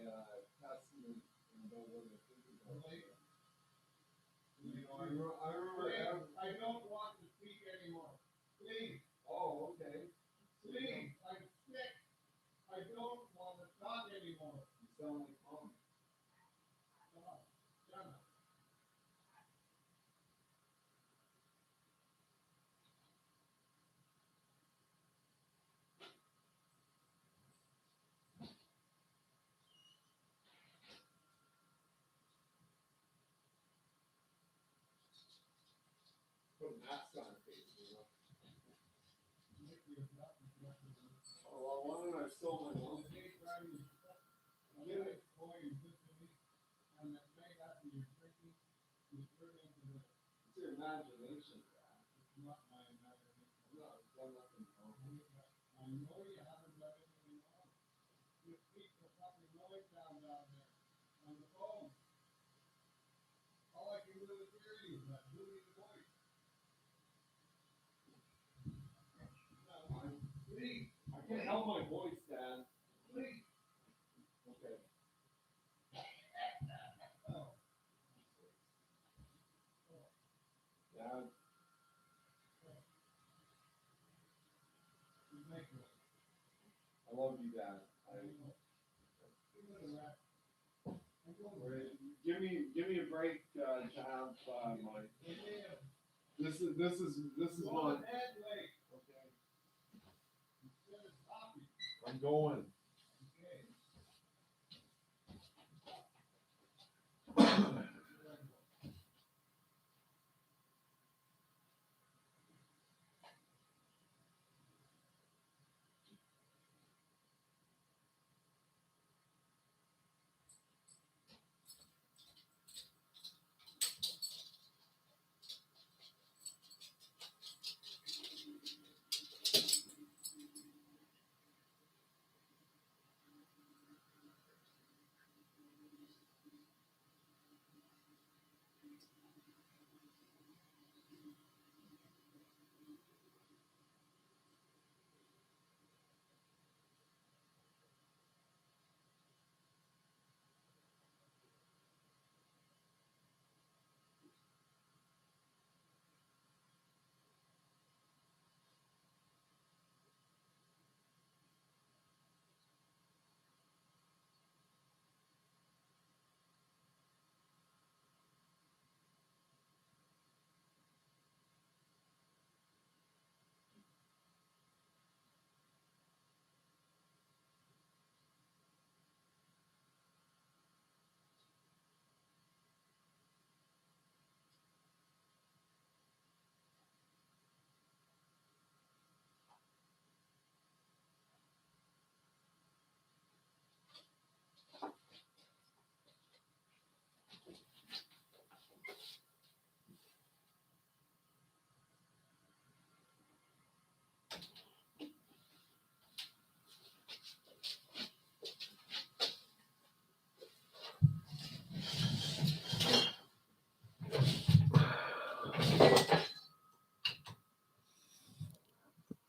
testament about what I think about it. You know, I remember. I don't want to speak anymore. Please. Oh, okay. Please, I'm sick. I don't want to talk anymore. You sound like mom. Come on, shut up. Put a mask on her face, you know. Oh, well, why don't I sew my mouth? It's your imagination, Dad. It's not my imagination. No, I've done nothing wrong. I know you haven't done anything wrong. You keep the fucking noise down there on the phone. All I can do is hear you, that booming voice. Please. I can't help my voice, Dad. Please. Okay. Oh. Dad. I love you, Dad. Give me a break to have my. This is my. Okay. I'm going.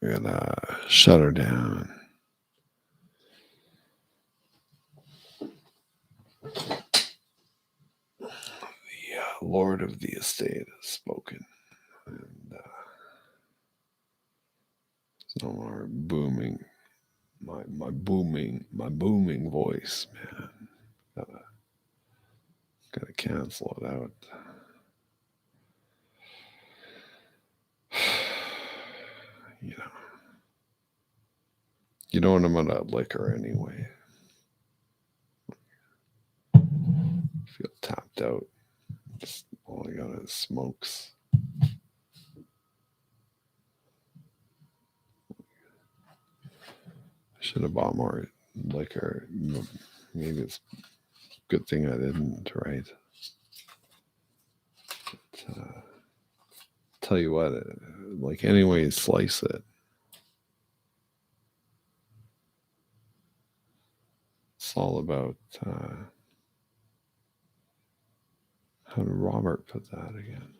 We're gonna shut her down. The Lord of the Estate has spoken, and no more booming. My booming voice, man. Gotta cancel it out. You know. You don't want him on liquor anyway. Feel tapped out. Just All I got is smokes. I should have bought more liquor. Maybe it's a good thing I didn't, right? But, tell you what, like any way you slice it, it's all about how did Robert put that again?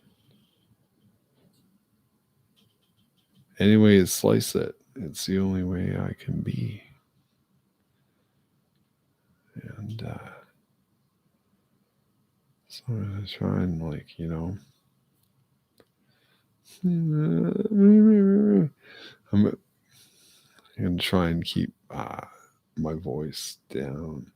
Any way you slice it, it's the only way I can be. And so I'm gonna try and I'm gonna try and keep my voice down.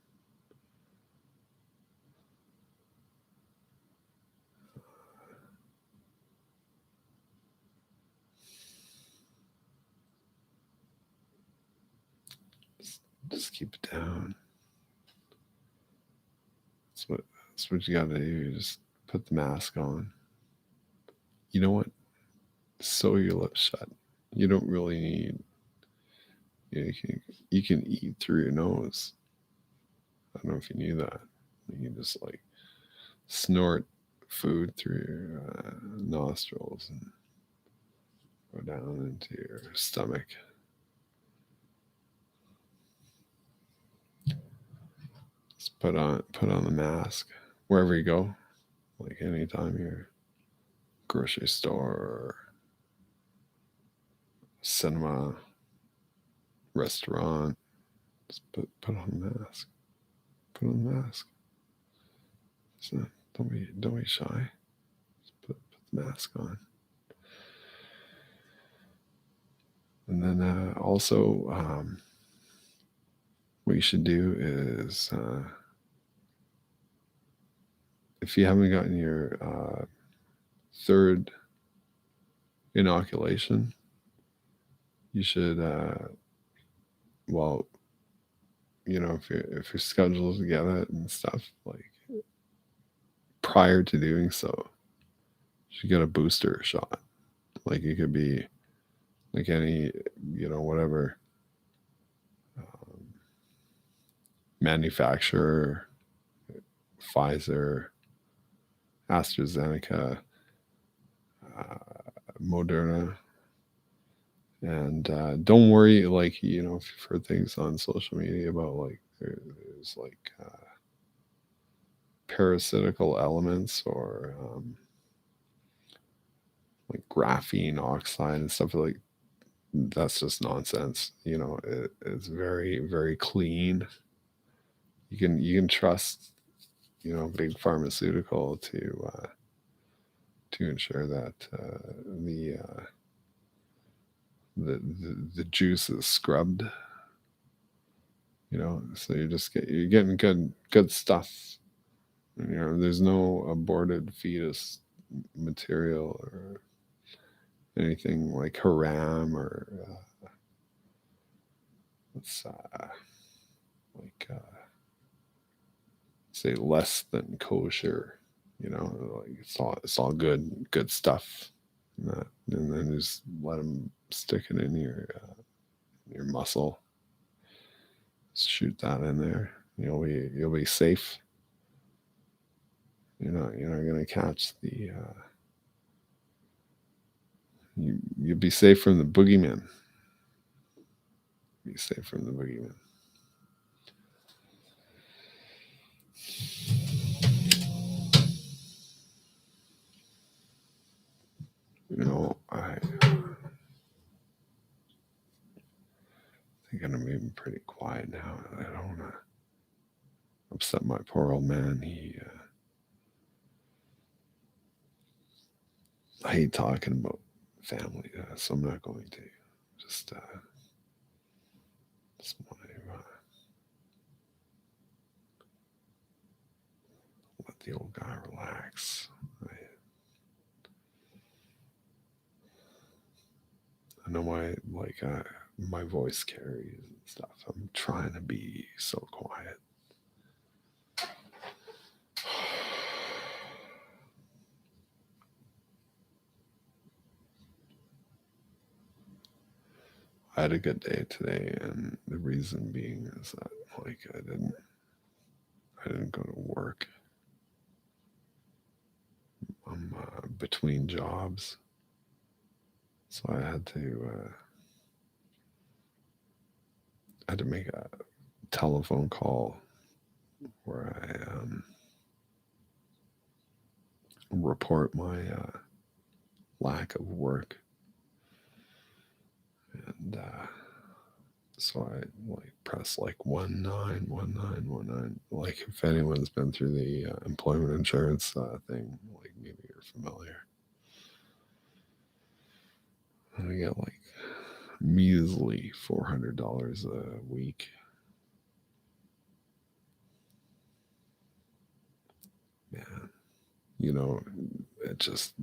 Just keep it down. That's what you gotta do. You just put the mask on. You know what? Sew your lips shut. You don't really need. You can eat through your nose. I don't know if you knew that. You can just like snort food through your nostrils and go down into your stomach. Just put on the mask wherever you go, like anytime you're grocery store or cinema, restaurant. Just put on the mask. Put on the mask. So don't be shy. Just put the mask on. And then also, what you should do is, if you haven't gotten your third inoculation, you should, well, if you're scheduled to get it and stuff, like prior to doing so, you should get a booster shot. Like it could be like any, whatever manufacturer, Pfizer, AstraZeneca, Moderna. And don't worry, like, if you've heard things on social media about like there's like parasitical elements or like graphene oxide and stuff like that's just nonsense. It's very, very clean. You can trust, big pharmaceutical to ensure that the juice is scrubbed. So you're getting good stuff. There's no aborted fetus material or anything like haram or it's like say less than kosher. Like it's all good stuff. And then just let them stick it in your muscle. Just shoot that in there. You'll be safe. You're not gonna catch the. You'll be safe from the boogeyman. Be safe from the boogeyman. I think I'm even pretty quiet now. I don't want to upset my poor old man. I hate talking about family, so I'm not going to. Just want to let the old guy relax. I know my voice carries and stuff. I'm trying to be so quiet. I had a good day today, and the reason being is that like I didn't go to work. I'm between jobs, so I had to make a telephone call where I report my lack of work, and so I like press like 191919. Like if anyone's been through the employment insurance thing, like maybe you're familiar. And I get like measly $400 a week. Man, you know, it just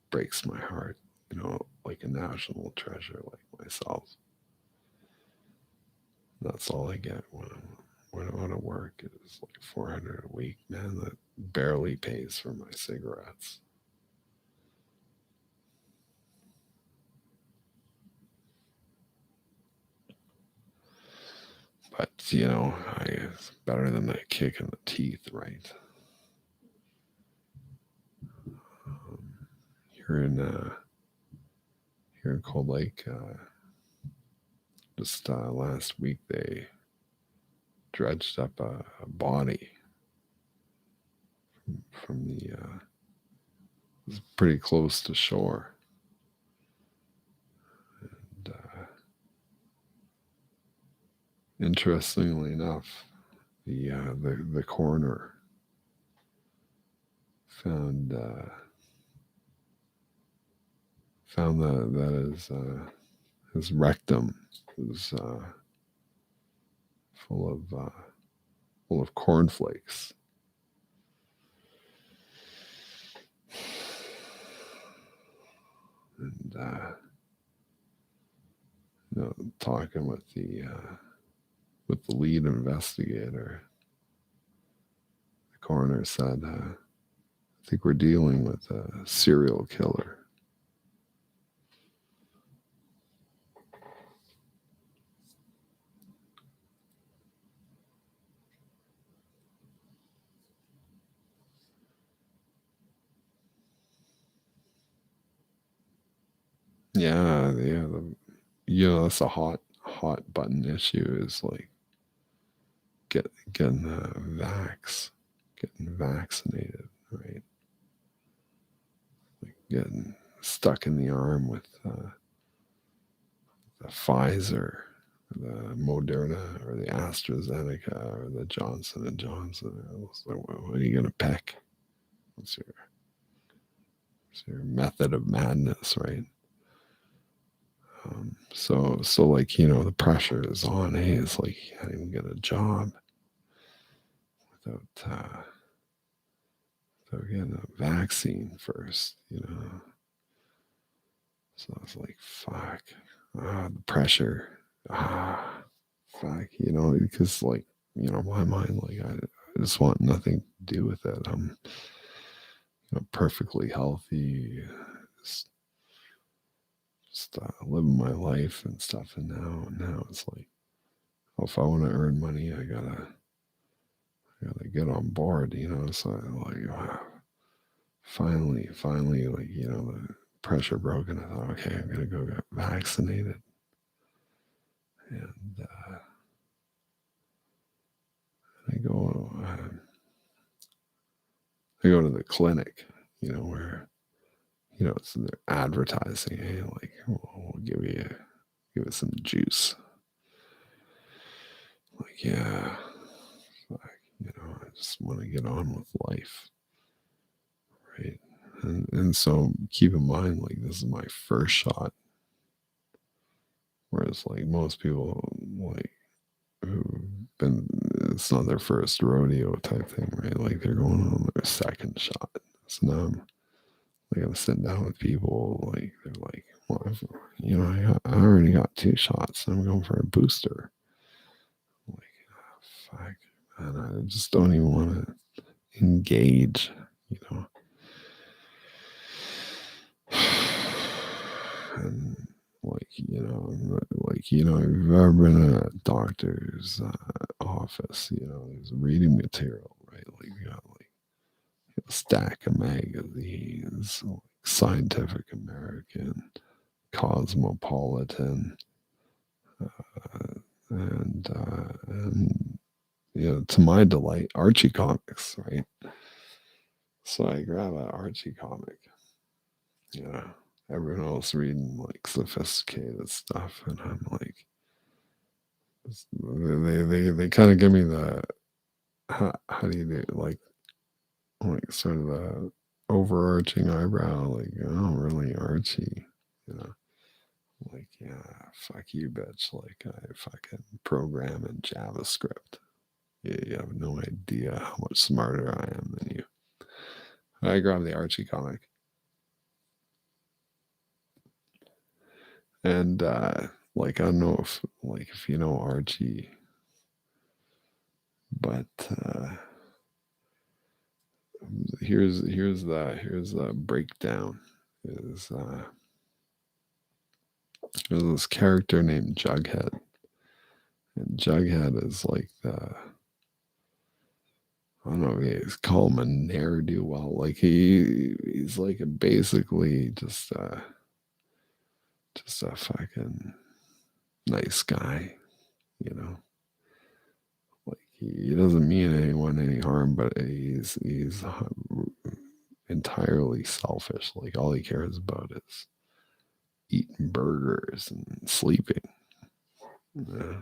breaks my heart. You know, like a national treasure like myself. That's all I get when I want to work is like 400 a week. Man, that barely pays for my cigarettes. But it's better than a kick in the teeth, right? Um, here in here in Cold Lake, just last week they dredged up a body from the it was pretty close to shore, and interestingly enough, the coroner found found that his rectum was full of cornflakes. And talking with the lead investigator, the coroner said, "I think we're dealing with a serial killer." Yeah. That's a hot button issue is like getting getting vaccinated, right? Like getting stuck in the arm with the Pfizer, the Moderna, or the AstraZeneca, or the Johnson and Johnson. So what are you gonna pick? What's your method of madness, right? So like the pressure is on. Hey, it's like you can't even get a job without getting a vaccine first. So I was like, fuck, the pressure, ah, fuck, because like my mind, like I just want nothing to do with it. I'm perfectly healthy, just living my life and stuff. And now it's like, well, if I want to earn money, I gotta get on board, So like, finally, like the pressure broken. I thought, okay, I'm gonna go get vaccinated, and I go, to the clinic, where it's they're advertising, hey, like we'll give you some juice. Like, yeah, like, I just want to get on with life, right? And so keep in mind, like this is my first shot, whereas like most people like who've been, it's not their first rodeo type thing, right? Like they're going on their second shot. So now I'm sitting down with people, like they're like, well, I already got 2 shots. I'm going for a booster. I'm like, fuck, and I just don't even want to engage, and like like if you've ever been in a doctor's office, there's reading material, right? Like you got like a stack of magazines, like Scientific American, Cosmopolitan, and to my delight, Archie comics, right? So I grab an Archie comic. Yeah, everyone else reading like sophisticated stuff, and I'm like, they kind of give me the how do you do it? Like sort of the overarching eyebrow, like oh really Archie, you know. Like, yeah, fuck you, bitch. Like, I fucking program in JavaScript. You have no idea how much smarter I am than you. I grabbed the Archie comic. And, like, I don't know if you know Archie, but, here's the breakdown is, there's this character named Jughead. And Jughead is like I don't know, he's call him a ne'er do well. Like he's like basically just a fucking nice guy, you know. Like he doesn't mean anyone any harm, but he's entirely selfish. Like all he cares about is eating burgers and sleeping. Yeah,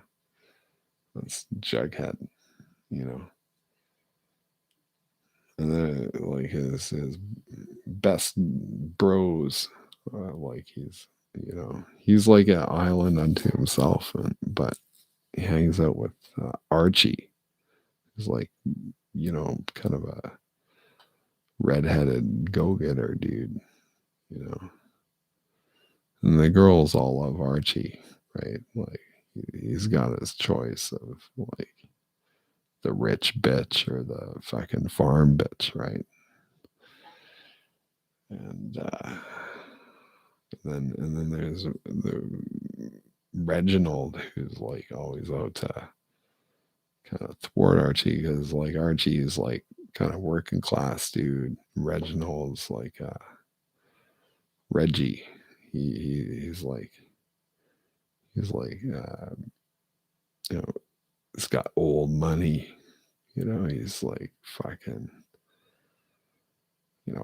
that's Jughead, you know. And then like his best bros, like he's like an island unto himself, but he hangs out with Archie, who's like kind of a redheaded go-getter dude, you know. And the girls all love Archie, right? Like he's got his choice of like the rich bitch or the fucking farm bitch, right? And then there's the Reginald, who's like always out to kind of thwart Archie because like Archie is like kind of working class dude. Reginald's like Reggie. He's like he's got old money. He's like fucking.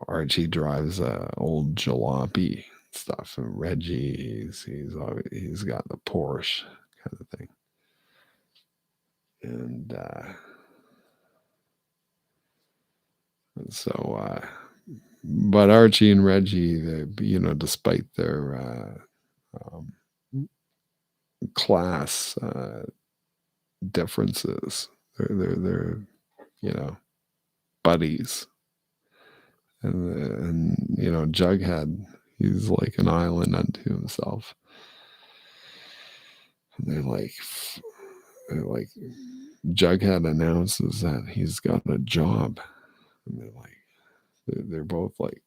Archie drives a old jalopy stuff, and Reggie he's got the Porsche kind of thing, and so but Archie and Reggie, despite their um, class differences, they're buddies, and Jughead, he's like an island unto himself. And they're like Jughead announces that he's got a job, and they're both like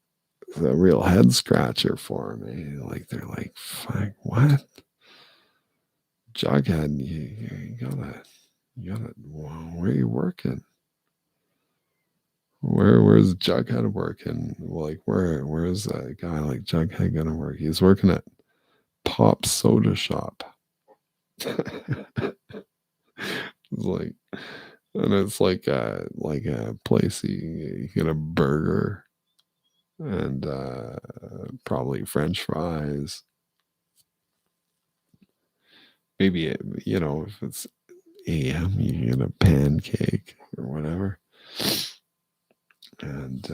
the real head scratcher for me. Like they're like, fuck, what? Jughead, you gotta, where are you working? Where's Jughead working? Like where's a guy like Jughead gonna work? He's working at Pop Soda Shop. It's like, and it's like a place you get a burger and probably French fries. Maybe if it's AM, you get a pancake or whatever. And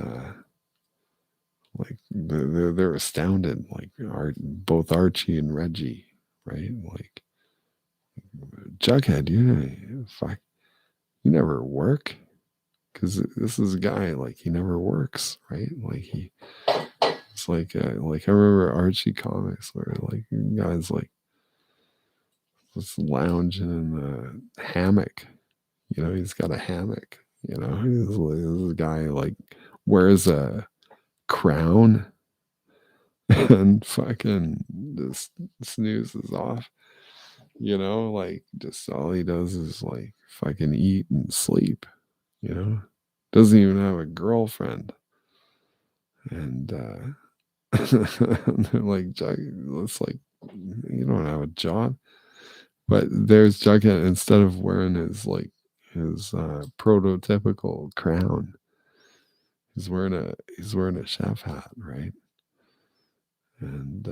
like they're astounded, like both Archie and Reggie, right? Like Jughead, you never work, because this is a guy like he never works, right? Like it's like I remember Archie comics where like guys like just lounging in the hammock. He's got a hammock. This guy like wears a crown and fucking this snooze is off. Like just all he does is like fucking eat and sleep. Doesn't even have a girlfriend, and they're like, it's like you don't have a job. But there's Jughead, instead of wearing his prototypical crown, he's wearing a chef hat, right? And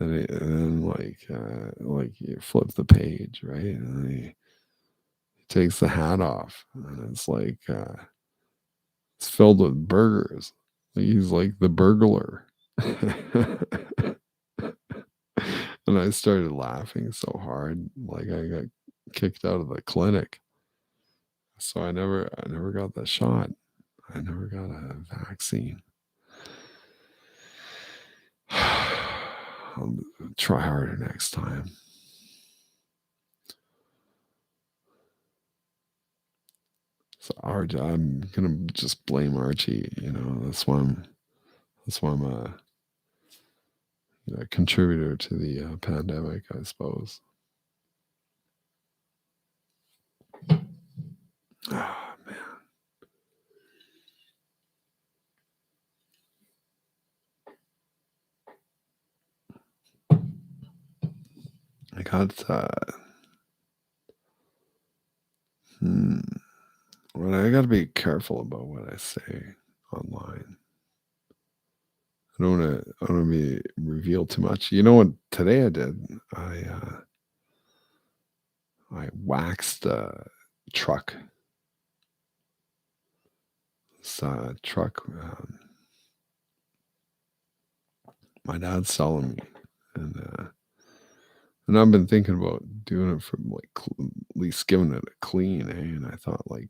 then like you flip the page, right? And then he takes the hat off, and it's filled with burgers. He's like the burglar. And I started laughing so hard, like I got kicked out of the clinic. So I never got the shot. I never got a vaccine. I'll try harder next time. So I'm gonna just blame Archie. That's why I'm a contributor to the pandemic, I suppose. Ah, man. I got well, I got to be careful about what I say online. I don't want to be reveal too much. You know what? Today I did. I waxed a truck. This truck. My dad's selling me, and I've been thinking about doing it from like at least giving it a clean, And I thought like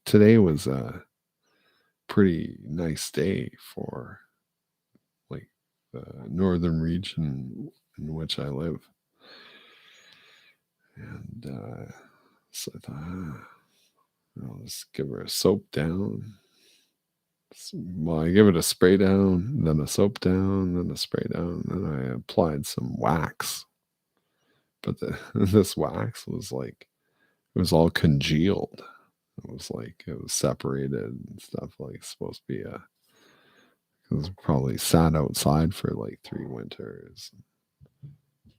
today was a pretty nice day for like the northern region in which I live, and so I thought, I'll just give her a soap down. Well, I give it a spray down, then a soap down, then a spray down, then I applied some wax. But this wax was like it was all congealed. It was separated and stuff. Like it's supposed to be it was probably sat outside for like 3 winters.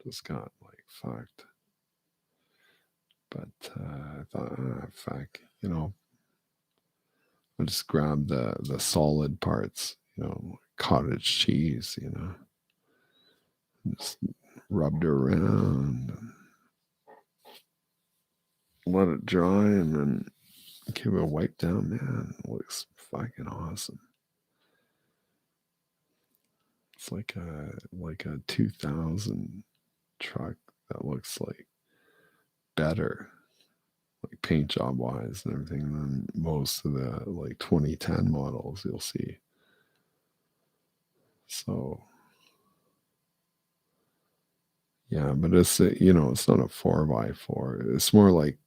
Just got like fucked. But I thought, fuck, I just grabbed the solid parts, cottage cheese, just rubbed it around and let it dry, and then give it a wipe down. Man, it looks fucking awesome. It's like a 2000 truck that looks like better, like paint job wise and everything, than most of the like 2010 models you'll see. So yeah, but it's it's not a 4x4. It's more like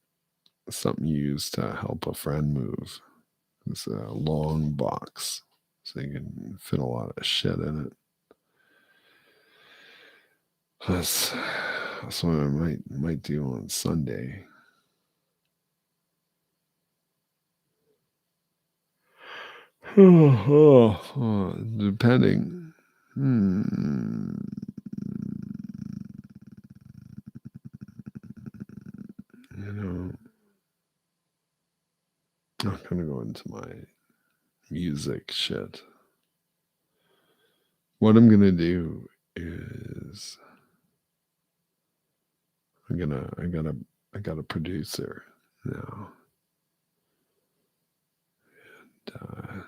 something used to help a friend move. It's a long box, so you can fit a lot of shit in it. That's what I might do on Sunday. Depending. I'm not gonna go into my music shit. What I'm gonna do is I got a producer now. And,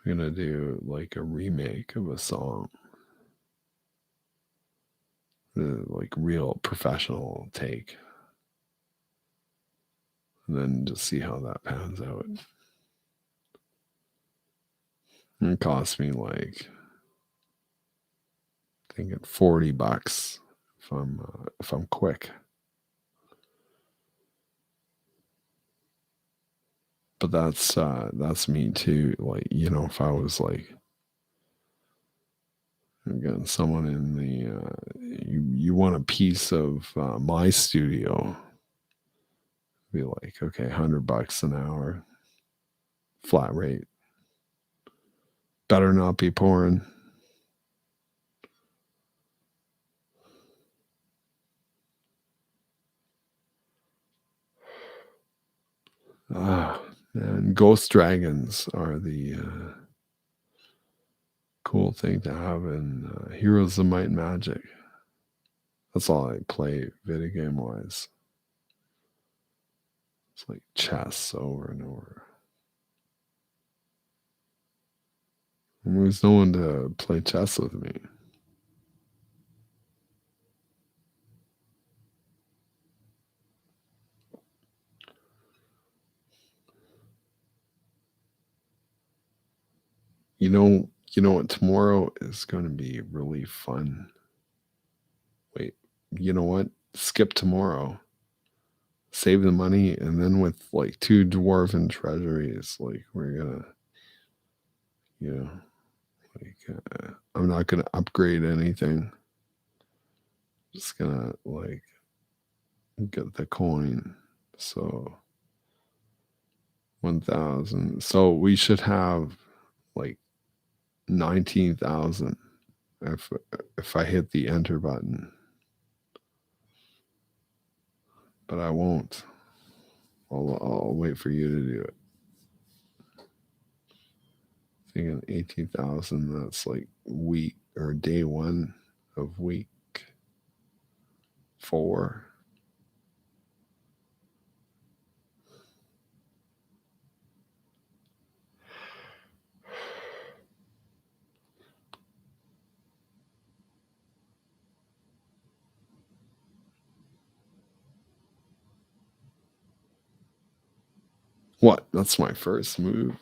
I'm gonna do like a remake of a song. Like real professional take. And then just see how that pans out. It cost me like I think at $40 if I'm quick. But that's me too. Like, you know, if I was like again someone in the you want a piece of my studio, be like, okay, $100 an hour, flat rate. Better not be pouring. And ghost dragons are the cool thing to have in Heroes of Might and Magic. That's all I play video game wise. It's like chess over and over. And there's no one to play chess with me. You know what? Tomorrow is going to be really fun. Wait, you know what? Skip tomorrow. Save the money, and then with like 2 dwarven treasuries, like we're gonna, you know, like I'm not gonna upgrade anything. Just gonna like get the coin. So 1,000. So we should have like 19,000 if I hit the enter button. But I won't. I'll wait for you to do it. Thinking 18,000. That's like week or day 1 of week 4. What? That's my first move.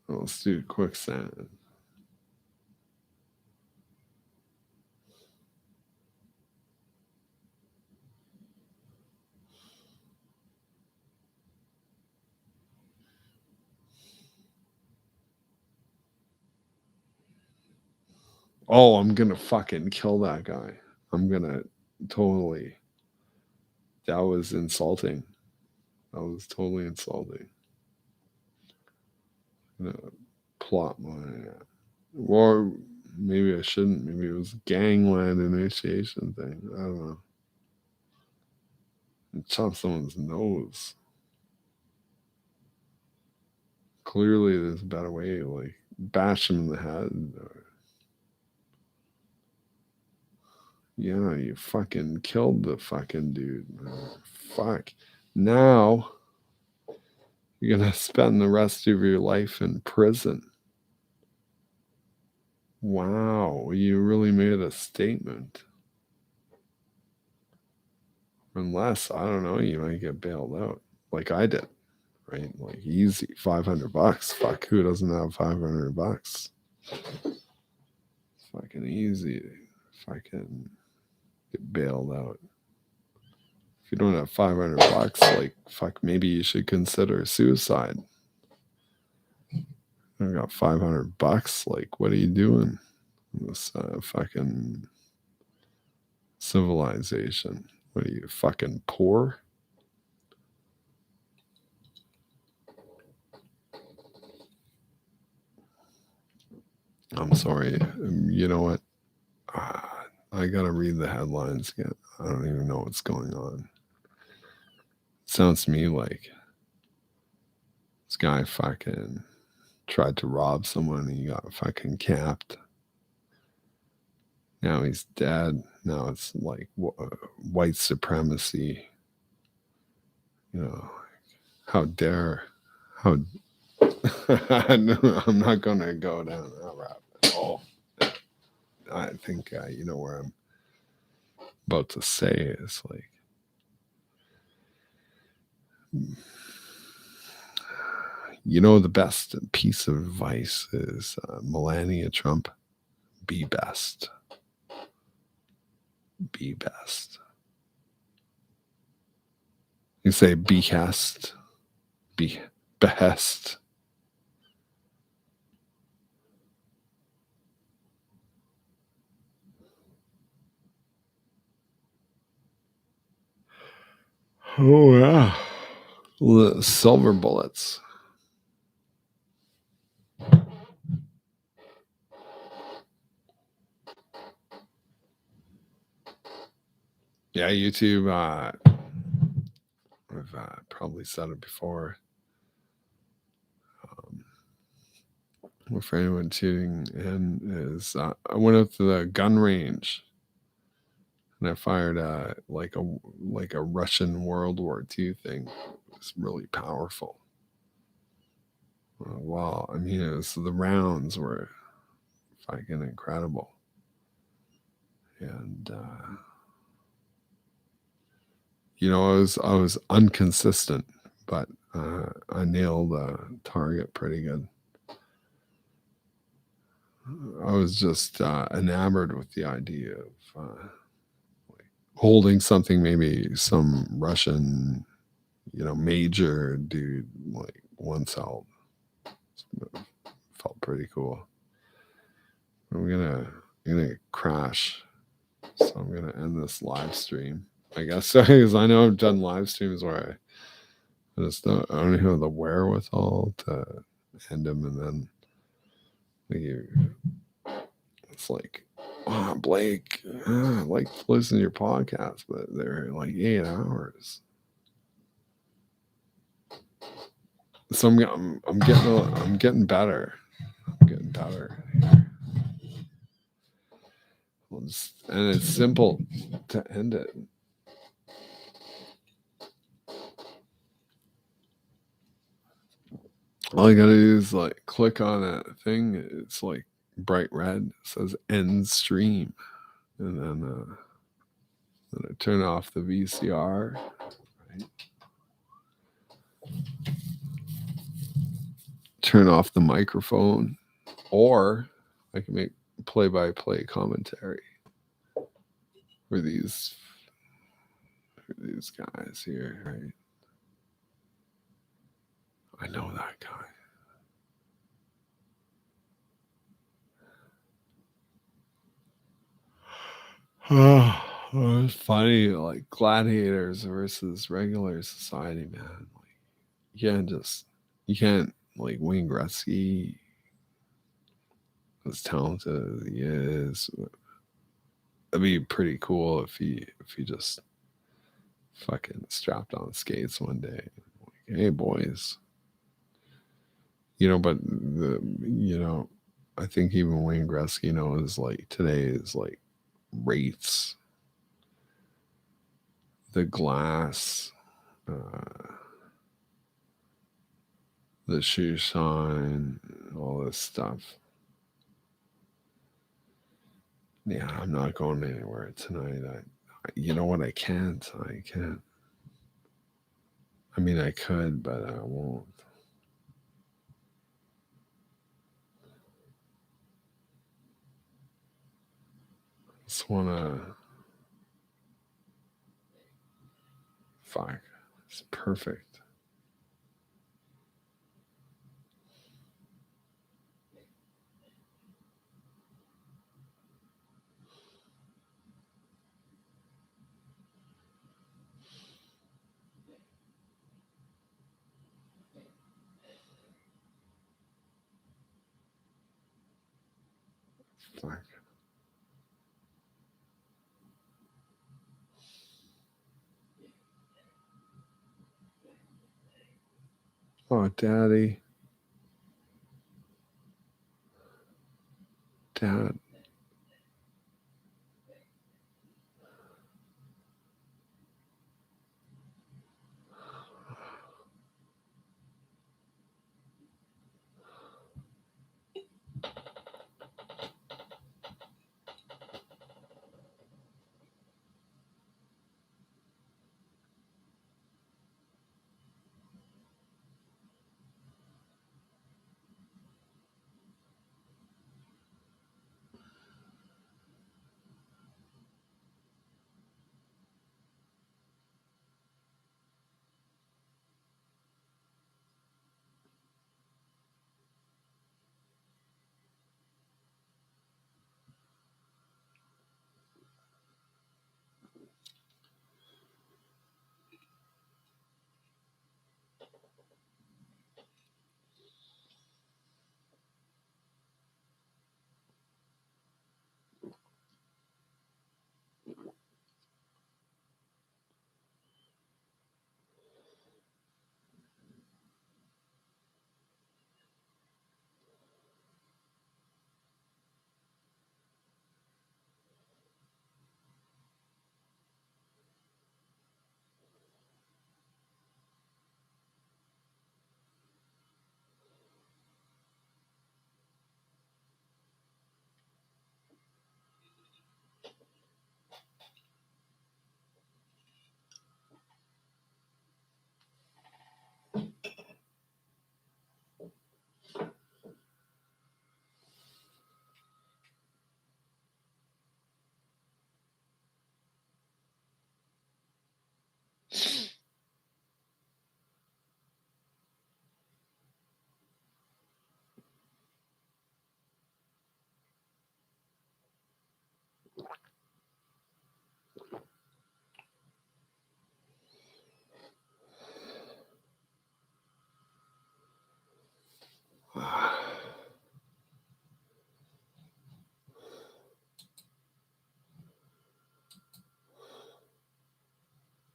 Let's do quicksand. Oh, I'm gonna fucking kill that guy. I'm gonna totally. That was insulting. That was totally insulting. I'm gonna plot my. Or maybe I shouldn't. Maybe it was gangland initiation thing. I don't know. Chop someone's nose. Clearly, there's a better way. Like bash him in the head. Or, yeah, you fucking killed the fucking dude. Fuck. Now you're gonna spend the rest of your life in prison. Wow, you really made a statement. Unless, I don't know, you might get bailed out. Like I did. Right? Like easy, $500. Fuck, who doesn't have $500? Fucking easy. Fucking get bailed out. If you don't have $500, like fuck, maybe you should consider suicide. I got $500. Like, what are you doing? This fucking civilization. What are you fucking poor? I'm sorry. You know what? I gotta read the headlines again. I don't even know what's going on. Sounds to me like this guy fucking tried to rob someone and he got fucking capped. Now he's dead. Now it's like white supremacy. You know, how dare, how. No, I'm not going to go down that route at all. I think, you know, where I'm about to say is like, you know, the best piece of advice is Melania Trump, be best. Be best. You say behest. Behest. Oh yeah. The silver bullets. Yeah, YouTube. I've probably said it before. For anyone tuning in, is I went up to the gun range and I fired like a Russian World War II thing. It was really powerful. Wow, I mean, the rounds were fucking incredible, and I was inconsistent, but I nailed the target pretty good. I was just enamored with the idea of holding something, maybe some Russian, major dude like once held. Felt pretty cool. I'm gonna crash, so I'm gonna end this live stream, I guess, because I know I've done live streams where I just don't have the wherewithal to end them, and then it's like, oh, Blake, I like to listen to your podcast, but they're like 8 hours. So I'm getting better. I'm getting better. And it's simple to end it. All you gotta do is like click on that thing. It's like bright red. It says end stream, and then I turn off the VCR. Right? Turn off the microphone, or I can make play-by-play commentary for these guys here. Right? I know that guy. Oh, it's funny, like gladiators versus regular society, man. Like you can't like Wayne Gretzky, as talented as he is. That'd be pretty cool if he just fucking strapped on skates one day. Like, hey boys. But I think even Wayne Gretzky knows like today is like wraiths, the glass, the shoe shine, all this stuff. Yeah, I'm not going anywhere tonight. You know what? I can't. I mean, I could, but I won't. Just wanna. Fuck. It's perfect. Fuck. Oh, Daddy. Dad.